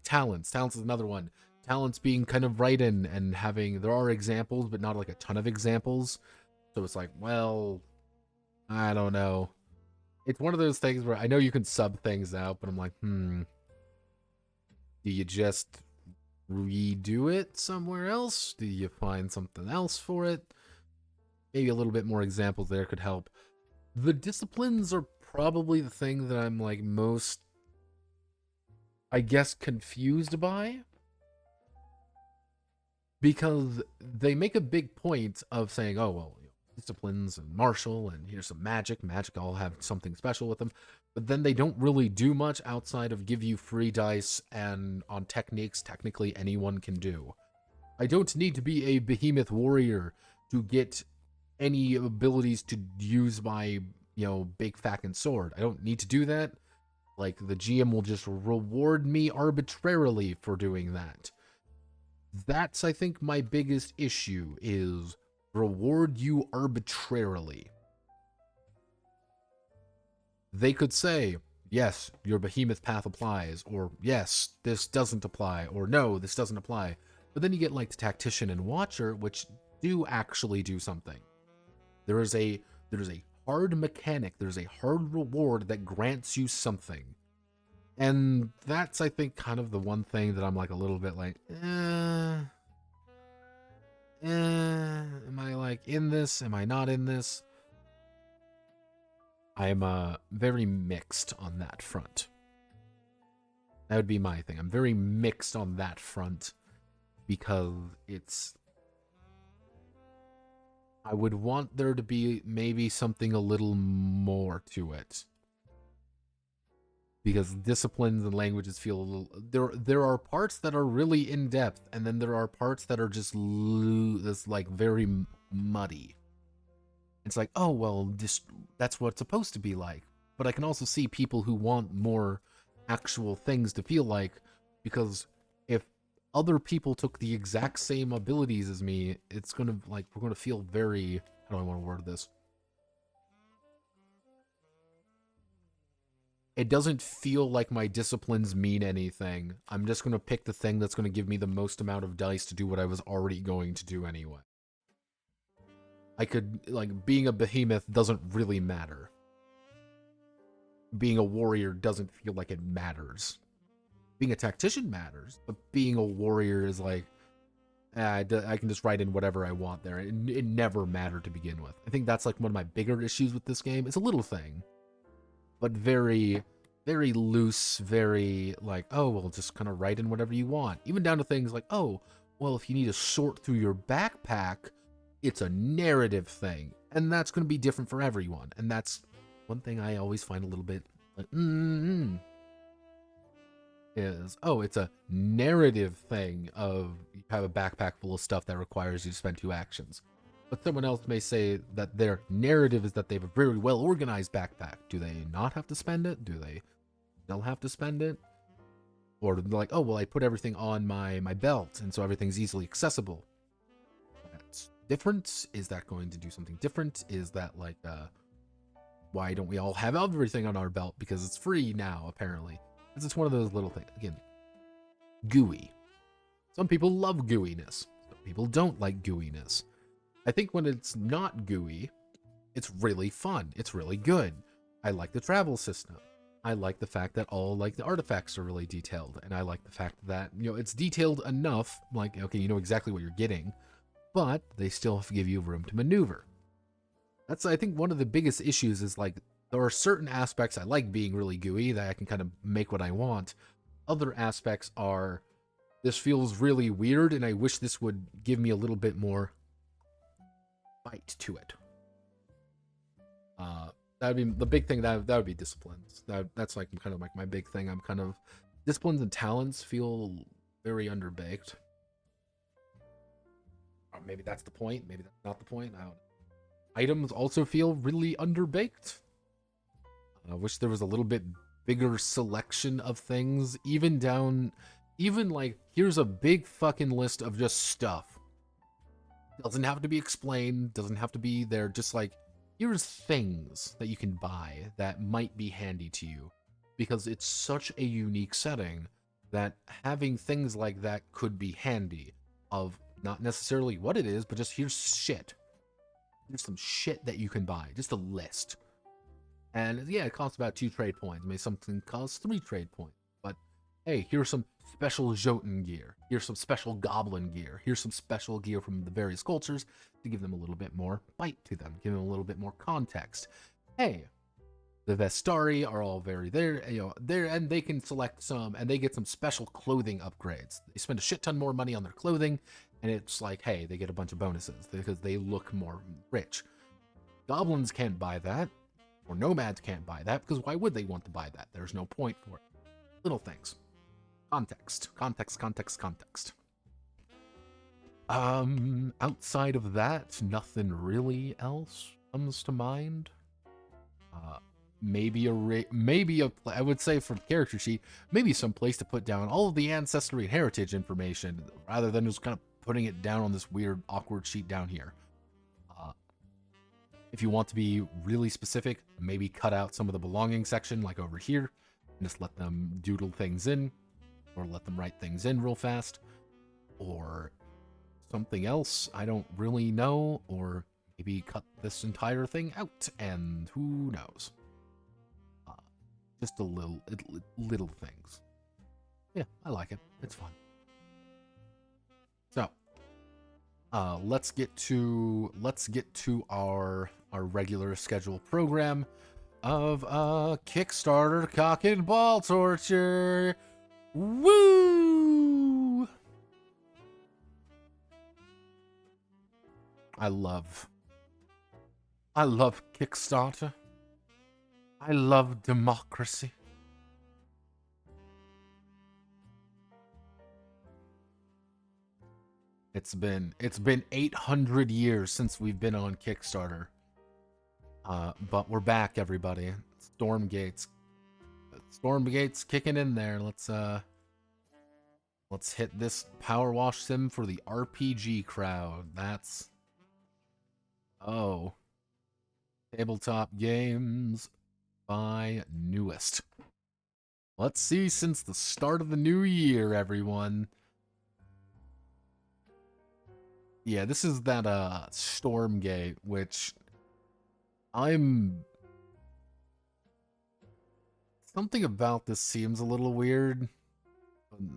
[SPEAKER 2] talents is another one. Talents being kind of right in and having, there are examples, but not like a ton of examples. So it's like, well, I don't know. It's one of those things where I know you can sub things out, but I'm like, do you just redo it somewhere else? Do you find something else for it? Maybe a little bit more examples there could help. The disciplines are probably the thing that I'm like most, I guess, confused by. Because they make a big point of saying, oh, well, disciplines and martial, and here's some magic. Magic all have something special with them. But then they don't really do much outside of give you free dice, and on techniques, technically anyone can do. I don't need to be a behemoth warrior to get any abilities to use my, big fucking sword. I don't need to do that. Like, the GM will just reward me arbitrarily for doing that. That's, I think, my biggest issue is reward you arbitrarily. They could say, yes, your behemoth path applies, or yes, this doesn't apply, or no, this doesn't apply. But then you get like the tactician and watcher, which do actually do something. There is a hard mechanic, there's a hard reward that grants you something. And that's, I think, kind of the one thing that I'm like a little bit like, am I like in this? Am I not in this? I'm very mixed on that front. That would be my thing. I'm very mixed on that front because I would want there to be maybe something a little more to it. Because disciplines and languages feel a little... There are parts that are really in-depth, and then there are parts that are just that's like very muddy. It's like, oh, well, that's what it's supposed to be like. But I can also see people who want more actual things to feel like, because if other people took the exact same abilities as me, it's gonna, like, we're gonna feel very... How do I want to word this? It doesn't feel like my disciplines mean anything. I'm just gonna pick the thing that's gonna give me the most amount of dice to do what I was already going to do anyway. I could, like, being a behemoth doesn't really matter. Being a warrior doesn't feel like it matters. Being a tactician matters, but being a warrior is like, I can just write in whatever I want there. It never mattered to begin with. I think that's like one of my bigger issues with this game. It's a little thing, but very, very loose, very like, oh, well, just kind of write in whatever you want. Even down to things like, oh, well, if you need to sort through your backpack, it's a narrative thing, and that's going to be different for everyone. And that's one thing I always find a little bit like, is, oh, it's a narrative thing of you have a backpack full of stuff that requires you to spend 2 actions. But someone else may say that their narrative is that they have a very well organized backpack. Do they not have to spend it? Do they still have to spend it? Or they're like, oh, well, I put everything on my belt, and so everything's easily accessible. That's different. Is that going to do something different? Is that like, why don't we all have everything on our belt? Because it's free now, apparently. It's just one of those little things. Again, gooey. Some people love gooiness. Some people don't like gooiness. I think when it's not gooey, it's really fun. It's really good. I like the travel system. I like the fact that all like the artifacts are really detailed, and I like the fact that, you know, it's detailed enough, like, okay, you know exactly what you're getting, but they still have to give you room to maneuver. That's, I think, one of the biggest issues is, like, there are certain aspects I like being really gooey, that I can kind of make what I want. Other aspects are, this feels really weird, and I wish this would give me a little bit more bite to it. That would be the big thing. That would be disciplines. That's like kind of like my big thing. I'm kind of, disciplines and talents feel very underbaked. Or maybe that's the point. Maybe that's not the point. I don't know. Items also feel really underbaked. I wish there was a little bit bigger selection of things, even like, here's a big fucking list of just stuff. Doesn't have to be explained, doesn't have to be there, just like, here's things that you can buy that might be handy to you. Because it's such a unique setting that having things like that could be handy, of not necessarily what it is, but just here's shit. There's some shit that you can buy, just a list. And yeah, it costs about 2 trade points. Maybe something costs 3 trade points. But hey, here's some special Jotun gear. Here's some special Goblin gear. Here's some special gear from the various cultures to give them a little bit more bite to them, give them a little bit more context. Hey, the Vestari are all very there, and they can select some, and they get some special clothing upgrades. They spend a shit ton more money on their clothing, and it's like, hey, they get a bunch of bonuses because they look more rich. Goblins can't buy that. Or nomads can't buy that, because why would they want to buy that? There's no point for it. Little things. Context. Outside of that, nothing really else comes to mind. Maybe I would say for the character sheet, maybe some place to put down all of the ancestry and heritage information, rather than just kind of putting it down on this weird, awkward sheet down here. If you want to be really specific, maybe cut out some of the belonging section, like over here, and just let them doodle things in, or let them write things in real fast, or something else I don't really know, or maybe cut this entire thing out, and who knows. Just a little things. Yeah, I like it. It's fun. So, let's get to our regular scheduled program of Kickstarter cock and ball torture. Woo! I love Kickstarter. I love democracy. It's been 800 years since we've been on Kickstarter. But we're back, everybody. Stormgate's kicking in there. Let's hit this power wash sim for the RPG crowd. That's tabletop games by newest. Let's see since the start of the new year, everyone. Yeah, this is that Stormgate, which something about this seems a little weird.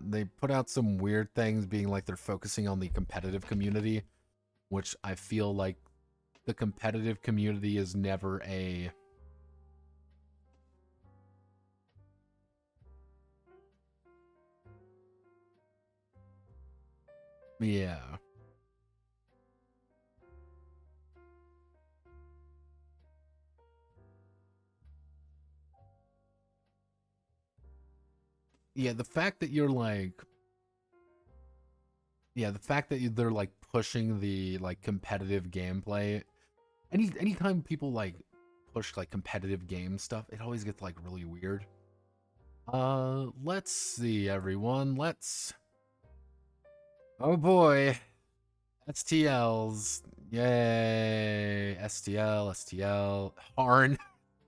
[SPEAKER 2] They put out some weird things being like they're focusing on the competitive community, which I feel like the competitive community is never a yeah. Yeah, the fact that you're like they're like pushing the like competitive gameplay. Anytime people like push like competitive game stuff, it always gets like really weird. Let's see, everyone. Oh boy. STLs. Yay. STL. Harn.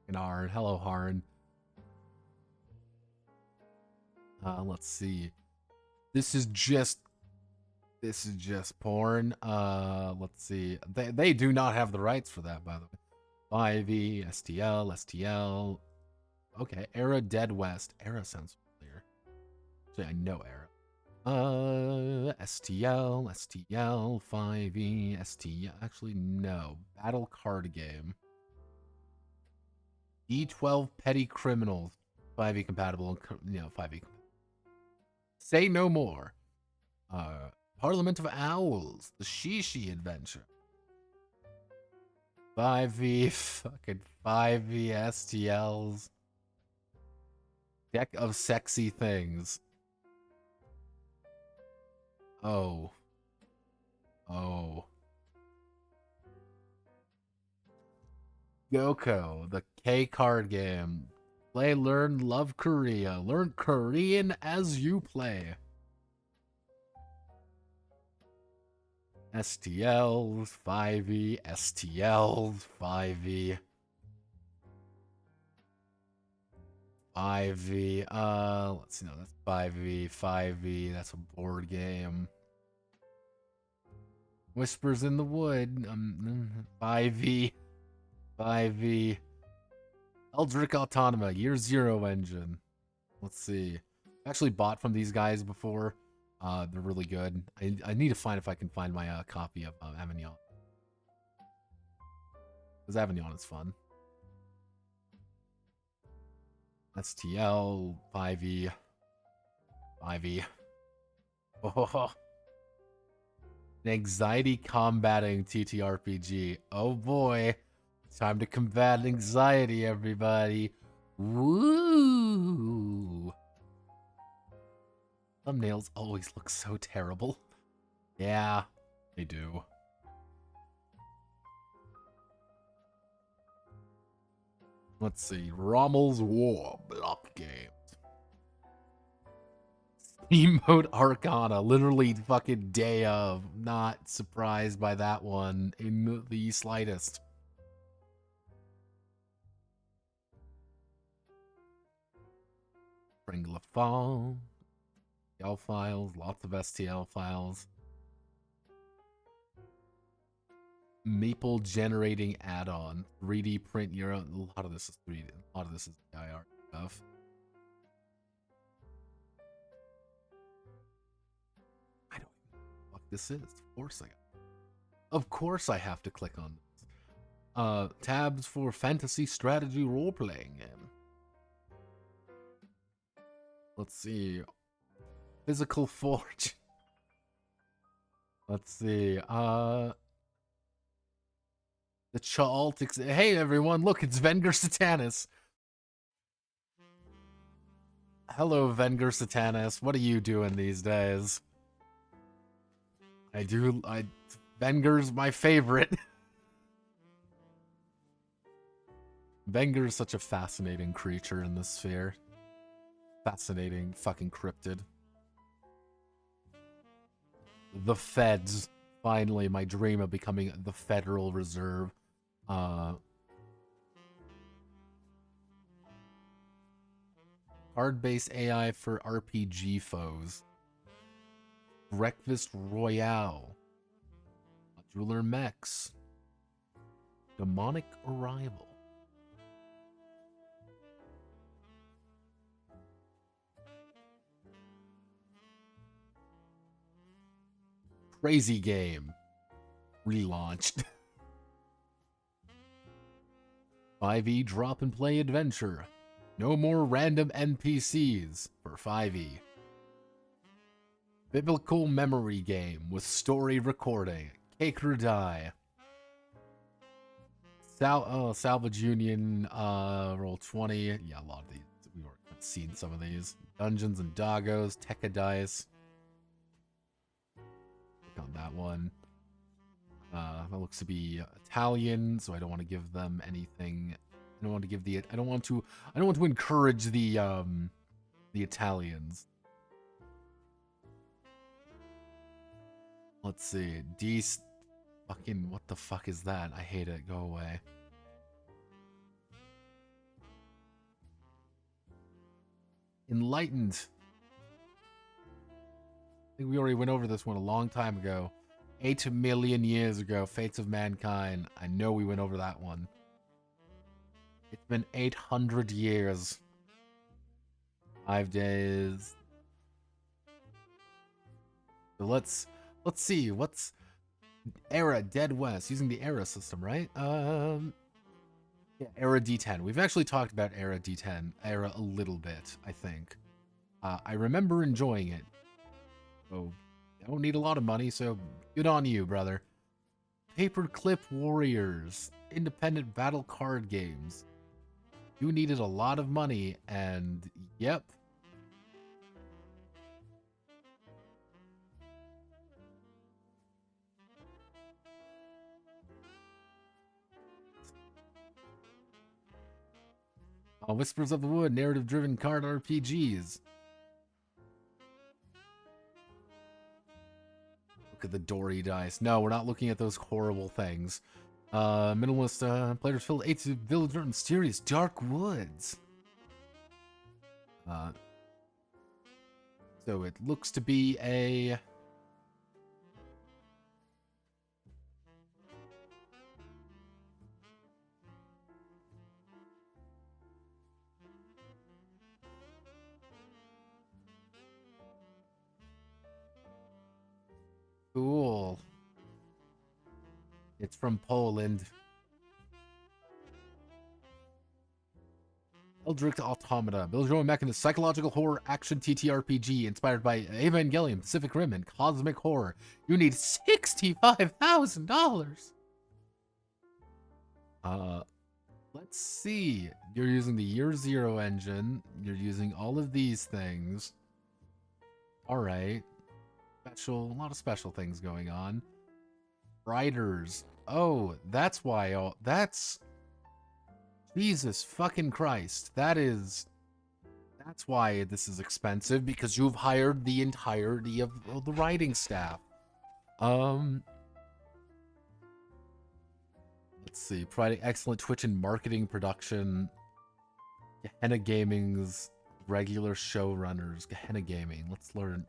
[SPEAKER 2] And Arn. Hello, Harn. Let's see. This is just porn. Let's see. They do not have the rights for that, by the way. 5e, STL. Okay, Era Dead West. Era sounds familiar. Actually, I know Era. STL, 5e, STL. Actually, no. Battle card game. D12 Petty Criminals. 5e compatible. 5e. Say no more. Parliament of Owls. The Shishi Adventure. 5e. Fucking 5e STLs. Deck of Sexy Things. Oh. Goko, the K card game. Play, learn, love Korea. Learn Korean as you play. STLs, 5e, STLs, 5e. 5e, let's see, no, that's 5e, that's a board game. Whispers in the Wood, 5e, Eldritch Autonoma, Year Zero engine. Let's see. I actually bought from these guys before. They're really good. I need to find if I can find my copy of Avignon. Because Avignon is fun. STL, 5e. Oh. An anxiety combating TTRPG. Oh boy. Time to combat anxiety, everybody. Woo! Thumbnails always look so terrible. Yeah, they do. Let's see. Rommel's War block games. Steam Mode Arcana, literally fucking day of. Not surprised by that one in the slightest. Pringle Fall. STL files, lots of STL files. Maple generating add-on. 3D print your own. A lot of this is 3D. A lot of this is IR stuff. I don't even know what this is. Of course I have to click on this. Tabs for fantasy strategy role-playing game. Let's see. Physical Forge. Let's see. The Chaltix. Hey everyone, look, it's Venger Satanis. Hello, Venger Satanis. What are you doing these days? Venger's my favorite. Venger's such a fascinating creature in this sphere. Fascinating fucking cryptid. The Feds. Finally, my dream of becoming the Federal Reserve. Card-based AI for RPG foes. Breakfast Royale. Modular Mechs. Demonic Arrival. Crazy Game. Relaunched. 5e drop and play adventure. No more random NPCs for 5e. Biblical memory game with story recording. Cake or die. Salvage Union, roll 20. Yeah, a lot of these. We've already seen some of these. Dungeons and Doggos, Tekka Dice. Click on that one. That looks to be Italian, so I don't want to give them anything. I don't want to give the. I don't want to encourage the Italians. Let's see. Fucking, what the fuck is that? I hate it. Go away. Enlightened. I think we already went over this one a long time ago. 8 million years ago. Fates of Mankind. I know we went over that one. It's been 800 years. 5 days. So let's see. What's Era Dead West, using the Era system, right? Yeah, Era D10. We've actually talked about Era D10, Era a little bit, I think. I remember enjoying it. Oh, I don't need a lot of money, so good on you, brother. Paperclip Warriors, independent battle card games. You needed a lot of money, and yep. Whispers of the Wood, narrative-driven card RPGs. Look at the Dory dice. No, we're not looking at those horrible things. Minimalist players filled 8 villager mysterious dark woods. So it looks to be a... Cool. It's from Poland. Eldritch Automata. Build your own mechanism. Psychological horror action TTRPG inspired by Evangelion, Pacific Rim, and cosmic horror. You need $65,000. Let's see. You're using the Year Zero engine. You're using all of these things. All right. A lot of special things going on. Riders. Oh, that's why. That's Jesus fucking Christ. That's why this is expensive, because you've hired the entirety of the writing staff. Let's see. Providing excellent Twitch and marketing production. Gehenna Gaming's regular showrunners. Gehenna Gaming. Let's learn.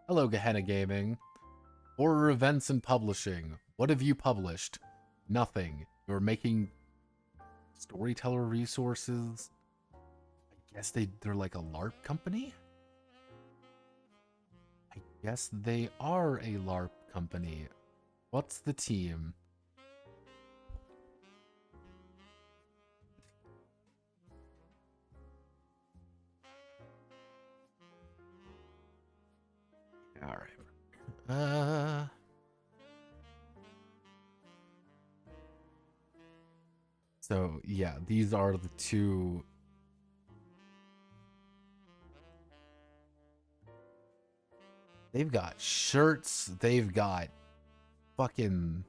[SPEAKER 2] Hello, Gehenna Gaming. Horror events and publishing. What have you published? Nothing. You're making storyteller resources. I guess they're like a LARP company? I guess they are a LARP company. What's the team? All right. So yeah, these are the two. They've got shirts. They've got fucking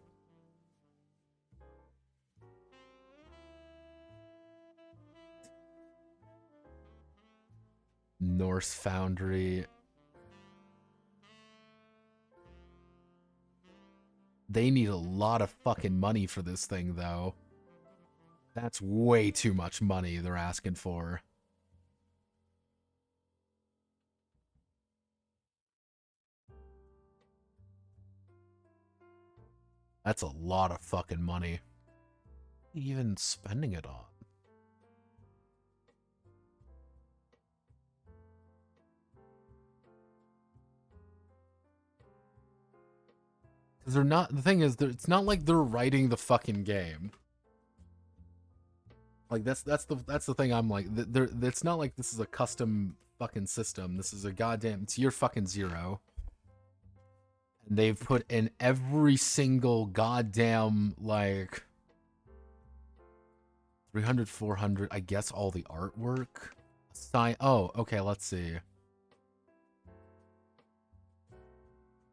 [SPEAKER 2] Norse Foundry. They need a lot of fucking money for this thing, though. That's way too much money they're asking for. That's a lot of fucking money. Even spending it on. Because they're not, the thing is, it's not like they're writing the fucking game. Like, that's the thing I'm like, it's not like this is a custom fucking system. This is a goddamn, it's your fucking zero. And they've put in every single goddamn, like, 300, 400, I guess all the artwork. Oh, okay, let's see.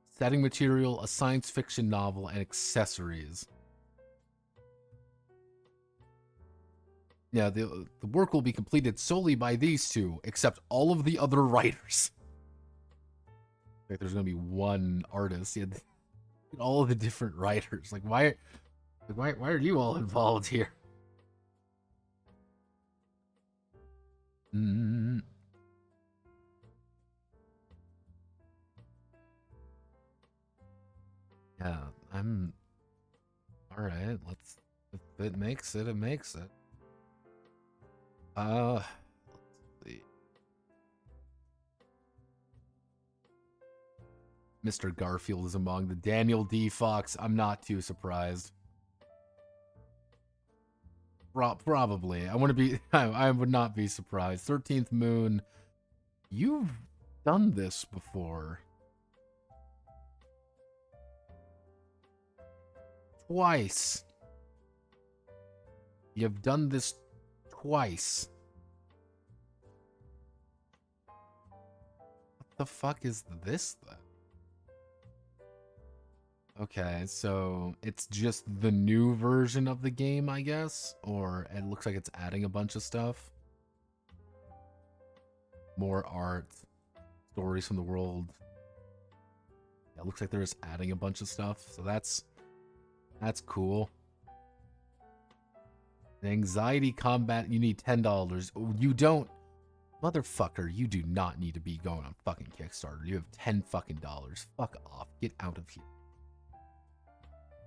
[SPEAKER 2] Setting material, a science fiction novel, and accessories. Yeah, the work will be completed solely by these two, except all of the other writers. Like, there's gonna be one artist. Yeah, all of the different writers. Like, why are you all involved here? Yeah, I'm all right. Let's. If it makes it, it makes it. Let's see. Mr. Garfield is among the Daniel D. Fox. I'm not too surprised. Probably. I want to be. I would not be surprised. 13th Moon. You've done this before. Twice. You've done this twice. What the fuck is this then? Okay, so it's just the new version of the game, I guess? Or it looks like it's adding a bunch of stuff. More art, stories from the world. Yeah, it looks like they're just adding a bunch of stuff, so that's cool. Anxiety combat, you need $10. You don't, motherfucker, you do not need to be going on fucking Kickstarter. You have $10 fucking dollars. Fuck off. Get out of here.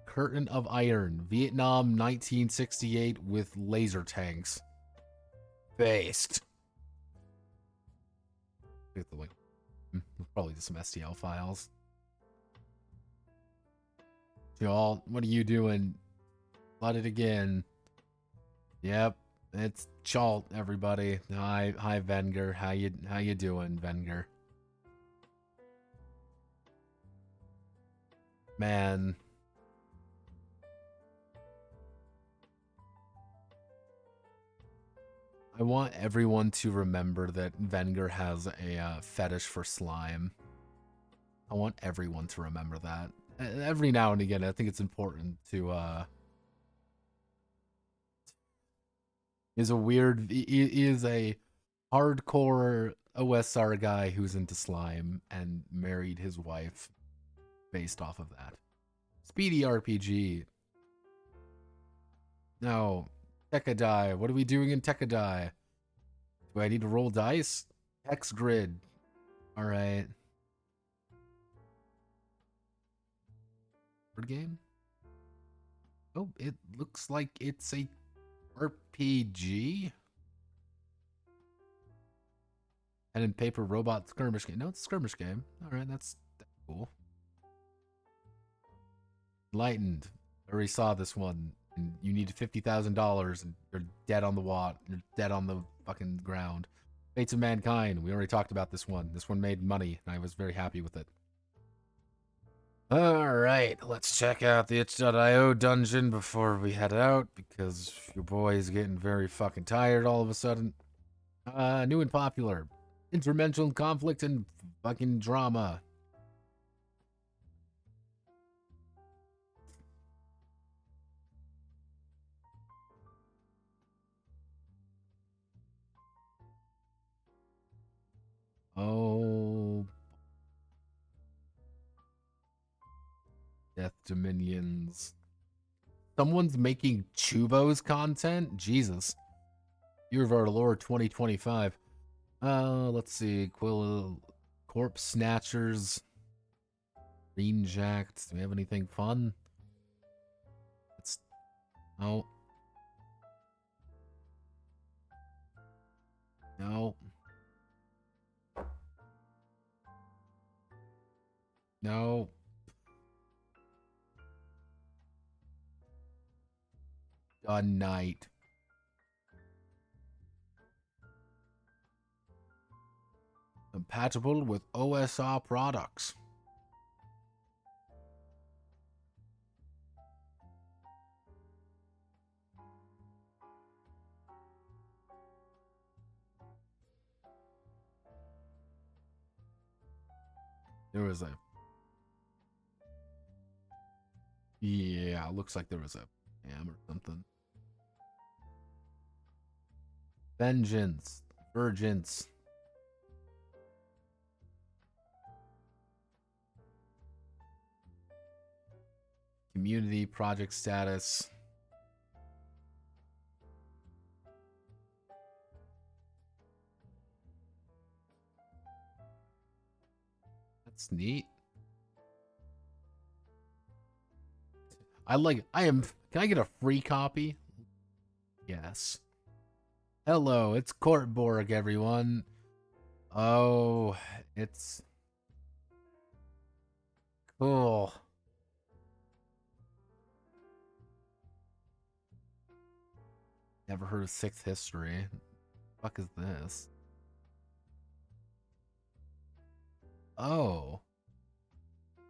[SPEAKER 2] Curtain of Iron, Vietnam 1968 with laser tanks. Based. Get the link. Probably just some STL files. Y'all, what are you doing? Flood it again. Yep, it's Chalt, everybody. Hi, Venger. How you doing, Venger? Man. I want everyone to remember that Venger has a fetish for slime. I want everyone to remember that. Every now and again, I think it's important to, he is a hardcore OSR guy who's into slime and married his wife based off of that. Speedy RPG. No. Tekadai. What are we doing in Tekadai? Do I need to roll dice? Hex grid. All right. Board game. Oh, it looks like it's a RPG. Pen and paper robot skirmish game. No, it's a skirmish game. All right, that's cool. Enlightened. I already saw this one. And you need $50,000 and you're dead on the watt. You're dead on the fucking ground. Fates of Mankind. We already talked about this one. This one made money, and I was very happy with it. Alright, let's check out the itch.io dungeon before we head out, because your boy is getting very fucking tired all of a sudden. New and popular. Interdimensional conflict and fucking drama. Oh. Death Dominions. Someone's making Chubos content? Jesus. Year of Our Lord 2025. Let's see. Corpse Snatchers. Green Jacked. Do we have anything fun? No. No. No. Gun Knight. Compatible with OSR products. There was a... Yeah, looks like there was a ham or something. Vengeance. Virgins. Community project status. That's neat. Can I get a free copy? Yes. Hello, it's Courtborg, everyone. Oh, it's cool. Never heard of Sixth History. The fuck is this? Oh.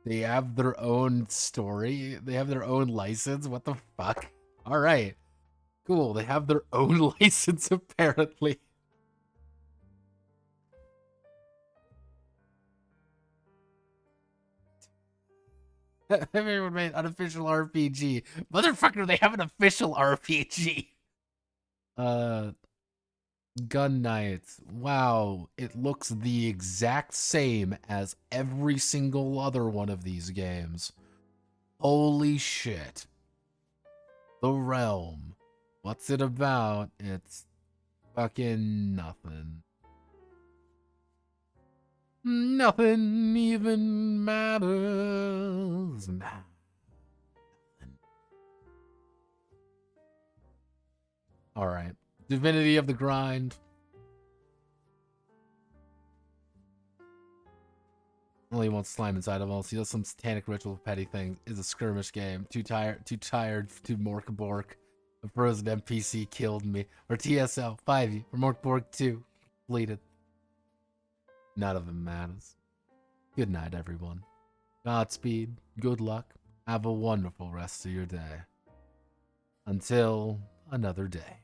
[SPEAKER 2] They have their own story? They have their own license? What the fuck? Alright. Cool, they have their own license apparently. Everyone made unofficial RPG. Motherfucker, they have an official RPG. Gun Knights. Wow, it looks the exact same as every single other one of these games. Holy shit. The Realm. What's it about? It's fucking nothing. Nothing even matters. Alright. Divinity of the Grind. Only wants slime inside of all. See, does some satanic ritual petty things. Is a skirmish game. Too tired to Morkbork. A frozen NPC killed me. Or TSL 5 for Morkbork 2. Completed. None of them matters. Good night, everyone. Godspeed. Good luck. Have a wonderful rest of your day. Until another day.